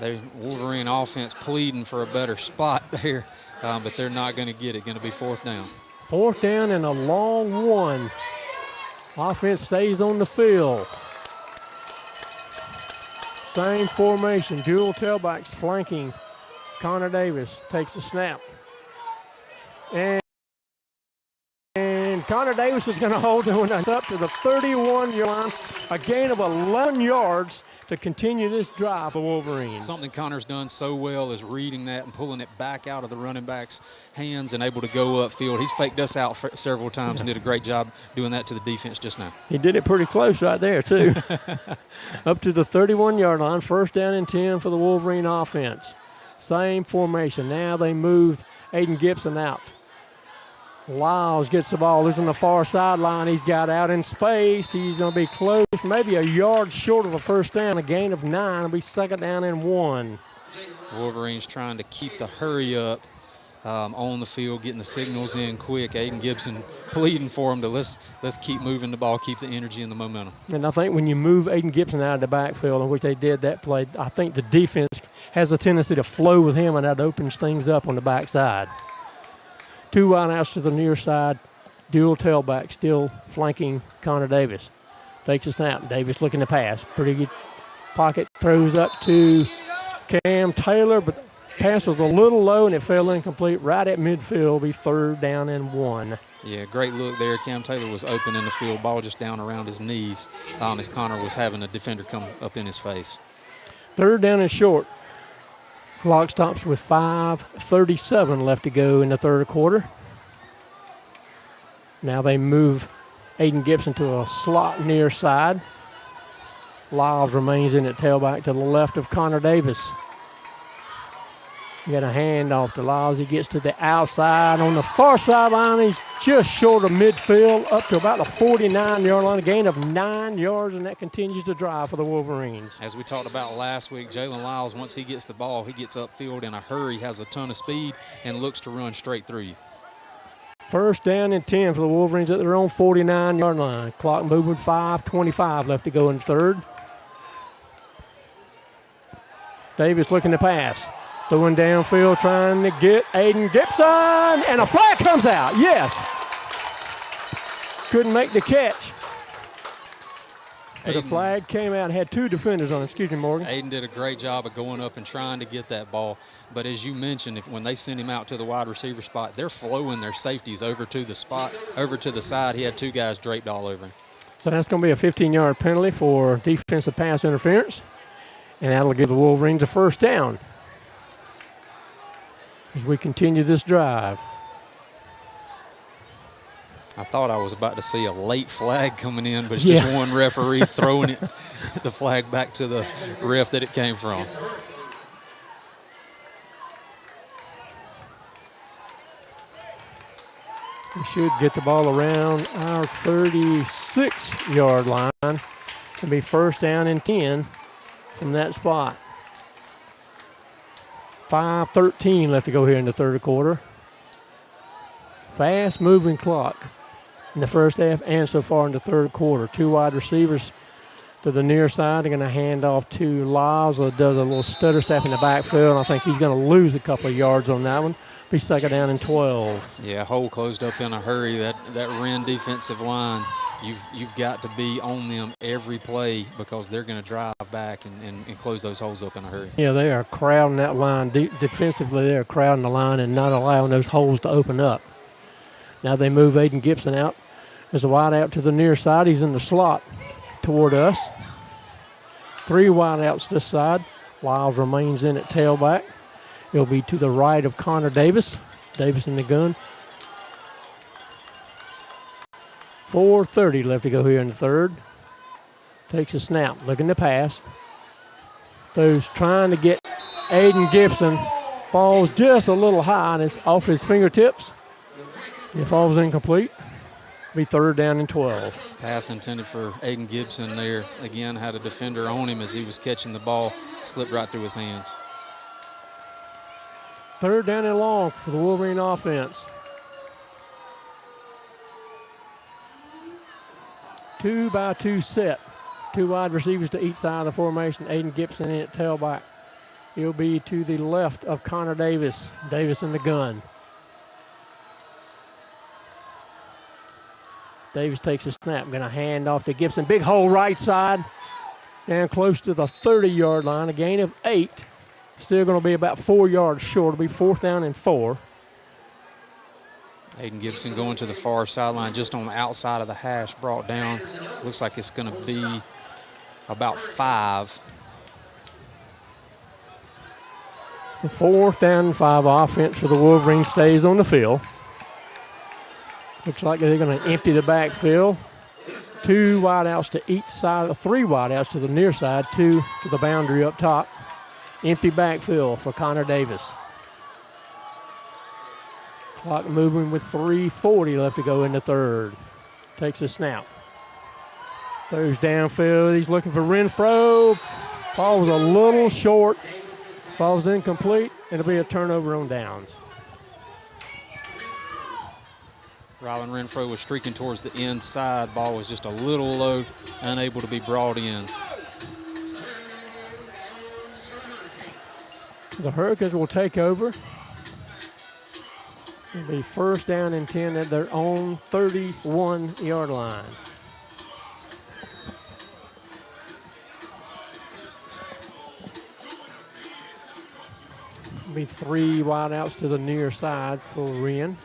The Wolverine offense pleading for a better spot there, but they're not going to get it. Going to be 4th down. 4th down and a long 1. Offense stays on the field. Same formation, dual tailbacks flanking. Connor Davis takes a snap. And Connor Davis is going to hold it up to the 31-yard line. A gain of 11 yards to continue this drive for Wolverines. Something Connor's done so well is reading that and pulling it back out of the running back's hands and able to go upfield. He's faked us out several times and did a great job doing that to the defense just now. He did it pretty close right there, too. Up to the 31-yard line, 1st down and 10 for the Wolverine offense. Same formation. Now they moved Aiden Gibson out. Lyles gets the ball. He's on the far sideline. He's got out in space. He's going to be close, maybe a yard short of a 1st down. A gain of 9. It'll be 2nd down and 1. Wolverines trying to keep the hurry up on the field, getting the signals in quick. Aiden Gibson pleading for him to let's keep moving the ball, keep the energy and the momentum. And I think when you move Aiden Gibson out of the backfield, in which they did that play, I think the defense has a tendency to flow with him, and that opens things up on the backside. 2 wideouts to the near side. Dual tailback still flanking Connor Davis. Takes a snap. Davis looking to pass. Pretty good pocket. Throws up to Cam Taylor, but pass was a little low and it fell incomplete right at midfield. Be 3rd down and 1. Yeah, great look there. Cam Taylor was open in the field. Ball just down around his knees as Connor was having a defender come up in his face. 3rd down and short. Clock stops with 5:37 left to go in the 3rd quarter. Now they move Aiden Gibson to a slot near side. Lyles remains in at tailback to the left of Connor Davis. You got a handoff to Lyles. He gets to the outside. On the far sideline, he's just short of midfield, up to about the 49-yard line, a gain of 9 yards, and that continues to drive for the Wolverines. As we talked about last week, Jalen Lyles, once he gets the ball, he gets upfield in a hurry, has a ton of speed, and looks to run straight through you. First down and 10 for the Wolverines at their own 49-yard line. Clock moving, 5:25 left to go in third. Davis looking to pass. Throwing downfield, trying to get Aiden Gibson, and a flag comes out. Yes. Couldn't make the catch. But the flag came out and had two defenders on it. Excuse me, Morgan. Aiden did a great job of going up and trying to get that ball. But as you mentioned, when they send him out to the wide receiver spot, they're flowing their safeties over to the spot, over to the side. He had two guys draped all over him. So that's going to be a 15-yard penalty for defensive pass interference. And that'll give the Wolverines a first down as we continue this drive. I thought I was about to see a late flag coming in, but it's just one referee throwing the flag back to the ref that it came from. We should get the ball around our 36-yard line and be first down and 10 from that spot. 5:13 left to go here in the third quarter. Fast-moving clock in the first half and so far in the third quarter. Two wide receivers to the near side. They're going to hand off to Lyles, who does a little stutter step in the backfield. I think he's going to lose a couple of yards on that one. Be second down and 12. Yeah, hole closed up in a hurry. That Wren defensive line, you've got to be on them every play because they're going to drive back and close those holes up in a hurry. Yeah, they are crowding that line. Defensively, they're crowding the line and not allowing those holes to open up. Now they move Aiden Gibson out. There's a wide out to the near side. He's in the slot toward us. Three wide outs this side. Lyles remains in at tailback. He'll be to the right of Connor Davis. Davis in the gun. 4:30 left to go here in the third. Takes a snap, looking to pass. Those trying to get Aiden Gibson. Ball's just a little high and it's off his fingertips. It falls incomplete. Be third down and 12. Pass intended for Aiden Gibson there. Again, had a defender on him as he was catching the ball. Slipped right through his hands. Third down and long for the Wolverine offense. 2-by-2 set. Two wide receivers to each side of the formation. Aiden Gibson in at tailback. He'll be to the left of Connor Davis. Davis in the gun. Davis takes a snap. Going to hand off to Gibson. Big hole right side. Down close to the 30-yard line. A gain of 8. Still going to be about 4 yards short. It'll be fourth down and 4. Aiden Gibson going to the far sideline just on the outside of the hash, brought down. Looks like it's going to be about 5. So fourth down and 5 offense for the Wolverines stays on the field. Looks like they're going to empty the backfield. 2 wideouts to each side, 3 wideouts to the near side, 2 to the boundary up top. Empty backfield for Connor Davis. Clock moving with 3:40 left to go in the third. Takes a snap. Throws downfield. He's looking for Renfro. Ball was a little short. Ball was incomplete. It'll be a turnover on downs. Rylan Renfro was streaking towards the inside. Ball was just a little low, unable to be brought in. The Hurricanes will take over. It'll be first down and 10 at their own 31-yard line. It'll be 3 wideouts to the near side for Wren.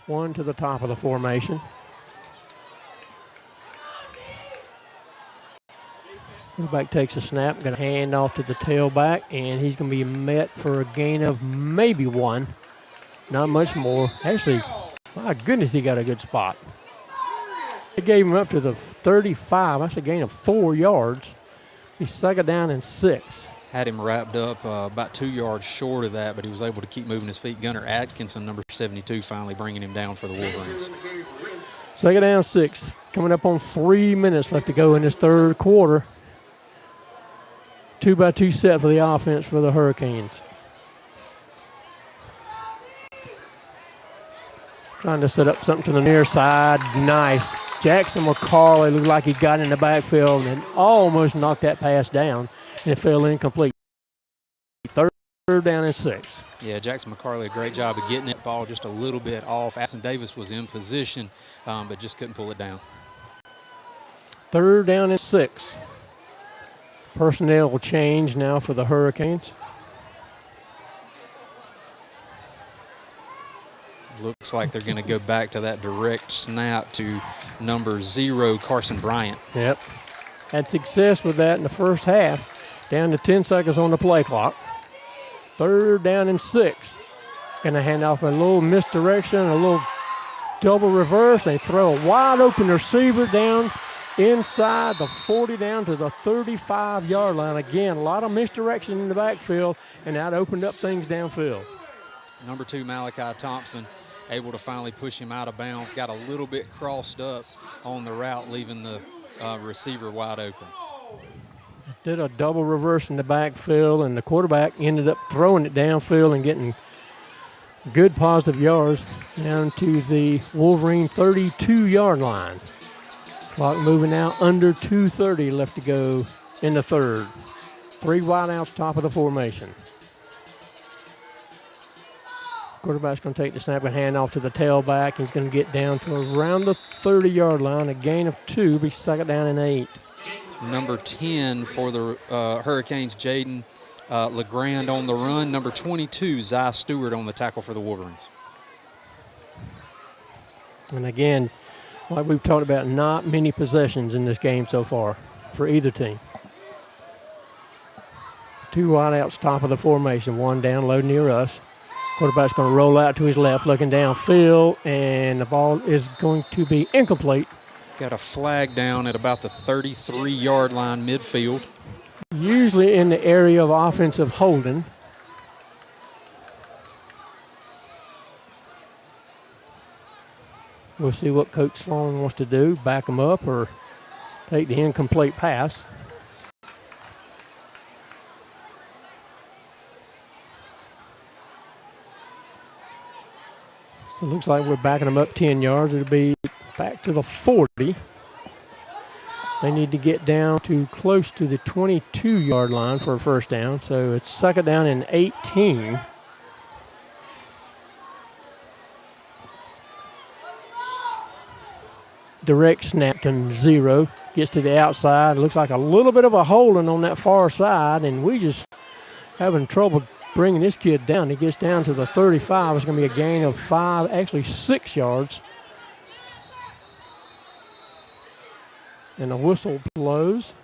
1 to the top of the formation. Fullback takes a snap, going to hand off to the tailback, and he's going to be met for a gain of maybe 1. Not much more. Actually, my goodness, he got a good spot. They gave him up to the 35. That's a gain of 4 yards. He's 2nd down and 6. Had him wrapped up about 2 yards short of that, but he was able to keep moving his feet. Gunnar Atkinson, number 72, finally bringing him down for the Wolverines. 2nd down, 6. Coming up on 3 minutes left to go in this third quarter. 2-by-2 set for the offense for the Hurricanes. Trying to set up something to the near side. Nice. Jackson McCarley looked like he got in the backfield and almost knocked that pass down, and it fell incomplete. Third down and 6. Yeah, Jackson McCarley, a great job of getting that ball just a little bit off. Aston Davis was in position, but just couldn't pull it down. 3rd down and 6. Personnel will change now for the Hurricanes. Looks like they're going to go back to that direct snap to number 0, Carson Bryant. Yep. Had success with that in the first half. Down to 10 seconds on the play clock. 3rd down and 6. Going to hand off a little misdirection, a little double reverse. They throw a wide open receiver down inside the 40 down to the 35-yard line. Again, a lot of misdirection in the backfield, and that opened up things downfield. Number 2, Malachi Thompson, able to finally push him out of bounds. Got a little bit crossed up on the route, leaving the receiver wide open. Did a double reverse in the backfield, and the quarterback ended up throwing it downfield and getting good positive yards down to the Wolverine 32-yard line. Clock moving out, under 2:30 left to go in the third. 3 wideouts, top of the formation. Quarterback's going to take the snap and hand off to the tailback. He's going to get down to around the 30-yard line, a gain of 2, be 2nd down and 8. Number 10 for the Hurricanes, Jaden LeGrand on the run. Number 22, Zy Stewart on the tackle for the Wolverines. And again, like we've talked about, not many possessions in this game so far for either team. 2 wideouts, top of the formation, 1 down low near us. Quarterback's going to roll out to his left, looking downfield, and the ball is going to be incomplete. Got a flag down at about the 33-yard line midfield. Usually in the area of offensive holding. We'll see what Coach Sloan wants to do, back him up or take the incomplete pass. So it looks like we're backing them up 10 yards. It'll be back to the 40. They need to get down to close to the 22-yard line for a first down. So it's 2nd down and 18. Direct snap to 0. Gets to the outside. Looks like a little bit of a holding on that far side, and we just having trouble bringing this kid down. He gets down to the 35. It's going to be a gain of 5, actually 6 yards. And the whistle blows.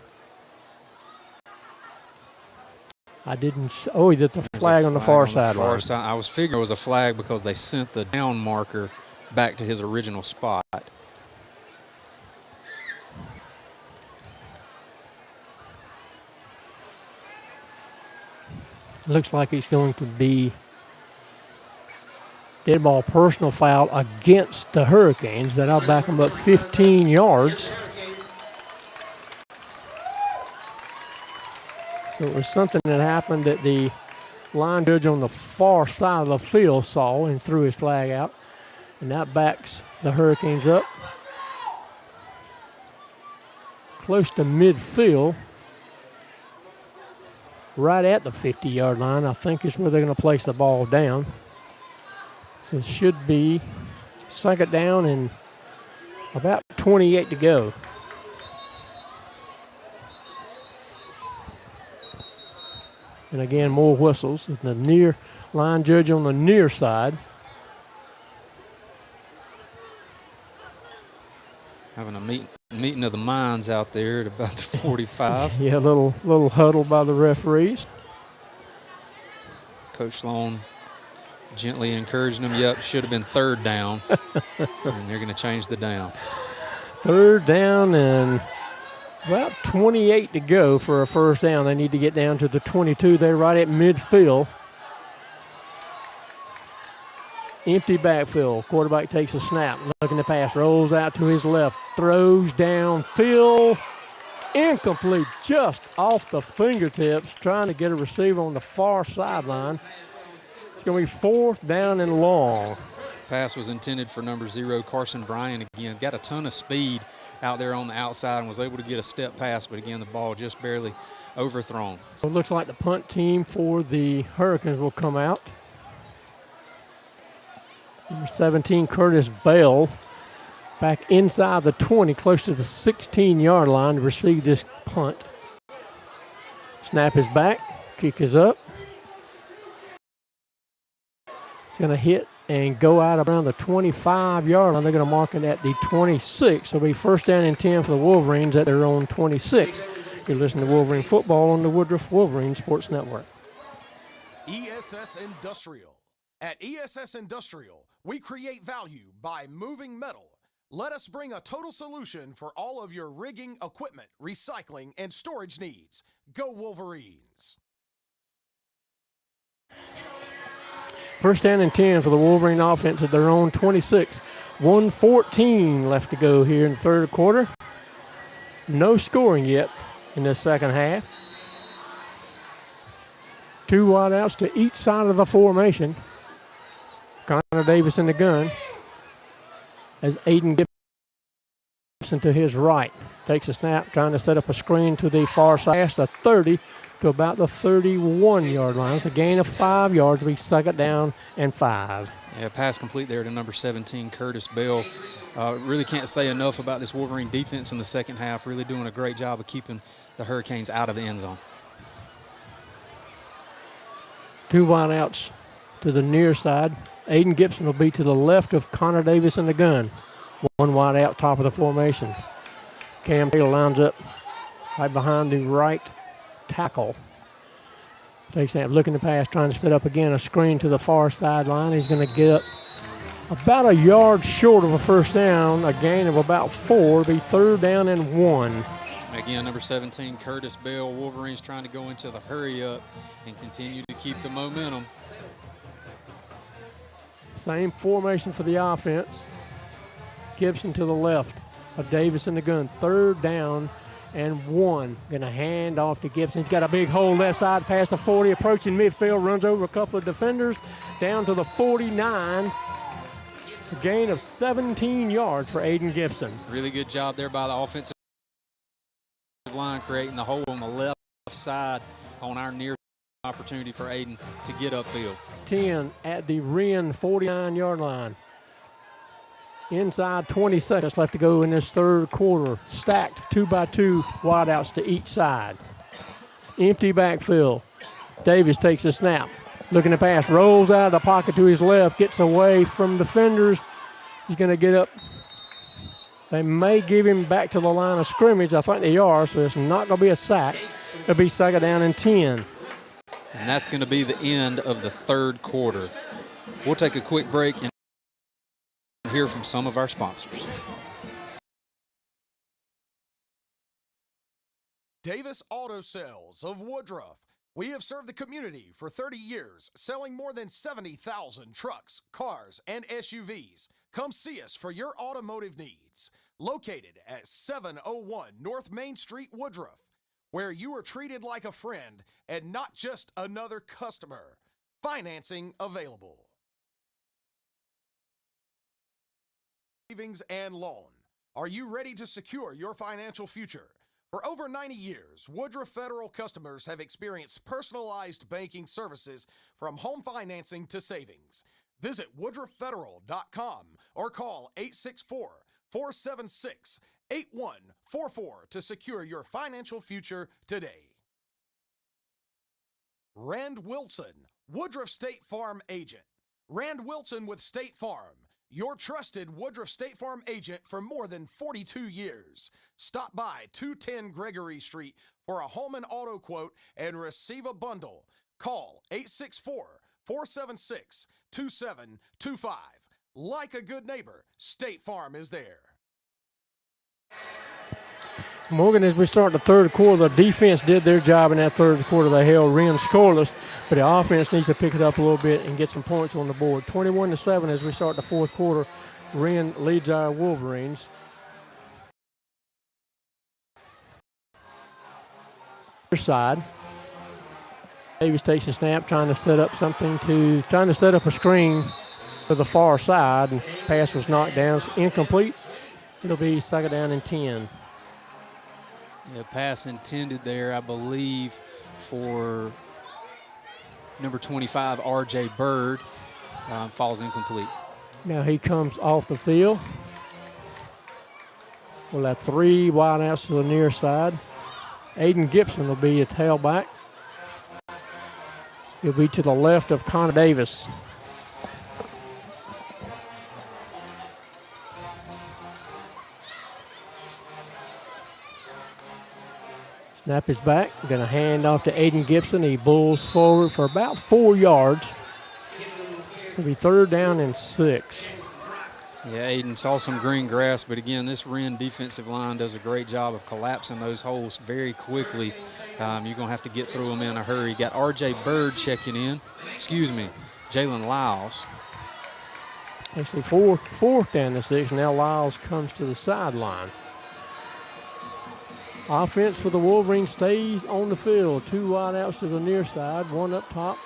I didn't. Oh, he did the flag on the far sideline. I was figuring it was a flag because they sent the down marker back to his original spot. Looks like he's going to be dead ball personal foul against the Hurricanes. That'll back them up 15 yards. So it was something that happened that the line judge on the far side of the field saw and threw his flag out. And that backs the Hurricanes up close to midfield. Right at the 50-yard line, I think, is where they're going to place the ball down. So it should be 2nd down and about 28 to go. And again, more whistles. The near line judge on the near side. Having a meeting of the minds out there at about the 45. Yeah, a little huddle by the referees. Coach Sloan gently encouraging them. Yep, should have been 3rd down. And they're going to change the down. Third down and about 28 to go for a first down. They need to get down to the 22. They're right at midfield. Empty backfield. Quarterback takes a snap. Looking to pass. Rolls out to his left. Throws downfield. Incomplete. Just off the fingertips. Trying to get a receiver on the far sideline. It's going to be fourth down and long. Pass was intended for number 0, Carson Bryan. Again, got a ton of speed out there on the outside and was able to get a step pass, but again, the ball just barely overthrown. So it looks like the punt team for the Hurricanes will come out. Number 17, Curtis Bell, back inside the 20, close to the 16-yard line to receive this punt. Snap is back, kick is up. It's going to hit and go out around the 25-yard line. They're going to mark it at the 26. So it'll be first down and 10 for the Wolverines at their own 26. You're listening to Wolverine Football on the Woodruff Wolverine Sports Network. ESS Industrial. At ESS Industrial, we create value by moving metal. Let us bring a total solution for all of your rigging, equipment, recycling, and storage needs. Go Wolverines! First down and 10 for the Wolverine offense at their own 26. 1:14 left to go here in the third quarter. No scoring yet in the second half. Two wideouts to each side of the formation. Connor Davis in the gun as Aiden Gibson to his right. Takes a snap, trying to set up a screen to the far side. Past the 30 to about the 31-yard line. It's a gain of 5 yards. We second down and 5. Yeah, pass complete there to number 17, Curtis Bell. Really can't say enough about this Wolverine defense in the second half. Really doing a great job of keeping the Hurricanes out of the end zone. Two wideouts to the near side. Aiden Gibson will be to the left of Connor Davis in the gun. One wide out, top of the formation. Cam Taylor lines up right behind the right tackle. Takes that, looking to pass, trying to set up again a screen to the far sideline. He's going to get up about a yard short of a first down, a gain of about 4. It'll be third down and 1. Again, number 17, Curtis Bell. Wolverines trying to go into the hurry up and continue to keep the momentum. Same formation for the offense. Gibson to the left of Davis in the gun. Third down and 1. Going to hand off to Gibson. He's got a big hole left side past the 40, approaching midfield, runs over a couple of defenders, down to the 49. A gain of 17 yards for Aiden Gibson. Really good job there by the offensive line, creating the hole on the left side on our near opportunity for Aiden to get upfield. 10 at the Wren 49-yard line. Inside 20 seconds left to go in this third quarter. Stacked 2x2 wideouts to each side. Empty backfield. Davis takes a snap. Looking to pass. Rolls out of the pocket to his left. Gets away from defenders. He's going to get up. They may give him back to the line of scrimmage. I think they are, so it's not going to be a sack. It'll be second down and 10. And that's going to be the end of the third quarter. We'll take a quick break and hear from some of our sponsors. Davis Auto Sales of Woodruff. We have served the community for 30 years, selling more than 70,000 trucks, cars, and SUVs. Come see us for your automotive needs. Located at 701 North Main Street, Woodruff, where you are treated like a friend and not just another customer. Financing available. Savings and loan. Are you ready to secure your financial future? For over 90 years, Woodruff Federal customers have experienced personalized banking services from home financing to savings. Visit woodruffederal.com or call 864-476-8144 to secure your financial future today. Rand Wilson, Woodruff State Farm agent. Rand Wilson with State Farm, your trusted Woodruff State Farm agent for more than 42 years. Stop by 210 Gregory Street for a home and auto quote and receive a bundle. Call 864-476-2725. Like a good neighbor, State Farm is there. Morgan, as we start the third quarter, the defense did their job in that third quarter. They held Wren scoreless, but the offense needs to pick it up a little bit and get some points on the board. 21-7 as we start the fourth quarter. Wren leads our Wolverines. Side. Davis takes a snap, trying to set up a screen to the far side, and pass was knocked down. It's incomplete. It'll be second down and 10. Yeah, pass intended there, I believe, for number 25, R.J. Bird. Falls incomplete. Now he comes off the field. We'll have 3 wideouts to the near side. Aiden Gibson will be a tailback. He'll be to the left of Connor Davis. Snap is back. Going to hand off to Aiden Gibson. He bulls forward for about 4 yards. It's going to be third down and 6. Yeah, Aiden saw some green grass, but again, this Wren defensive line does a great job of collapsing those holes very quickly. You're going to have to get through them in a hurry. Got R.J. Bird checking in. Jalen Lyles. Actually, fourth down and 6. Now Lyles comes to the sideline. Offense for the Wolverines stays on the field. 2 wideouts to the near side, 1 up top.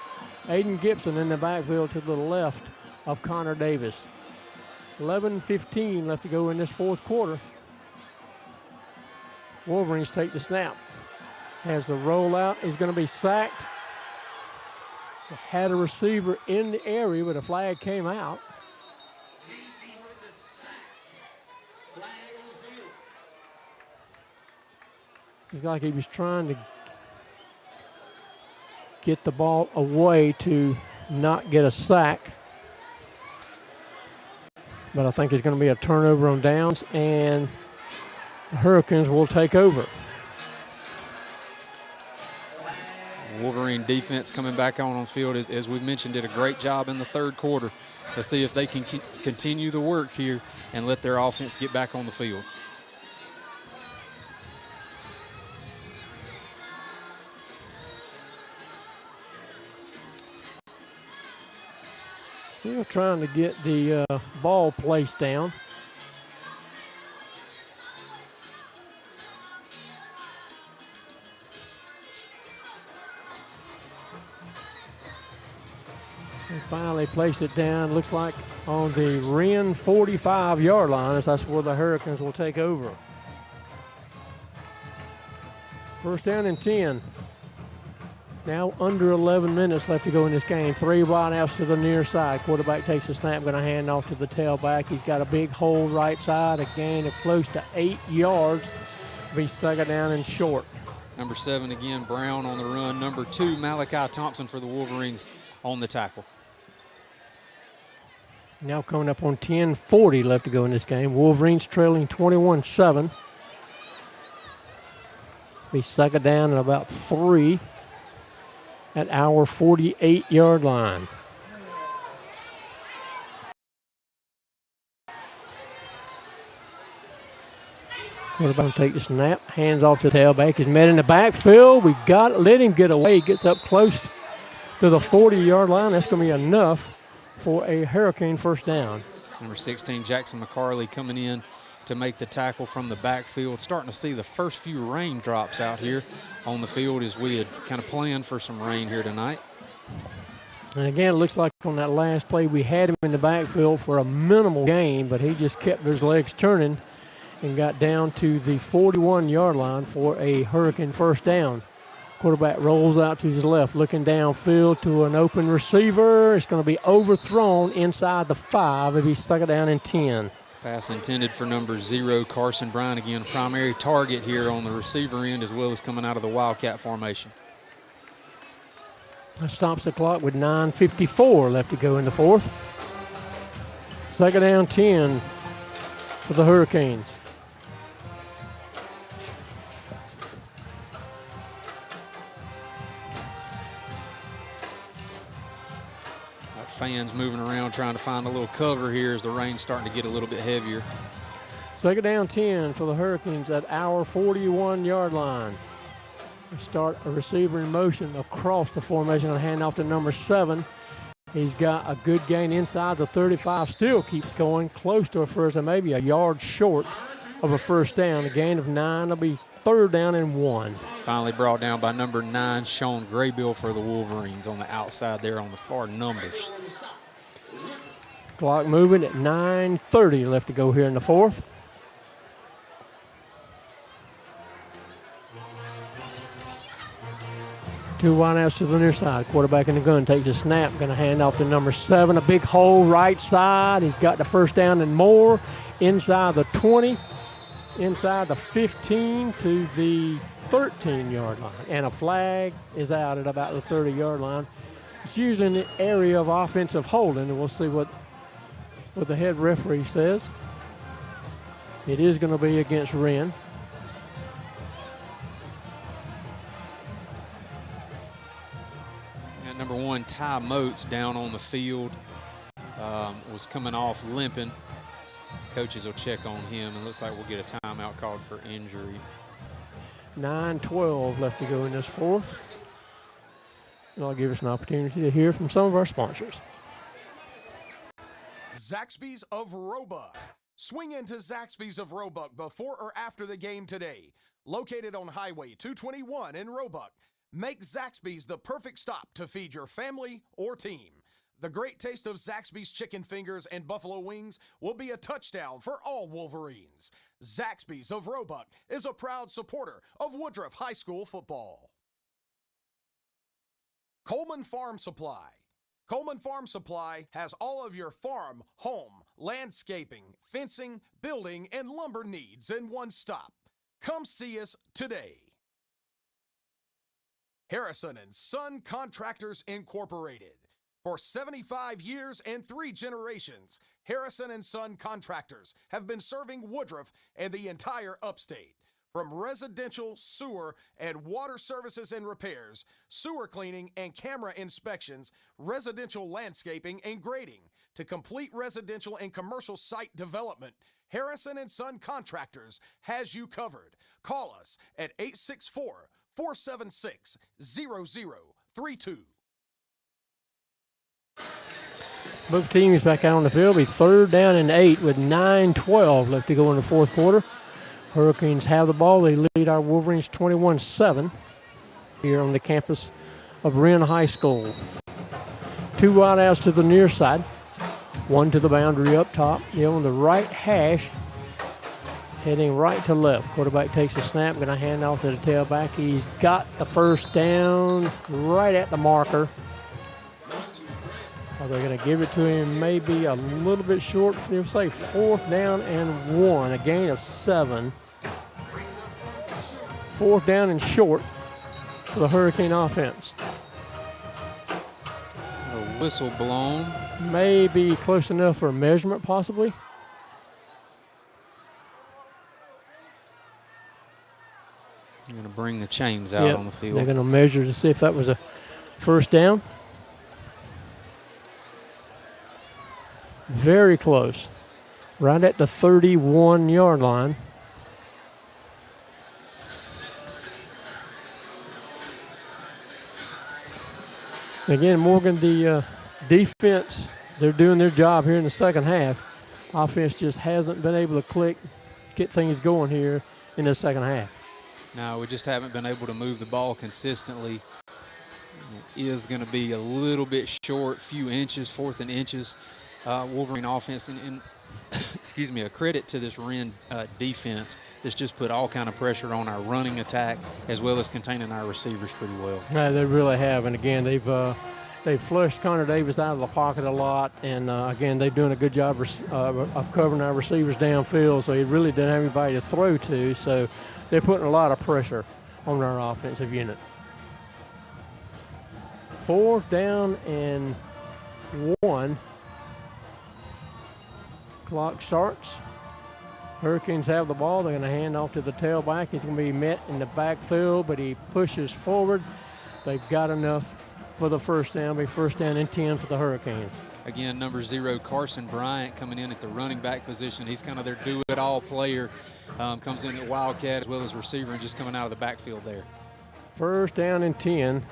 Aiden Gibson in the backfield to the left of Connor Davis. 11:15 left to go in this fourth quarter. Wolverines take the snap. Has the rollout, is going to be sacked. Had a receiver in the area, but a flag came out. It's like he was trying to get the ball away to not get a sack. But I think it's going to be a turnover on downs, and the Hurricanes will take over. Wolverine defense coming back on the field, as we mentioned, did a great job in the third quarter. Let's see if they can continue the work here and let their offense get back on the field. Still trying to get the ball placed down. And finally placed it down, looks like on the Wren 45-yard line. That's where the Hurricanes will take over. First down and 10. Now under 11 minutes left to go in this game. 3 wideouts to the near side. Quarterback takes a snap, going to hand off to the tailback. He's got a big hole right side, a gain of close to 8 yards. Be second down and short. Number 7 again, Brown on the run. Number 2, Malachi Thompson for the Wolverines on the tackle. Now coming up on 10:40 left to go in this game. Wolverines trailing 21-7. Be second down and about 3 at our 48-yard line. Quarterback take the snap, hands off to the tailback. He's met in the backfield. We let him get away. He gets up close to the 40-yard line. That's going to be enough for a Hurricane first down. Number 16, Jackson McCarley coming in to make the tackle from the backfield. Starting to see the first few raindrops out here on the field as we had kind of planned for some rain here tonight. And again, it looks like on that last play we had him in the backfield for a minimal gain, but he just kept his legs turning and got down to the 41-yard line for a Hurricane first down. Quarterback rolls out to his left, looking downfield to an open receiver. It's going to be overthrown inside the 5. It'll be second down and 10. Pass intended for number 0, Carson Bryan. Again, primary target here on the receiver end as well as coming out of the Wildcat formation. That stops the clock with 9:54 left to go in the fourth. Second down 10 for the Hurricanes. Our fans moving around trying to find a little cover here as the rain's starting to get a little bit heavier. Second down 10 for the Hurricanes at our 41-yard line. They start a receiver in motion across the formation. Going to hand off to number 7. He's got a good gain inside the 35. Still keeps going close to a first and maybe a yard short of a first down. A gain of 9 will be third down and 1. Finally brought down by number 9, Sean Graybill for the Wolverines on the outside there on the far numbers. Clock moving at 9:30 left to go here in the fourth. Two wideouts to the near side. Quarterback in the gun takes a snap. Going to hand off to number 7. A big hole right side. He's got the first down and more. Inside the 20. Inside the 15 to the 13-yard line. And a flag is out at about the 30-yard line. It's usually in the area of offensive holding, and we'll see what the head referee says. It is going to be against Wren. Number 1, Ty Moats down on the field, was coming off limping. Coaches will check on him, and looks like we'll get a timeout called for injury. 9:12 left to go in this fourth. And I'll give us an opportunity to hear from some of our sponsors. Zaxby's of Roebuck. Swing into Zaxby's of Roebuck before or after the game today. Located on Highway 221 in Roebuck. Make Zaxby's the perfect stop to feed your family or team. The great taste of Zaxby's chicken fingers and buffalo wings will be a touchdown for all Wolverines. Zaxby's of Roebuck is a proud supporter of Woodruff High School football. Coleman Farm Supply. Coleman Farm Supply has all of your farm, home, landscaping, fencing, building, and lumber needs in one stop. Come see us today. Harrison & Son Contractors Incorporated. For 75 years and 3 generations, Harrison & Son Contractors have been serving Woodruff and the entire upstate. From residential, sewer, and water services and repairs, sewer cleaning and camera inspections, residential landscaping and grading, to complete residential and commercial site development, Harrison & Son Contractors has you covered. Call us at 864-476-0032. Both teams back out on the field. Be third down and 8 with 9:12 left to go in the fourth quarter. Hurricanes have the ball. They lead our Wolverines 21-7 here on the campus of Wren High School. Two wideouts to the near side. One to the boundary up top. On the right hash, heading right to left. Quarterback takes a snap. Going to hand off to the tailback. He's got the first down right at the marker. They're going to give it to him maybe a little bit short. They'll say fourth down and 1, a gain of 7. Fourth down and short for the Hurricane offense. A whistle blown. Maybe close enough for a measurement, possibly. They're going to bring the chains out on the field. They're going to measure to see if that was a first down. Very close. Right at the 31-yard line. Again, Morgan, the defense, they're doing their job here in the second half. Offense just hasn't been able to get things going here in the second half. No, we just haven't been able to move the ball consistently. It is going to be a little bit short, few inches, 4th and inches. Wolverine offense, and excuse me, a credit to this Wren defense that's just put all kind of pressure on our running attack as well as containing our receivers pretty well. Yeah, they really have, and again, they've flushed Connor Davis out of the pocket a lot, and again, they're doing a good job of covering our receivers downfield, so he really didn't have anybody to throw to, so they're putting a lot of pressure on our offensive unit. Fourth down and 1. Clock starts. Hurricanes have the ball. They're going to hand off to the tailback. He's going to be met in the backfield, but he pushes forward. They've got enough for the first down. Be first down and 10 for the Hurricanes. Again, number 0, Carson Bryant, coming in at the running back position. He's kind of their do-it-all player. Comes in at Wildcat as well as receiver and just coming out of the backfield there. First down and 10,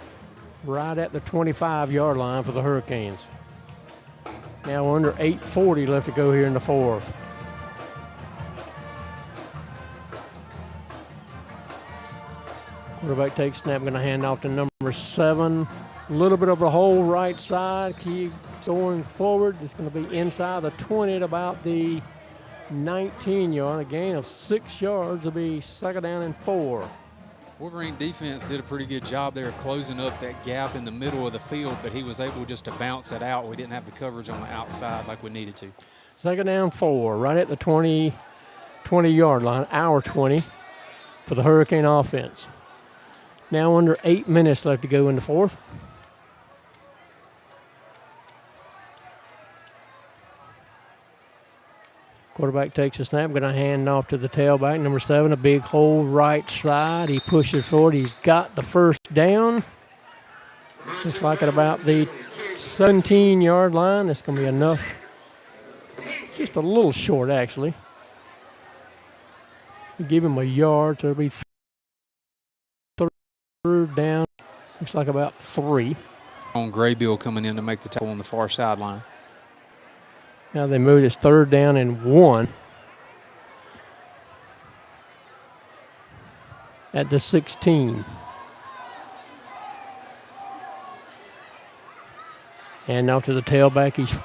right at the 25-yard line for the Hurricanes. Now under 8:40 left to go here in the fourth. Quarterback takes snap, going to hand off to number 7. A little bit of the hole right side. Keep going forward. It's going to be inside the 20 at about the 19-yard. A gain of 6 yards will be 2nd down and 4. Wolverine defense did a pretty good job there of closing up that gap in the middle of the field, but he was able just to bounce it out. We didn't have the coverage on the outside like we needed to. 2nd down 4, right at the 20-yard line, our 20 for the Hurricane offense. Now under 8 minutes left to go in the fourth. Quarterback takes a snap, going to hand off to the tailback, number 7, a big hole right side. He pushes forward. He's got the first down. Looks like at about the 17-yard line. That's going to be enough. Just a little short, actually. Give him a yard, so it'll be 3rd down. Looks like about 3. On Graybill coming in to make the tackle on the far sideline. Now they moved it 3rd down and 1 at the 16. And now to the tailback. He's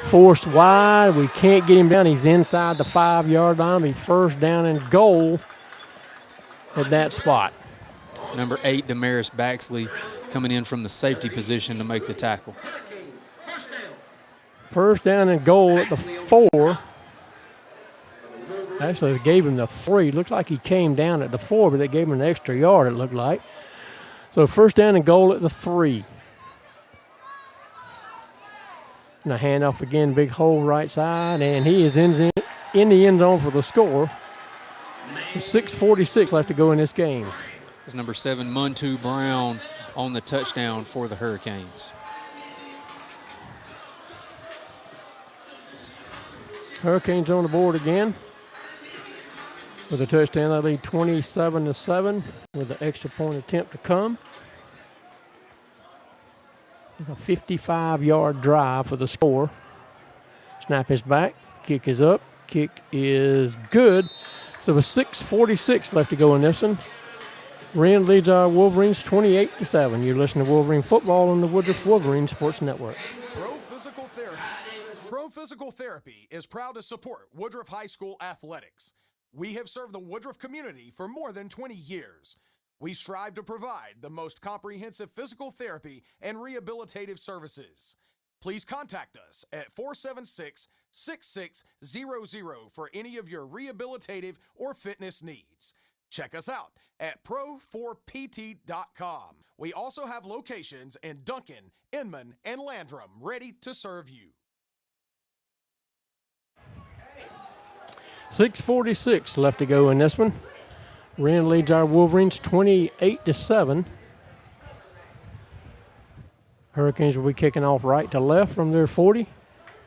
forced wide. We can't get him down. He's inside the 5-yard line. It'll be 1st down and goal at that spot. Number 8, Damaris Baxley, coming in from the safety position to make the tackle. 1st down and goal at the 4. Actually, they gave him the 3. Looked like he came down at the 4, but they gave him an extra yard, it looked like. So 1st down and goal at the 3. And a handoff again, big hole right side, and he is in the end zone for the score. 6:46 left to go in this game. It's number 7, Muntu Brown, on the touchdown for the Hurricanes. Hurricanes on the board again with a touchdown. That'll be 27-7 with the extra point attempt to come. It's a 55-yard drive for the score. Snap is back. Kick is up. Kick is good. So with 6:46 left to go in this one, Wren leads our Wolverines 28-7. You're listening to Wolverine Football on the Woodruff Wolverine Sports Network. Pro Physical Therapy is proud to support Woodruff High School athletics. We have served the Woodruff community for more than 20 years. We strive to provide the most comprehensive physical therapy and rehabilitative services. Please contact us at 476-6600 for any of your rehabilitative or fitness needs. Check us out at pro4pt.com. We also have locations in Duncan, Inman, and Landrum ready to serve you. 6:46 left to go in this one. Wren leads our Wolverines 28-7. Hurricanes will be kicking off right to left from their 40.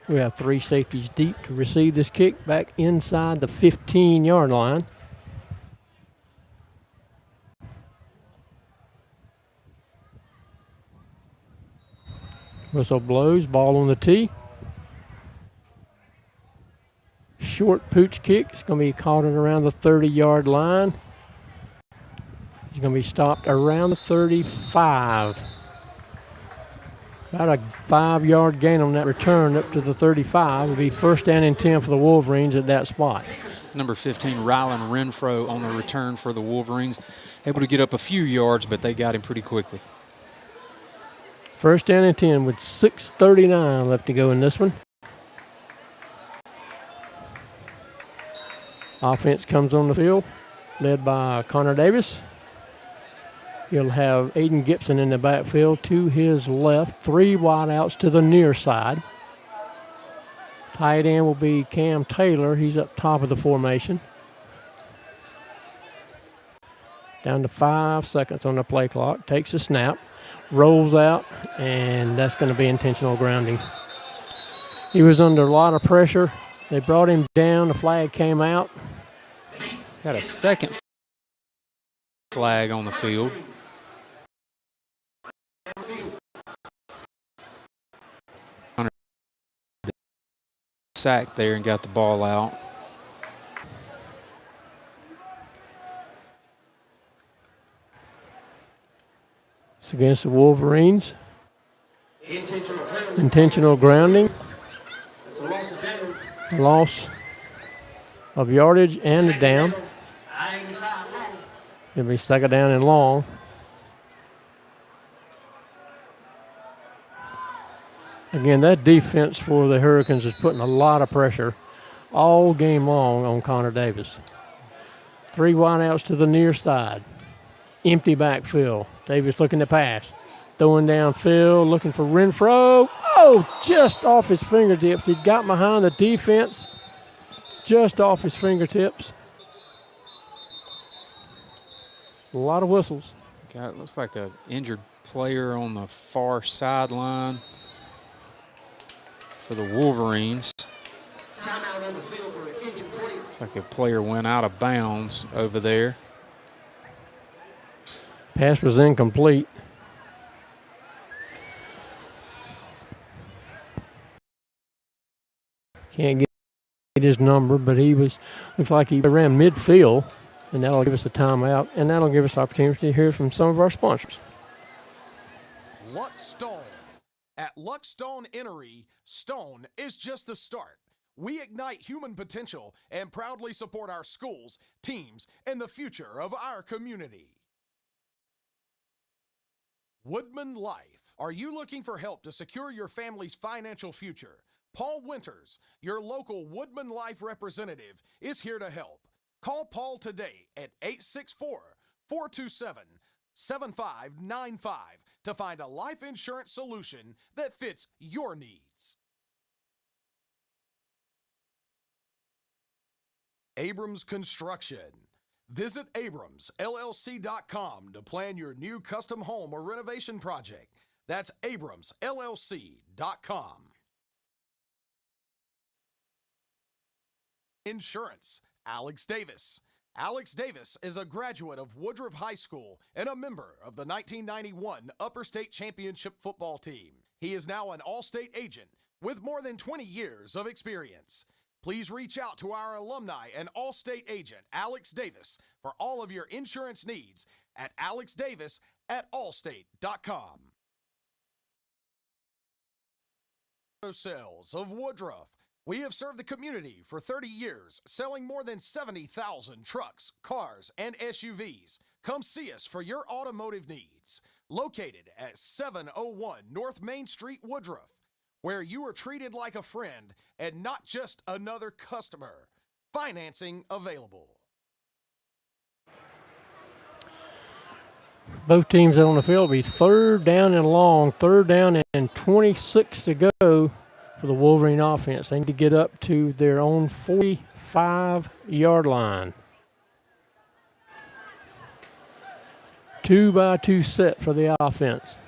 We have 3 safeties deep to receive this kick back inside the 15-yard line. Whistle blows, ball on the tee. Short pooch kick. It's going to be caught at around the 30-yard line. He's going to be stopped around the 35. About a 5-yard gain on that return up to the 35. Will be 1st down and 10 for the Wolverines at that spot. It's number 15, Rylan Renfro, on the return for the Wolverines. Able to get up a few yards, but they got him pretty quickly. 1st down and 10 with 6:39 left to go in this one. Offense comes on the field, led by Connor Davis. He'll have Aiden Gibson in the backfield to his left, 3 wideouts to the near side. Tight end will be Cam Taylor. He's up top of the formation. Down to 5 seconds on the play clock. Takes a snap. rolls out, and that's going to be intentional grounding. He was under a lot of pressure. They brought him down. The flag came out. Got a second flag on the field. Sacked there and got the ball out. It's against the Wolverines. Intentional grounding. Loss of yardage and a down. It'll be second down and long. Again, that defense for the Hurricanes is putting a lot of pressure all game long on Connor Davis. 3 wideouts to the near side. Empty backfield. Davis looking to pass. Throwing downfield, looking for Renfro. Oh, just off his fingertips. He got behind the defense, just off his fingertips. A lot of whistles. Got, looks like an injured player on the far sideline for the Wolverines. Looks like a player went out of bounds over there. Pass was incomplete. Can't get his number, but he was, looks like he ran midfield, and that'll give us a timeout, and that'll give us opportunity to hear from some of our sponsors. Luck Stone. At Luck Stone Innery, Stone is just the start. We ignite human potential and proudly support our schools, teams, and the future of our community. Woodman Life. Are you looking for help to secure your family's financial future? Paul Winters, your local Woodman Life representative, is here to help. Call Paul today at 864-427-7595 to find a life insurance solution that fits your needs. Abrams Construction. Visit abramsllc.com to plan your new custom home or renovation project. That's abramsllc.com. Insurance. Alex Davis. Alex Davis is a graduate of Woodruff High School and a member of the 1991 Upper State Championship football team. He is now an all-state agent with more than 20 years of experience. Please reach out to our alumni and all-state agent, Alex Davis, for all of your insurance needs at alexdavis@allstate.com. Sales of Woodruff. We have served the community for 30 years, selling more than 70,000 trucks, cars, and SUVs. Come see us for your automotive needs. Located at 701 North Main Street, Woodruff, where you are treated like a friend and not just another customer. Financing available. Both teams on the field will be third down and long, third down and 26 to go for the Wolverine offense. They need to get up to their own 45-yard line. 2-by-2 set for the offense.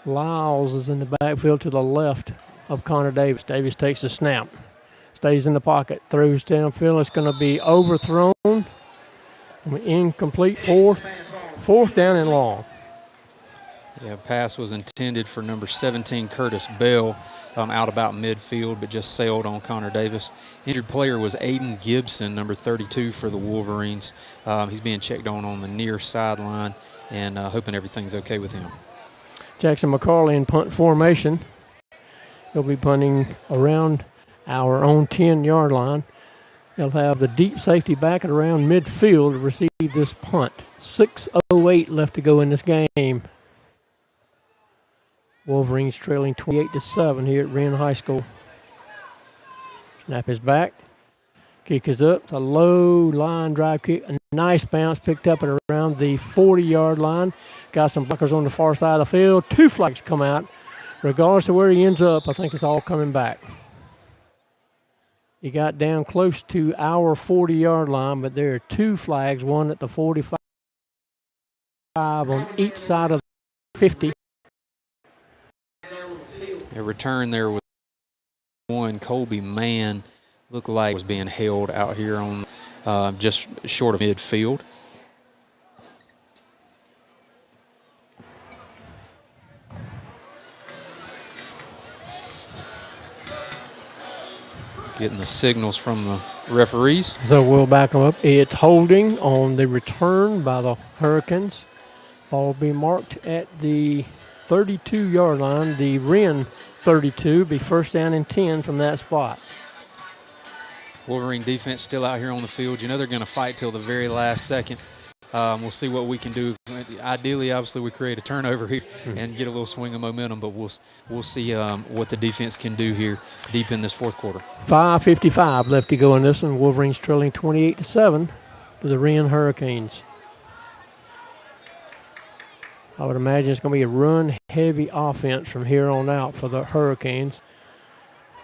Lyles is in the backfield to the left of Connor Davis. Davis takes the snap, stays in the pocket, throws downfield. It's going to be overthrown. Incomplete. Fourth down and long. Yeah, pass was intended for number 17, Curtis Bell, out about midfield, but just sailed on Connor Davis. Injured player was Aiden Gibson, number 32 for the Wolverines. He's being checked on the near sideline, and hoping everything's okay with him. Jackson McCarley in punt formation. He'll be punting around our own 10-yard line. They'll have the deep safety back at around midfield to receive this punt. 6:08 left to go in this game. Wolverines trailing 28-7 here at Wren High School. Snap is back. Kick is up. It's a low line drive kick. A nice bounce picked up at around the 40-yard line. Got some blockers on the far side of the field. 2 flags come out. Regardless of where he ends up, I think it's all coming back. He got down close to our 40-yard line, but there are 2 flags, one at the 45 on each side of the 50. A return there with one. Colby Mann looked like was being held out here on just short of midfield. Getting the signals from the referees. So we'll back them up. It's holding on the return by the Hurricanes. Ball will be marked at the 32-yard line. The Wren 32 be first down and 10 from that spot. Wolverine defense still out here on the field. You know they're going to fight till the very last second. We'll see what we can do. Ideally, obviously, we create a turnover here and get a little swing of momentum, but we'll see what the defense can do here deep in this fourth quarter. 5:55 left to go in this one. Wolverines trailing 28-7 to the Wren Hurricanes. I would imagine it's going to be a run-heavy offense from here on out for the Hurricanes.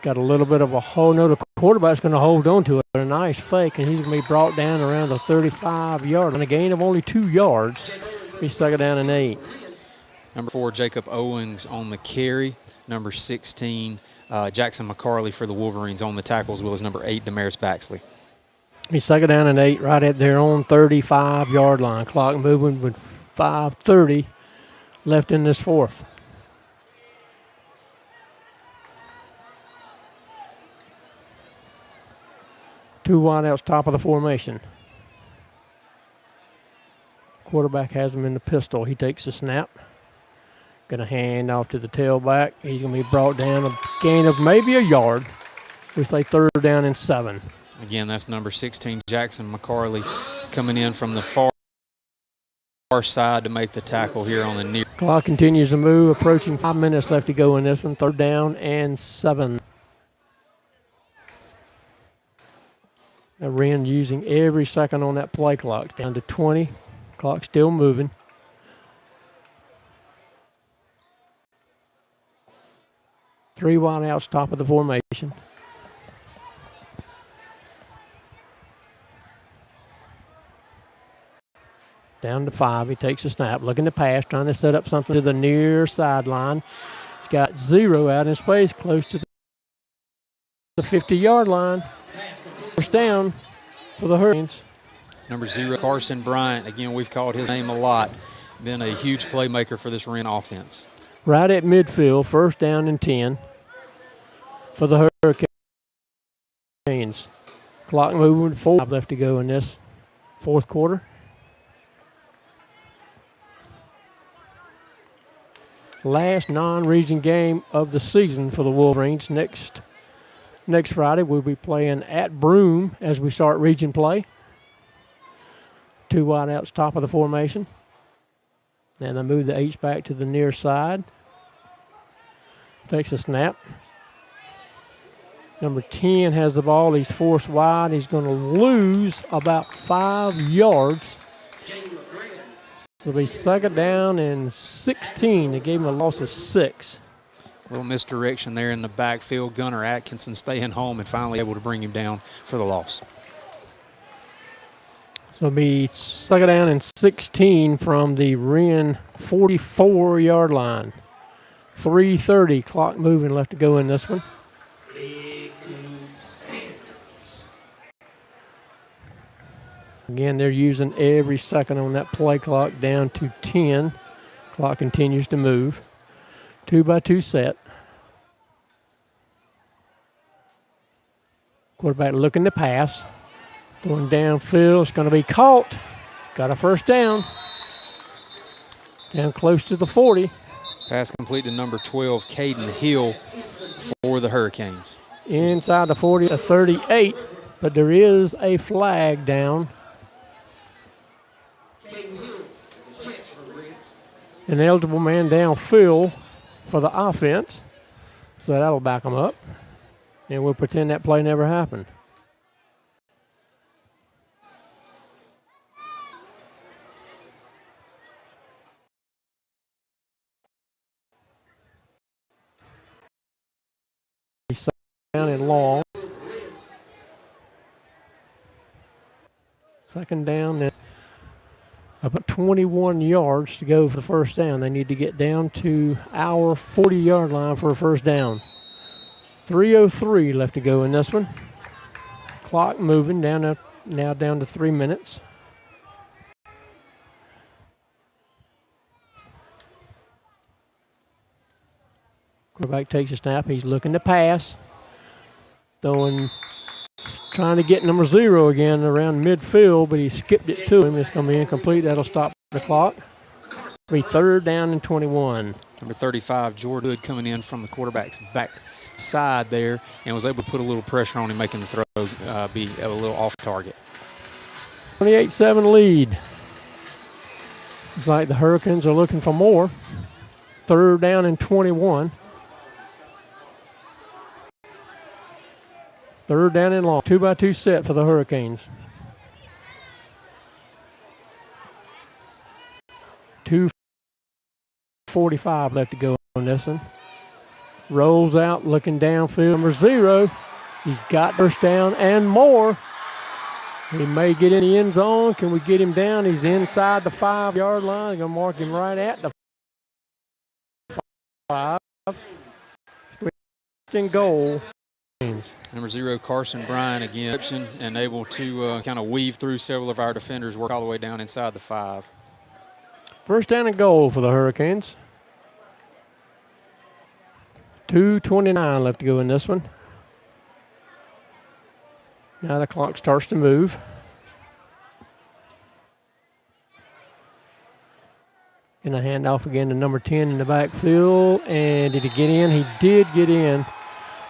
Got a little bit of a hold. No, the quarterback's going to hold on to it. A nice fake, and he's going to be brought down around the 35-yard line. A gain of only 2 yards. He's second down and 8. Number 4, Jacob Owens on the carry. Number 16, Jackson McCarley for the Wolverines on the tackle, as well as number 8, Damaris Baxley. He's second down and 8 right at their own 35-yard line. Clock moving with 5:30 left in this fourth. Two wideouts, top of the formation. Quarterback has him in the pistol. He takes the snap. Going to hand off to the tailback. He's going to be brought down a gain of maybe a yard. We say third down and 7. Again, that's number 16, Jackson McCarley, coming in from the far side to make the tackle here on the near. Clock continues to move. Approaching 5 minutes left to go in this one. Third down and 7. Wren using every second on that play clock. Down to 20. Clock still moving. Three wideouts, top of the formation. Down to 5. He takes a snap, looking to pass, trying to set up something to the near sideline. He's got 0 out in space, close to the 50-yard line. First down for the Hurricanes. Number 0, Carson Bryant. Again, we've called his name a lot. Been a huge playmaker for this Wren offense. Right at midfield, first down and 10 for the Hurricanes. Clock moving, 4 left to go in this fourth quarter. Last non-region game of the season for the Wolverines. Next Friday, we'll be playing at Broome as we start region play. Two wideouts, top of the formation. And I move the H back to the near side. Takes a snap. Number 10 has the ball. He's forced wide. He's going to lose about 5 yards. It'll be second down and 16. They gave him a loss of 6. Little misdirection there in the backfield. Gunnar Atkinson staying home and finally able to bring him down for the loss. So it'll be second down and 16 from the Wren 44-yard line. 3:30, clock moving left to go in this one. Again, they're using every second on that play clock down to 10. Clock continues to move. 2-by-2 set. Quarterback looking to pass. Going downfield. It's going to be caught. Got a first down. Down close to the 40. Pass complete to number 12, Caden Hill for the Hurricanes. Inside the 40 to 38, but there is a flag down. An eligible man downfield for the offense. So that'll back them up. And we'll pretend that play never happened. Down and long. Second down About 21 yards to go for the first down. They need to get down to our 40-yard line for a first down. 3:03 left to go in this one. Clock moving now down to 3 minutes. Quarterback takes a snap. He's looking to pass. Trying to get number 0 again around midfield, but he skipped it to him. It's going to be incomplete. That'll stop the clock. It'll be 3rd down and 21. Number 35, Jordan Hood, coming in from the quarterback's back side there and was able to put a little pressure on him, making the throw be a little off target. 28-7 lead. It's like the Hurricanes are looking for more. 3rd down and 21. 3rd down and long. 2-by-2 set for the Hurricanes. 2:45 left to go on this one. Rolls out, looking downfield. Number 0. He's got first down and more. He may get in the end zone. Can we get him down? He's inside the 5-yard line. They're going to mark him right at the 5. It's going to be in goal. Number 0, Carson Bryan again, and able to kind of weave through several of our defenders, work all the way down inside the 5. First down and goal for the Hurricanes. 2:29 left to go in this one. Now the clock starts to move. And a handoff again to number 10 in the backfield. And did he get in? He did get in.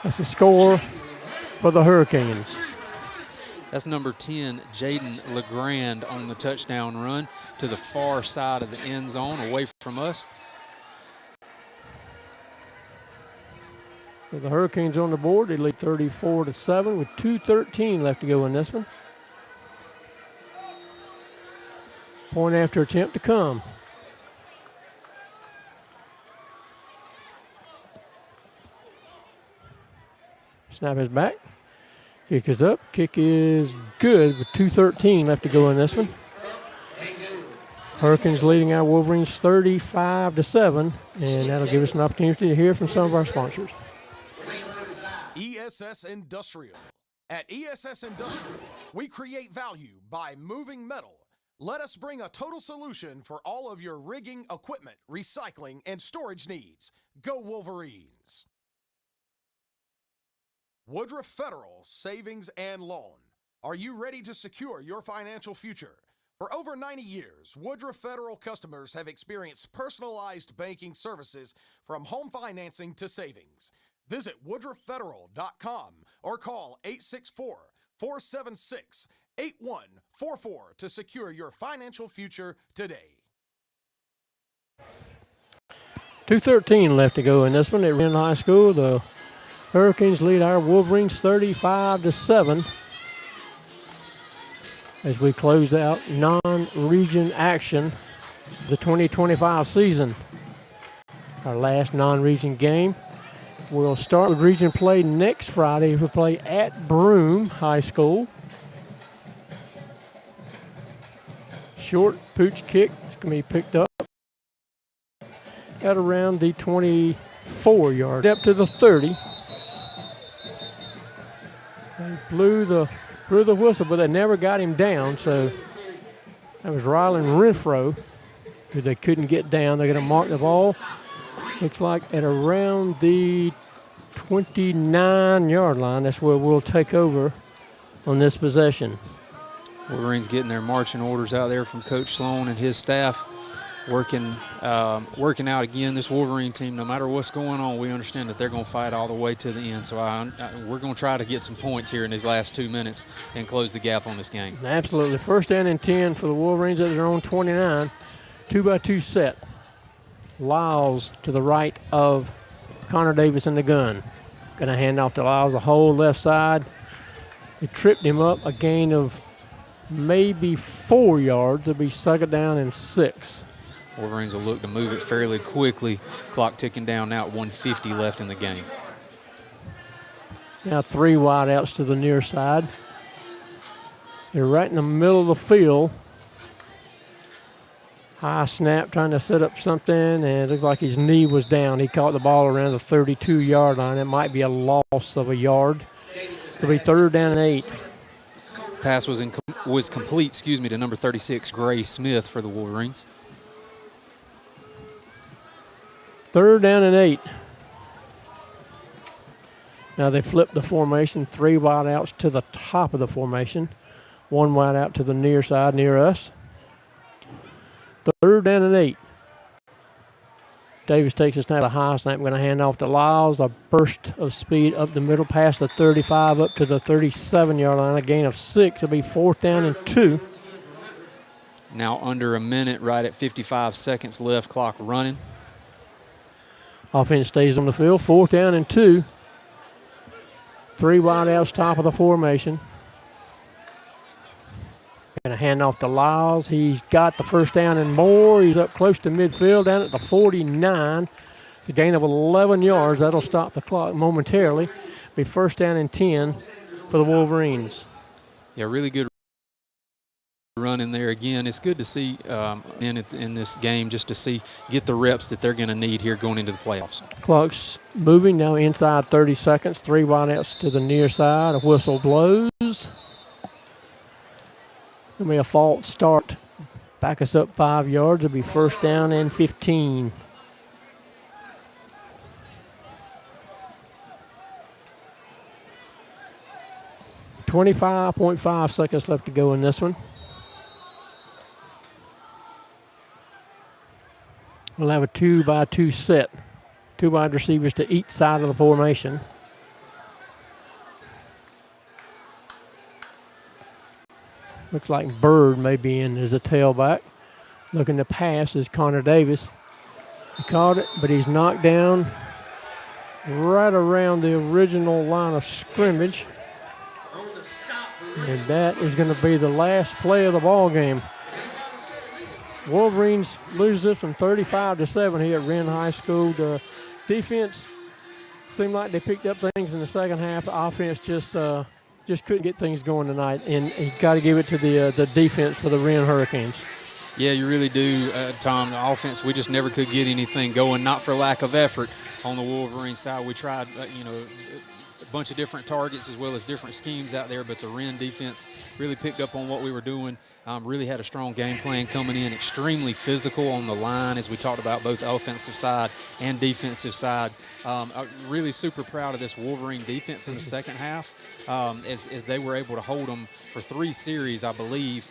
That's a score for the Hurricanes. That's number 10, Jaden LeGrand, on the touchdown run to the far side of the end zone, away from us. So the Hurricanes on the board. They lead 34-7 with 2:13 left to go in this one. Point after attempt to come. Snap is back. Kick is up. Kick is good with 2:13 left to go in this one. Hurricanes leading our Wolverines 35-7, and that'll give us an opportunity to hear from some of our sponsors. ESS Industrial. At ESS Industrial, we create value by moving metal. Let us bring a total solution for all of your rigging, equipment, recycling, and storage needs. Go Wolverines! Woodruff Federal Savings and Loan. Are you ready to secure your financial future? For over 90 years, Woodruff Federal customers have experienced personalized banking services from home financing to savings. Visit woodruffederal.com or call 864-476-8144 to secure your financial future today. 2:13 left to go in this one at Wren High School. The Hurricanes lead our Wolverines 35-7 as we close out non-region action of the 2025 season. Our last non-region game. We'll start with region play next Friday. We'll play at Broome High School. Short pooch kick. It's going to be picked up at around the 24-yard. Up to the 30. They blew the whistle, but they never got him down. So that was Rylan Renfro, who they couldn't get down. They're going to mark the ball. Looks like at around the 29-yard line. That's where we'll take over on this possession. Wolverines getting their marching orders out there from Coach Sloan and his staff, working out again. This Wolverine team, no matter what's going on, we understand that they're going to fight all the way to the end. So we're going to try to get some points here in these last 2 minutes and close the gap on this game. Absolutely. First down and 10 for the Wolverines at their own 29. 2-by-2 set. Lyles to the right of Connor Davis in the gun. Going to hand off to Lyles, the whole left side. They tripped him up, a gain of maybe 4 yards. They'll be second down and 6. Wolverines will look to move it fairly quickly. Clock ticking down now at 1:50 left in the game. Now 3 wideouts to the near side. They're right in the middle of the field. High snap, trying to set up something, and it looked like his knee was down. He caught the ball around the 32-yard line. It might be a loss of a yard. It'll be 3rd down and 8. Pass was complete, to number 36, Gray Smith for the Wolverines. 3rd down and 8. Now they flip the formation, 3 wide outs to the top of the formation, 1 wide out to the near side near us. 3rd down and 8. Davis takes a snap, a high snap, going to hand off to Lyles, a burst of speed up the middle, past the 35 up to the 37-yard line, a gain of 6. It'll be 4th down and 2. Now under a minute, right at 55 seconds left, clock running. Offense stays on the field, 4th down and 2. 3 wide outs, top of the formation. Going to hand off to Lyles. He's got the 1st down and more. He's up close to midfield, down at the 49. It's a gain of 11 yards. That'll stop the clock momentarily. Be 1st down and 10 for the Wolverines. Yeah, really good run in there. Again, it's good to see in this game, just to get the reps that they're going to need here going into the playoffs. Clock's moving now inside 30 seconds. 3 wide outs to the near side. A whistle blows. It'll be a false start. Back us up 5 yards. It'll be 1st down and 15. .5 seconds left to go in this one. We'll have a 2-by-2 set. 2 wide receivers to each side of the formation. Looks like Bird may be in as a tailback. Looking to pass is Connor Davis. He caught it, but he's knocked down right around the original line of scrimmage. And that is going to be the last play of the ball game. Wolverines lose this from 35-7 here at Wren High School. The defense seemed like they picked up things in the second half. The offense just couldn't get things going tonight, and you got to give it to the defense for the Wren Hurricanes. Yeah, you really do, Tom. The offense, we just never could get anything going, not for lack of effort on the Wolverine side. We tried, a bunch of different targets as well as different schemes out there, but the Wren defense really picked up on what we were doing, really had a strong game plan coming in, extremely physical on the line, as we talked about, both offensive side and defensive side. I'm really super proud of this Wolverine defense in the second half. As they were able to hold them for 3 series, I believe,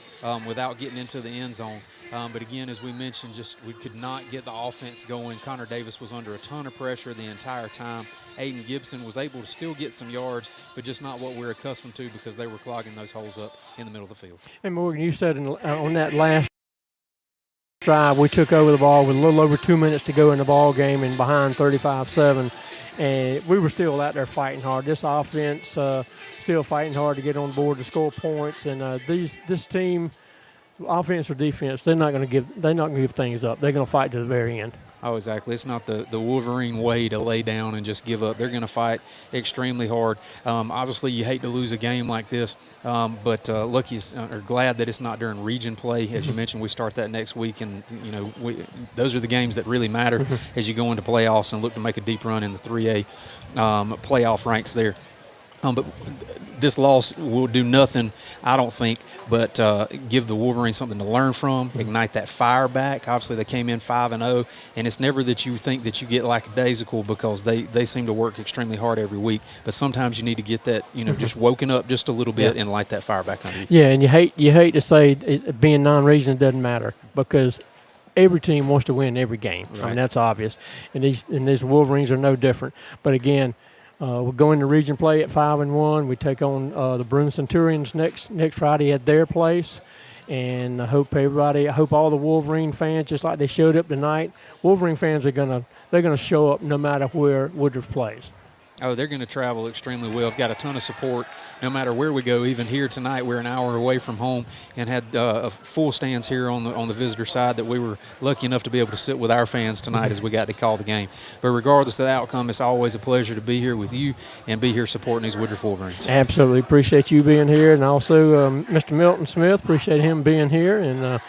without getting into the end zone. But again, as we mentioned, we could not get the offense going. Connor Davis was under a ton of pressure the entire time. Aiden Gibson was able to still get some yards, but just not what we're accustomed to, because they were clogging those holes up in the middle of the field. And Morgan, you said on that last drive, we took over the ball with a little over 2 minutes to go in the ball game and behind 35-7. And we were still out there fighting hard. This offense still fighting hard to get on board to score points. And this team, offense or defense, they're not going to give things up. They're going to fight to the very end. Oh, exactly. It's not the Wolverine way to lay down and just give up. They're going to fight extremely hard. Obviously, you hate to lose a game like this, but lucky or glad that it's not during region play. As you mentioned, we start that next week, and those are the games that really matter as you go into playoffs and look to make a deep run in the 3A playoff ranks there. But this loss will do nothing, I don't think, but give the Wolverines something to learn from, ignite that fire back. Obviously, they came in 5-0, and it's never that you think that you get lackadaisical, because they seem to work extremely hard every week. But sometimes you need to get that, just woken up just a little bit and light that fire back under you. Yeah, and you hate to say being non-region doesn't matter, because every team wants to win every game. Right. I mean, that's obvious, and these Wolverines are no different. But again, we're going to region play at 5-1. We take on the Broome Centurions next Friday at their place. And I hope all the Wolverine fans, just like they showed up tonight, Wolverine fans they're gonna show up no matter where Woodruff plays. Oh, they're going to travel extremely well. I've got a ton of support no matter where we go. Even here tonight, we're an hour away from home and had full stands here on the visitor side that we were lucky enough to be able to sit with our fans tonight as we got to call the game. But regardless of the outcome, it's always a pleasure to be here with you and be here supporting these Woodruff Wolverines. Absolutely. Appreciate you being here. And also Mr. Milton Smith, appreciate him being here. And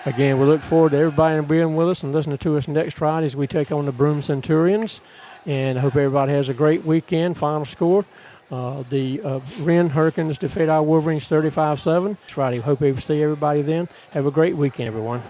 Again, we look forward to everybody being with us and listening to us next Friday as we take on the Broome Centurions. And I hope everybody has a great weekend. Final score, the Wren Hurricanes defeat our Wolverines 35-7. Friday. Hope we see everybody then. Have a great weekend, everyone.